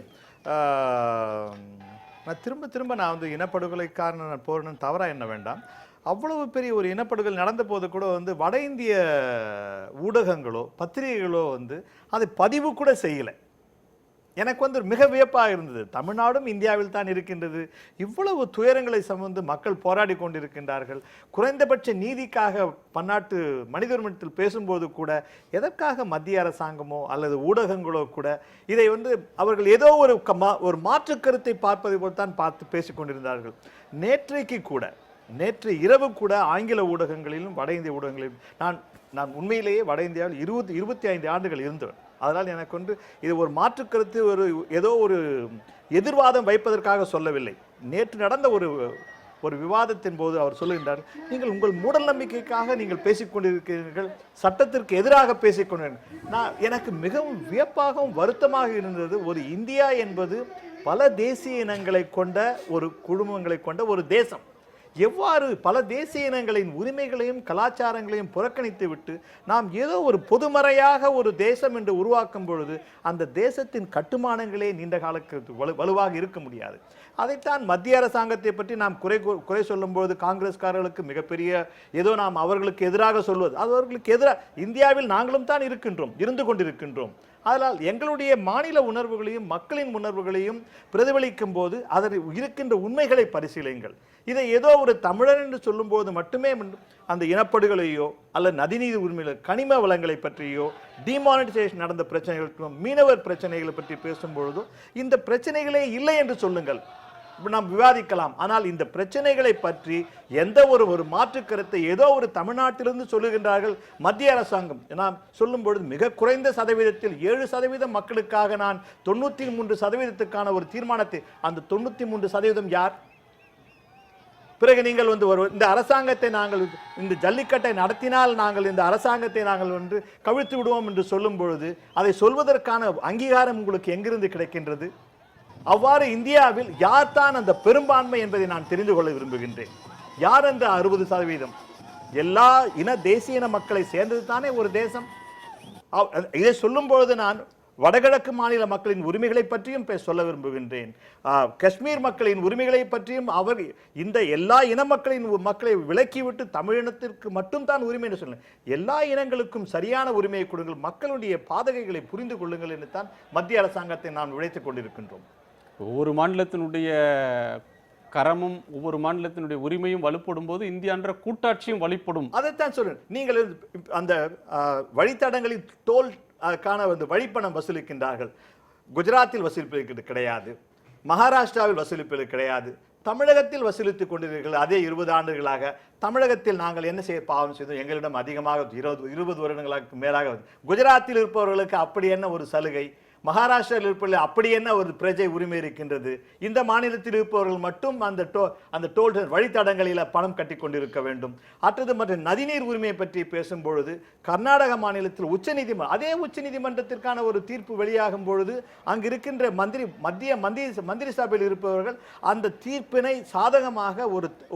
நான் திரும்ப நான் வந்து இனப்படுகொலைக்காரன் நான் போறேன்னு தவறாக என்ன வேண்டாம். அவ்வளவு பெரிய ஒரு இனப்படுகொலை நடந்த போது கூட வந்து வட இந்திய ஊடகங்களோ பத்திரிகைகளோ வந்து அதை பதிவு கூட செய்யலை. எனக்கு வந்து மிக வியப்பாக இருந்தது. தமிழ்நாடும் இந்தியாவில் தான் இருக்கின்றது, இவ்வளவு துயரங்களை சுமந்து மக்கள் போராடி கொண்டிருக்கின்றார்கள், குறைந்தபட்ச நீதிக்காக பன்னாட்டு மனித உரிமையில் பேசும்போது கூட எதற்காக மத்திய அரசாங்கமோ அல்லது ஊடகங்களோ கூட இதை வந்து அவர்கள் ஏதோ ஒரு மாற்று கருத்தை பார்ப்பதை போல் தான் பார்த்து பேசிக்கொண்டிருந்தார்கள். நேற்று இரவு கூட ஆங்கில ஊடகங்களிலும் வட இந்திய ஊடகங்களிலும் நான் உண்மையிலேயே வட இந்தியாவில் 25 ஆண்டுகள் இருந்தவன். அதனால் எனக்கு வந்து இது ஒரு மாற்று கருத்து ஏதோ ஒரு எதிர்வாதம் வைப்பதற்காக சொல்லவில்லை. நேற்று நடந்த ஒரு ஒரு விவாதத்தின் போது அவர் சொல்லுகின்றார், நீங்கள் உங்கள் மூடல் நம்பிக்கைக்காக நீங்கள் பேசிக்கொண்டிருக்கிறீர்கள், சட்டத்திற்கு எதிராக பேசிக்கொண்டிருக்கிறீர்கள். எனக்கு மிகவும் வியப்பாகவும் வருத்தமாக இருந்தது, ஒரு இந்தியா என்பது பல தேசிய இனங்களை கொண்ட ஒரு குடும்பங்களை கொண்ட ஒரு தேசம். எவ்வாறு பல தேசிய இனங்களின் உரிமைகளையும் கலாச்சாரங்களையும் புறக்கணித்து விட்டு நாம் ஏதோ ஒரு பொதுமறையாக ஒரு தேசம் என்று உருவாக்கும் பொழுது அந்த தேசத்தின் கட்டுமானங்களே நீண்ட காலத்துக்கு வலுவாக இருக்க முடியாது. அதைத்தான் மத்திய அரசாங்கத்தை பற்றி நாம் குறை சொல்லும்போது காங்கிரஸ்காரர்களுக்கு மிகப்பெரிய ஏதோ நாம் அவர்களுக்கு எதிராக சொல்வது, அவர்களுக்கு எதிராக இந்தியாவில் நாங்களும் தான் இருந்து கொண்டிருக்கின்றோம். அதனால் எங்களுடைய மாநில உணர்வுகளையும் மக்களின் உணர்வுகளையும் பிரதிபலிக்கும் போது அதில் இருக்கின்ற உண்மைகளை பரிசீலியுங்கள். இதை ஏதோ ஒரு தமிழர் என்று சொல்லும்போது மட்டுமே அந்த இனப்படுகளையோ அல்ல நதிநீர் உரிமைகள் கனிம வளங்களை பற்றியோ டிமானிட்டைசேஷன் நடந்த பிரச்சனைகளுக்கும் மீனவர் பிரச்சனைகளை பற்றி பேசும்பொழுதோ இந்த பிரச்சனைகளே இல்லை என்று சொல்லுங்கள், நாம் விவாதிக்கலாம். ஆனால் இந்த பிரச்சனைகளை பற்றி எந்த ஒரு மாற்று கருத்தை ஏதோ ஒரு தமிழ்நாட்டிலிருந்து சொல்லுகின்றார்கள் மத்திய அரசாங்கம். நாம் சொல்லும் பொழுது மிக குறைந்த சதவீதத்தில் 7% மக்களுக்காக நான் 93% ஒரு தீர்மானத்தை, அந்த 93% யார்? பிறகு நீங்கள் இந்த அரசாங்கத்தை நாங்கள் இந்த ஜல்லிக்கட்டை நடத்தினால் நாங்கள் இந்த அரசாங்கத்தை நாங்கள் கவிழ்த்து விடுவோம் என்று சொல்லும் பொழுது அதை சொல்வதற்கான அங்கீகாரம் உங்களுக்கு எங்கிருந்து கிடைக்கின்றது? அவ்வாறு இந்தியாவில் யார் தான் அந்த பெரும்பான்மை என்பதை நான் தெரிந்து கொள்ள விரும்புகின்றேன். யார் அந்த 60%? எல்லா தேசிய இன மக்களை சேர்ந்தது தானே ஒரு தேசம். இதை சொல்லும் பொழுது நான் வடகிழக்கு மாநில மக்களின் உரிமைகளை பற்றியும் சொல்ல விரும்புகின்றேன். காஷ்மீர் மக்களின் உரிமைகளை பற்றியும் அவர் இந்த எல்லா இன மக்களை விலக்கிவிட்டு தமிழினத்திற்கு மட்டும் தான் உரிமை என்று சொல்ல, எல்லா இனங்களுக்கும் சரியான உரிமையை கொடுங்கள், மக்களுடைய பாதகைகளை புரிந்து கொள்ளுங்கள் என்று தான் மத்திய அரசாங்கத்தை நாம் உழைத்துக் கொண்டிருக்கின்றோம். ஒவ்வொரு மாநிலத்தினுடைய கரமும் ஒவ்வொரு மாநிலத்தினுடைய உரிமையும் வலுப்படும் போது இந்தியான்ற கூட்டாட்சியும் வலுப்படும். அதைத்தான் சொல்றேன். நீங்கள் அந்த வழித்தடங்களில் டோல் வழிப்பணம் வசூலிக்கின்றார்கள். குஜராத்தில் வசூலிப்பது கிடையாது, மகாராஷ்டிராவில் வசூலிப்பது கிடையாது, தமிழகத்தில் வசூலித்துக் கொண்டிருக்கிறீர்கள். அதே 20 ஆண்டுகளாக தமிழகத்தில் நாங்கள் என்ன செய்ய பாவம் செய்தோம்? எங்களிடம் அதிகமாக 20 வருடங்களுக்கு மேலாக குஜராத்தில் இருப்பவர்களுக்கு அப்படி என்ன ஒரு சலுகை, மகாராஷ்டிராவில் இருப்பவர்கள் அப்படி என்ன ஒரு பிரஜை உரிமை இருக்கின்றது? இந்த மாநிலத்தில் இருப்பவர்கள் மட்டும் அந்த டோல் வழித்தடங்களில் பணம் கட்டி கொண்டிருக்க வேண்டும். அடுத்தது மற்றும் நதிநீர் உரிமையை பற்றி பேசும்பொழுது கர்நாடக மாநிலத்தில் அதே உச்சநீதிமன்றத்திற்கான ஒரு தீர்ப்பு வெளியாகும் பொழுது அங்கு இருக்கின்ற மந்திரி சபையில் இருப்பவர்கள் அந்த தீர்ப்பினை சாதகமாக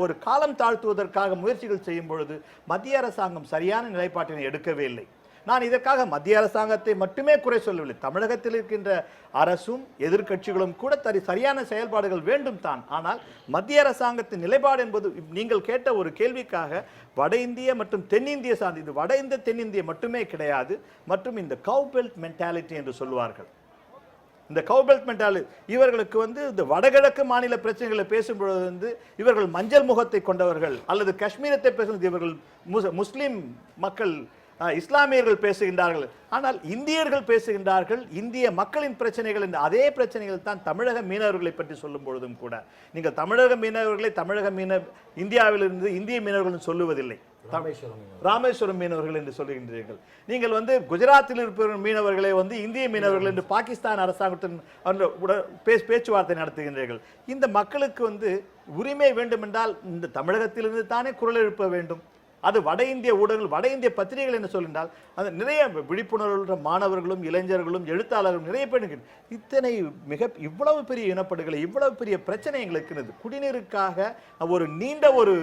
ஒரு காலம் தாழ்த்துவதற்காக முயற்சிகள் செய்யும் பொழுது மத்திய அரசாங்கம் சரியான நிலைப்பாட்டினை எடுக்கவே இல்லை. நான் இதற்காக மத்திய அரசாங்கத்தை மட்டுமே குறை சொல்லவில்லை. தமிழகத்தில் இருக்கின்ற அரசும் எதிர்க்கட்சிகளும் கூட சரியான செயல்பாடுகள் வேண்டும் தான். ஆனால் மத்திய அரசாங்கத்தின் நிலைப்பாடு என்பது நீங்கள் கேட்ட ஒரு கேள்விக்காக வட இந்திய மற்றும் தென்னிந்திய சார்ந்து, இது வட இந்திய தென்னிந்திய மட்டுமே கிடையாது. மற்றும் இந்த கவ் பெல்ட் மென்டாலிட்டி என்று சொல்வார்கள். இந்த கவ் பெல்ட் மென்டாலிட்டி இவர்களுக்கு இந்த வடகிழக்கு மாநில பிரச்சனைகளை பேசும்பொழுது இவர்கள் மஞ்சள் முகத்தை கொண்டவர்கள், அல்லது காஷ்மீரத்தை பேசுவது இவர்கள் முஸ்லிம் மக்கள் இஸ்லாமியர்கள் பேசுகின்றார்கள். ஆனால் இந்தியர்கள் பேசுகின்றார்கள் இந்திய மக்களின் பிரச்சனைகள். அதே பிரச்சனைகள் தான் தமிழக மீனவர்களை பற்றி சொல்லும் பொழுதும் கூட நீங்கள் தமிழக மீனவர்களை இந்தியாவிலிருந்து இந்திய மீனவர்கள் சொல்லுவதில்லை, ராமேஸ்வரம் மீனவர்கள் என்று சொல்லுகின்றீர்கள். நீங்கள் குஜராத்தில் இருப்ப மீனவர்களை இந்திய மீனவர்கள் என்று பாகிஸ்தான் அரசாங்கத்தின் பேச்சுவார்த்தை நடத்துகின்றீர்கள். இந்த மக்களுக்கு உரிமை வேண்டும் என்றால் இந்த தமிழகத்திலிருந்து தானே குரல் எழுப்ப வேண்டும். அது வட இந்திய ஊடகங்கள், வட இந்திய பத்திரிகைகள் என்ன சொல்லினால் அது நிறைய விழிப்புணர்வு மாணவர்களும் இளைஞர்களும் எழுத்தாளர்களும் நிறைய பேர் இவ்வளவு பெரிய இனப்படுகளை, இவ்வளவு பெரிய பிரச்சனை எங்களுக்கு இருக்கிறது. குடிநீருக்காக ஒரு நீண்ட ஒரு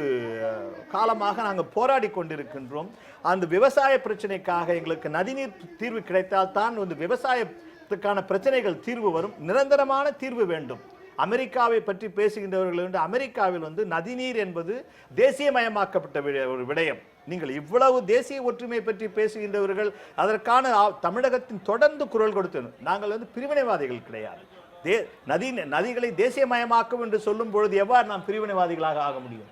காலமாக நாங்கள் போராடி கொண்டிருக்கின்றோம். அந்த விவசாய பிரச்சனைக்காக எங்களுக்கு நதிநீர் தீர்வு கிடைத்தால் தான் விவசாயத்துக்கான பிரச்சனைகள் தீர்வு வரும். நிரந்தரமான தீர்வு வேண்டும். அமெரிக்காவை பற்றி பேசுகின்றவர்கள் அமெரிக்காவில் நதிநீர் என்பது தேசியமயமாக்கப்பட்ட ஒரு விடயம். நீங்கள் இவ்வளவு தேசிய ஒற்றுமை பற்றி பேசுகின்றவர்கள் அதற்கான தமிழகத்தின் தொடர்ந்து குரல் கொடுத்து நாங்கள் பிரிவினைவாதிகள் கிடையாது. நதிகளை தேசியமயமாக்கும் என்று சொல்லும் பொழுது எவ்வாறு நாம் பிரிவினைவாதிகளாக ஆக முடியும்?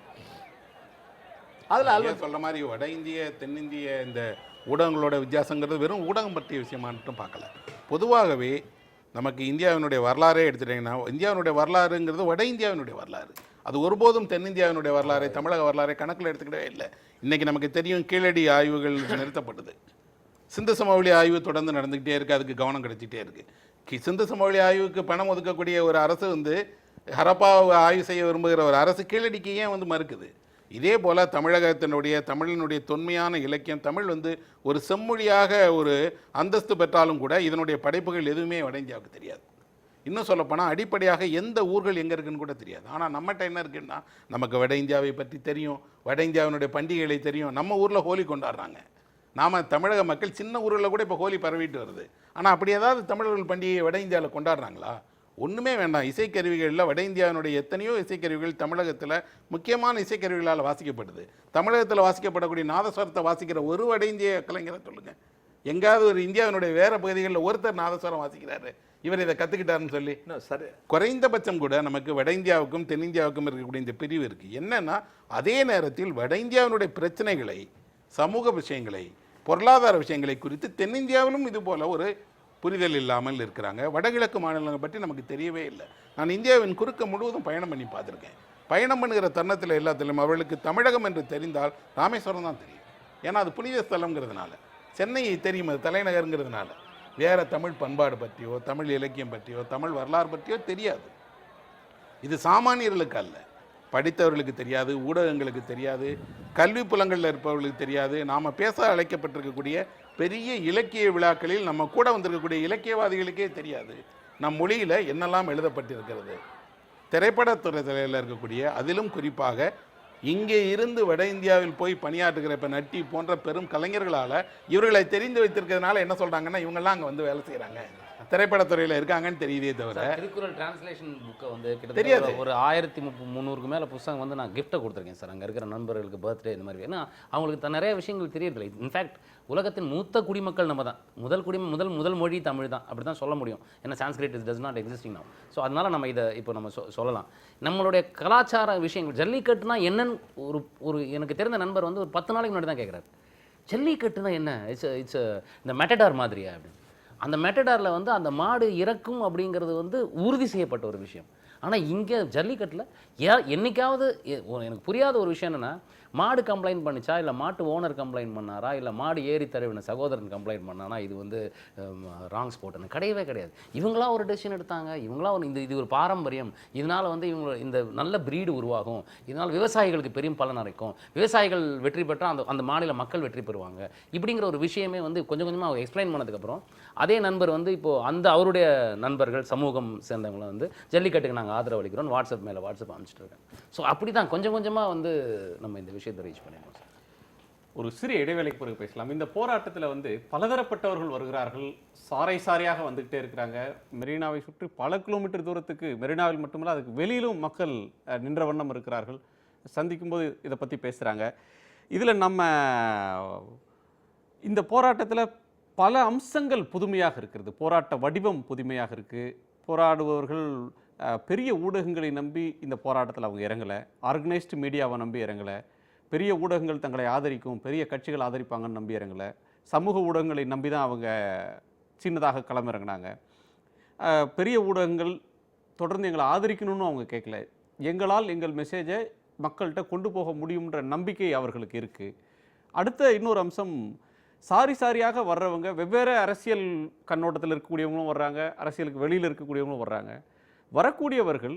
அதில் சொல்ற மாதிரி வட இந்திய தென்னிந்திய இந்த ஊடகங்களோட வித்தியாசங்கிறது வெறும் ஊடகம் பற்றிய விஷயமா மட்டும் பார்க்கல. பொதுவாகவே நமக்கு இந்தியாவினுடைய வரலாறே எடுத்துட்டீங்கன்னா இந்தியாவினுடைய வரலாறுங்கிறது வட இந்தியாவினுடைய வரலாறு. அது ஒருபோதும் தென்னிந்தியாவினுடைய வரலாறை, தமிழக வரலாறை கணக்கில் எடுத்துக்கிட்டே இல்லை. இன்றைக்கி நமக்கு தெரியும் கீழடி ஆய்வுகள் நிறுத்தப்பட்டது. சிந்து சமவெளி ஆய்வு தொடர்ந்து நடந்துக்கிட்டே இருக்குது, அதுக்கு கவனம் கிடைச்சிட்டே இருக்குது. சிந்து சமவெளி ஆய்வுக்கு பணம் ஒதுக்கக்கூடிய ஒரு அரசு ஹரப்பாவை ஆய்வு செய்ய விரும்புகிற ஒரு அரசு கீழடிக்கு ஏன் வந்து மறுக்குது? இதே போல் தமிழினுடைய தொன்மையான இலக்கியம், தமிழ் வந்து ஒரு செம்மொழியாக ஒரு அந்தஸ்து பெற்றாலும் கூட இதனுடைய படைப்புகள் எதுவுமே வட இந்தியாவுக்கு தெரியாது. இன்னும் சொல்லப்போனால் அடிப்படையாக எந்த ஊர்கள் எங்கே இருக்குன்னு கூட தெரியாது. ஆனால் நம்மகிட்ட என்ன இருக்குன்னா, நமக்கு வட இந்தியாவை பற்றி தெரியும், வட இந்தியாவினுடைய பண்டிகைகளை தெரியும். நம்ம ஊரில் ஹோலி கொண்டாடுறாங்க. நாம் தமிழக மக்கள் சின்ன ஊரில் கூட இப்போ ஹோலி பரவிட்டு வருது. ஆனால் அப்படி ஏதாவது தமிழர்கள் பண்டிகையை வட இந்தியாவில் கொண்டாடுறாங்களா? ஒன்றுமே வேண்டாம். இசைக்கருவிகளில் வட இந்தியாவினுடைய எத்தனையோ இசைக்கருவிகள் தமிழகத்தில் முக்கியமான இசைக்கருவிகளால் வாசிக்கப்படுது. தமிழகத்தில் வாசிக்கப்படக்கூடிய நாதஸ்வரத்தை வாசிக்கிற ஒரு வட இந்திய கலைஞரை சொல்லுங்கள். எங்காவது ஒரு இந்தியாவினுடைய வேறு பகுதிகளில் ஒருத்தர் நாதஸ்வரம் வாசிக்கிறாரு, இவர் இதை கற்றுக்கிட்டாருன்னு சொல்லி. சரி, குறைந்தபட்சம் கூட நமக்கு வட இந்தியாவுக்கும் தென்னிந்தியாவுக்கும் இருக்கக்கூடிய இந்த பிரிவு இருக்குது. என்னன்னா, அதே நேரத்தில் வட இந்தியாவினுடைய பிரச்சனைகளை, சமூக விஷயங்களை, பொருளாதார விஷயங்களை குறித்து தென்னிந்தியாவிலும் இது போல ஒரு புரிதல் இல்லாமல் இருக்கிறாங்க. வடகிழக்கு மாநிலங்களை பற்றி நமக்கு தெரியவே இல்லை. நான் இந்தியாவின் குறுக்க முழுவதும் பயணம் பண்ணி பார்த்துருக்கேன். பயணம் பண்ணுகிற தருணத்தில் எல்லாத்திலும் அவர்களுக்கு தமிழகம் என்று தெரிந்தால் ராமேஸ்வரம் தான் தெரியும். ஏன்னா அது புனித ஸ்தலங்கிறதுனால. சென்னையை தெரியும், அது தலைநகருங்கிறதுனால. வேறு தமிழ் பண்பாடு பற்றியோ, தமிழ் இலக்கியம் பற்றியோ, தமிழ் வரலாறு பற்றியோ தெரியாது. இது சாமானியர்களுக்கு அல்ல, படித்தவர்களுக்கு தெரியாது, ஊடகங்களுக்கு தெரியாது, கல்வி புலங்களில் இருப்பவர்களுக்கு தெரியாது. நாம் பேச அழைக்கப்பட்டிருக்கக்கூடிய பெரிய இலக்கிய விழாக்களில் நம்ம கூட வந்திருக்கக்கூடிய இலக்கியவாதிகளுக்கே தெரியாது நம் மொழியில் என்னெல்லாம் எழுதப்பட்டிருக்கிறது. திரைப்படத்துறையில் இருக்கக்கூடிய, அதிலும் குறிப்பாக இங்கே இருந்து வட இந்தியாவில் போய் பணியாற்றுகிற இப்போ நட்டி போன்ற பெரும் கலைஞர்களால் இவர்களை தெரிந்து வைத்திருக்கிறதுனால என்ன சொல்கிறாங்கன்னா, இவங்கெல்லாம் அங்கே வந்து வேலை செய்கிறாங்க, திரைப்படத்துறையில் இருக்காங்கன்னு தெரியுதே தவிர. திருக்குறள் டிரான்ஸ்லேஷன் புக்கை வந்து கிட்டத்தட்ட ஒரு 1300க்கு மேலே புத்தகம் வந்து நான் கிஃப்ட்டை கொடுத்துருக்கேன் சார். அங்கே இருக்கிற நண்பர்களுக்கு பர்த்டே இந்த மாதிரி. ஏன்னா அவங்களுக்கு நிறைய விஷயங்கள் தெரியறதில்லை. இன்ஃபேக்ட் உலகத்தின் மூத்த குடிமக்கள் நம்ம தான். முதல் மொழி தமிழ் தான், அப்படி தான் சொல்ல முடியும். ஏன்னா Sanskrit is does not existing now. So அதனால் நம்ம இதை இப்போ நம்ம சொல்லலாம். நம்மளுடைய கலாச்சார விஷயங்கள், ஜல்லிக்கட்டுனா என்னன்னு ஒரு எனக்கு தெரிந்த நண்பர் வந்து ஒரு 10 நாளைக்கு முன்னாடி தான் கேட்குறாரு, ஜல்லிக்கட்டுனா என்ன, இட்ஸ் இந்த மெட்டடார் மாதிரியா அப்படின்னு. அந்த மெட்டடாரில் வந்து அந்த மாடு இறக்கும் அப்படிங்கிறது வந்து உறுதி செய்யப்பட்ட ஒரு விஷயம். ஆனால் இங்கே ஜல்லிக்கட்டில் என்னைக்காவது எனக்கு புரியாத ஒரு விஷயம் என்னென்னா, மாடு கம்ப்ளைண்ட் பண்ணிச்சா, இல்லை மாட்டு ஓனர் கம்ப்ளைண்ட் பண்ணாரா, இல்லை மாடு ஏறி தழுவின சகோதரன் கம்ப்ளைண்ட் பண்ணானா இது வந்து ராங் ஸ்போர்ட்னு கிடையவே கிடையாது. இவங்களாம் ஒரு டெசிஷன் எடுத்தாங்க. இவங்களாம் இது ஒரு பாரம்பரியம், இதனால் வந்து இவங்க இந்த நல்ல பிரீடு உருவாகும், இதனால் விவசாயிகளுக்கு பெரும் பலன் அரைக்கும், விவசாயிகள் வெற்றி பெற்றால் அந்த மாநில மக்கள் வெற்றி பெறுவாங்க, இப்படிங்கிற ஒரு விஷயமே வந்து கொஞ்சம் கொஞ்சமாக அவங்க எக்ஸ்பிளைன் பண்ணதுக்கப்புறம் அதே நண்பர் வந்து இப்போது அவருடைய நண்பர்கள் சமூகம் சேர்ந்தவங்களை வந்து ஜல்லிக்கட்டுக்கு நாங்கள் ஆதரவு அளிக்கிறோம் வாட்ஸ்அப் அனுப்பிச்சிட்டு இருக்கேன். ஸோ அப்படி தான் கொஞ்சம் கொஞ்சமாக வந்து நம்ம இந்த விஷயத்தை ரீச் பண்ணிடுவோம் சார். ஒரு சிறிய இடைவேளைக்கு பிறகு பேசலாம். இந்த போராட்டத்தில் வந்து பலதரப்பட்டவர்கள் வருகிறார்கள், சாரையாக வந்துக்கிட்டே இருக்கிறாங்க. மெரினாவை சுற்றி பல கிலோமீட்டர் தூரத்துக்கு, மெரினாவில் மட்டுமல்ல அதுக்கு வெளியிலும் மக்கள் நின்ற வண்ணம் இருக்கிறார்கள். சந்திக்கும்போது இதை பற்றி பேசுகிறாங்க. இதில் நம்ம இந்த போராட்டத்தில் பல அம்சங்கள் புதுமையாக இருக்கிறது. போராட்ட வடிவம் புதுமையாக இருக்குது. போராடுபவர்கள் பெரிய ஊடகங்களை நம்பி இந்த போராட்டத்தில் அவங்க இறங்கலை, ஆர்கனைஸ்டு மீடியாவை நம்பி இறங்கலை, பெரிய ஊடகங்கள் தங்களை ஆதரிக்கும், பெரிய கட்சிகள் ஆதரிப்பாங்கன்னு நம்பி இறங்கலை, சமூக ஊடகங்களை நம்பி தான் அவங்க சின்னதாக களமிறங்கினாங்க. பெரிய ஊடகங்கள் தொடர்ந்து எங்களை ஆதரிக்கணும்னு அவங்க கேட்கல, எங்களால் எங்கள் மெசேஜை மக்கள்கிட்ட கொண்டு போக முடியுன்ற நம்பிக்கை அவர்களுக்கு இருக்குது. அடுத்த இன்னொரு அம்சம், சாரியாக வர்றவங்க வெவ்வேறு அரசியல் கண்ணோட்டத்தில் இருக்கக்கூடியவங்களும் வர்றாங்க, அரசியலுக்கு வெளியில் இருக்கக்கூடியவங்களும் வர்றாங்க. வரக்கூடியவர்கள்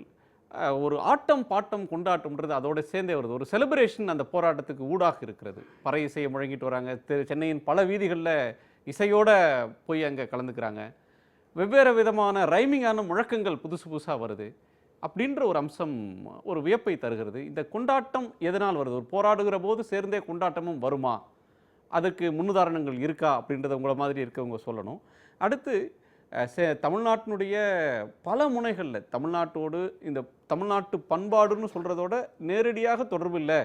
ஒரு ஆட்டம் பாட்டம் கொண்டாட்டம்ன்றது அதோட சேர்ந்தே வருது. ஒரு செலிப்ரேஷன் அந்த போராட்டத்துக்கு ஊடாக இருக்கிறது. பறை இசையை முழங்கிட்டு வராங்க. சென்னையின் பல வீதிகளில் இசையோடு போய் அங்கே கலந்துக்கிறாங்க. வெவ்வேறு விதமான ரைமிங்கான முழக்கங்கள் புதுசாக வருது. அப்படின்ற ஒரு அம்சம் ஒரு வியப்பை தருகிறது. இந்த கொண்டாட்டம் எதனால் வருது? ஒரு போராடுகிற போது சேர்ந்தே கொண்டாட்டமும் வருமா? அதுக்கு முன்னுதாரணங்கள் இருக்கா அப்படின்றத உங்களை மாதிரி இருக்கவங்க சொல்லணும். அடுத்து தமிழ்நாட்டினுடைய பல முனைகளில் தமிழ்நாட்டோடு இந்த தமிழ்நாட்டு பண்பாடுன்னு சொல்கிறதோட நேரடியாக தொடர்பு இல்லை,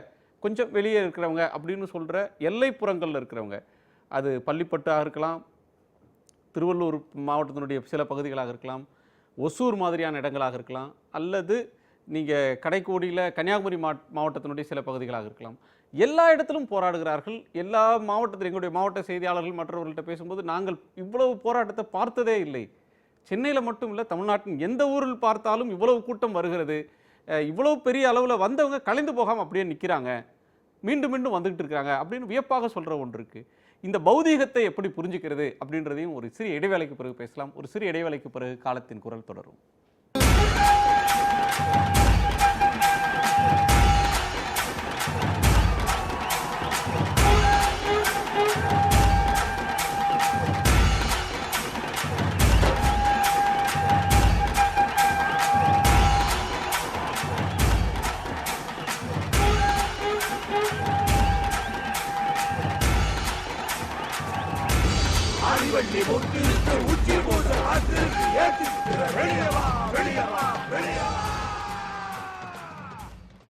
கொஞ்சம் வெளியே இருக்கிறவங்க அப்படின்னு சொல்கிற எல்லைப்புறங்களில் இருக்கிறவங்க, அது பள்ளிப்பட்டாக இருக்கலாம், திருவள்ளூர் மாவட்டத்தினுடைய சில பகுதிகளாக இருக்கலாம், ஒசூர் மாதிரியான இடங்களாக இருக்கலாம், அல்லது நீங்கள் கடைக்கோடியில் கன்னியாகுமரி மாவட்டத்தினுடைய சில பகுதிகளாக இருக்கலாம். எல்லா இடத்திலும் போராடுகிறார்கள். எல்லா மாவட்டத்தில் எங்களுடைய மாவட்ட செய்தியாளர்கள் மற்றவர்கள்ட்ட பேசும்போது, நாங்கள் இவ்வளவு போராட்டத்தை பார்த்ததே இல்லை, சென்னையில் மட்டும் இல்லை தமிழ்நாட்டின் எந்த ஊரில் பார்த்தாலும் இவ்வளவு கூட்டம் வருகிறது, இவ்வளவு பெரிய அளவில் வந்தவங்க கலைந்து போகாமல் அப்படியே நிற்கிறாங்க, மீண்டும் வந்துக்கிட்டு இருக்கிறாங்க அப்படின்னு வியப்பாக சொல்கிற ஒன்று இருக்குது. இந்த பௌதீகத்தை எப்படி புரிஞ்சுக்கிறது அப்படின்றதையும் ஒரு சிறிய இடைவேளைக்கு பிறகு பேசலாம். ஒரு சிறிய இடைவேளைக்கு பிறகு காலத்தின் குரல் தொடரும். வெட்டி முட்டிருக்கு உச்சி பூச ஆத்திருக்கு ஏத்தி வெளியே வா வெளியே வா வெளியே வா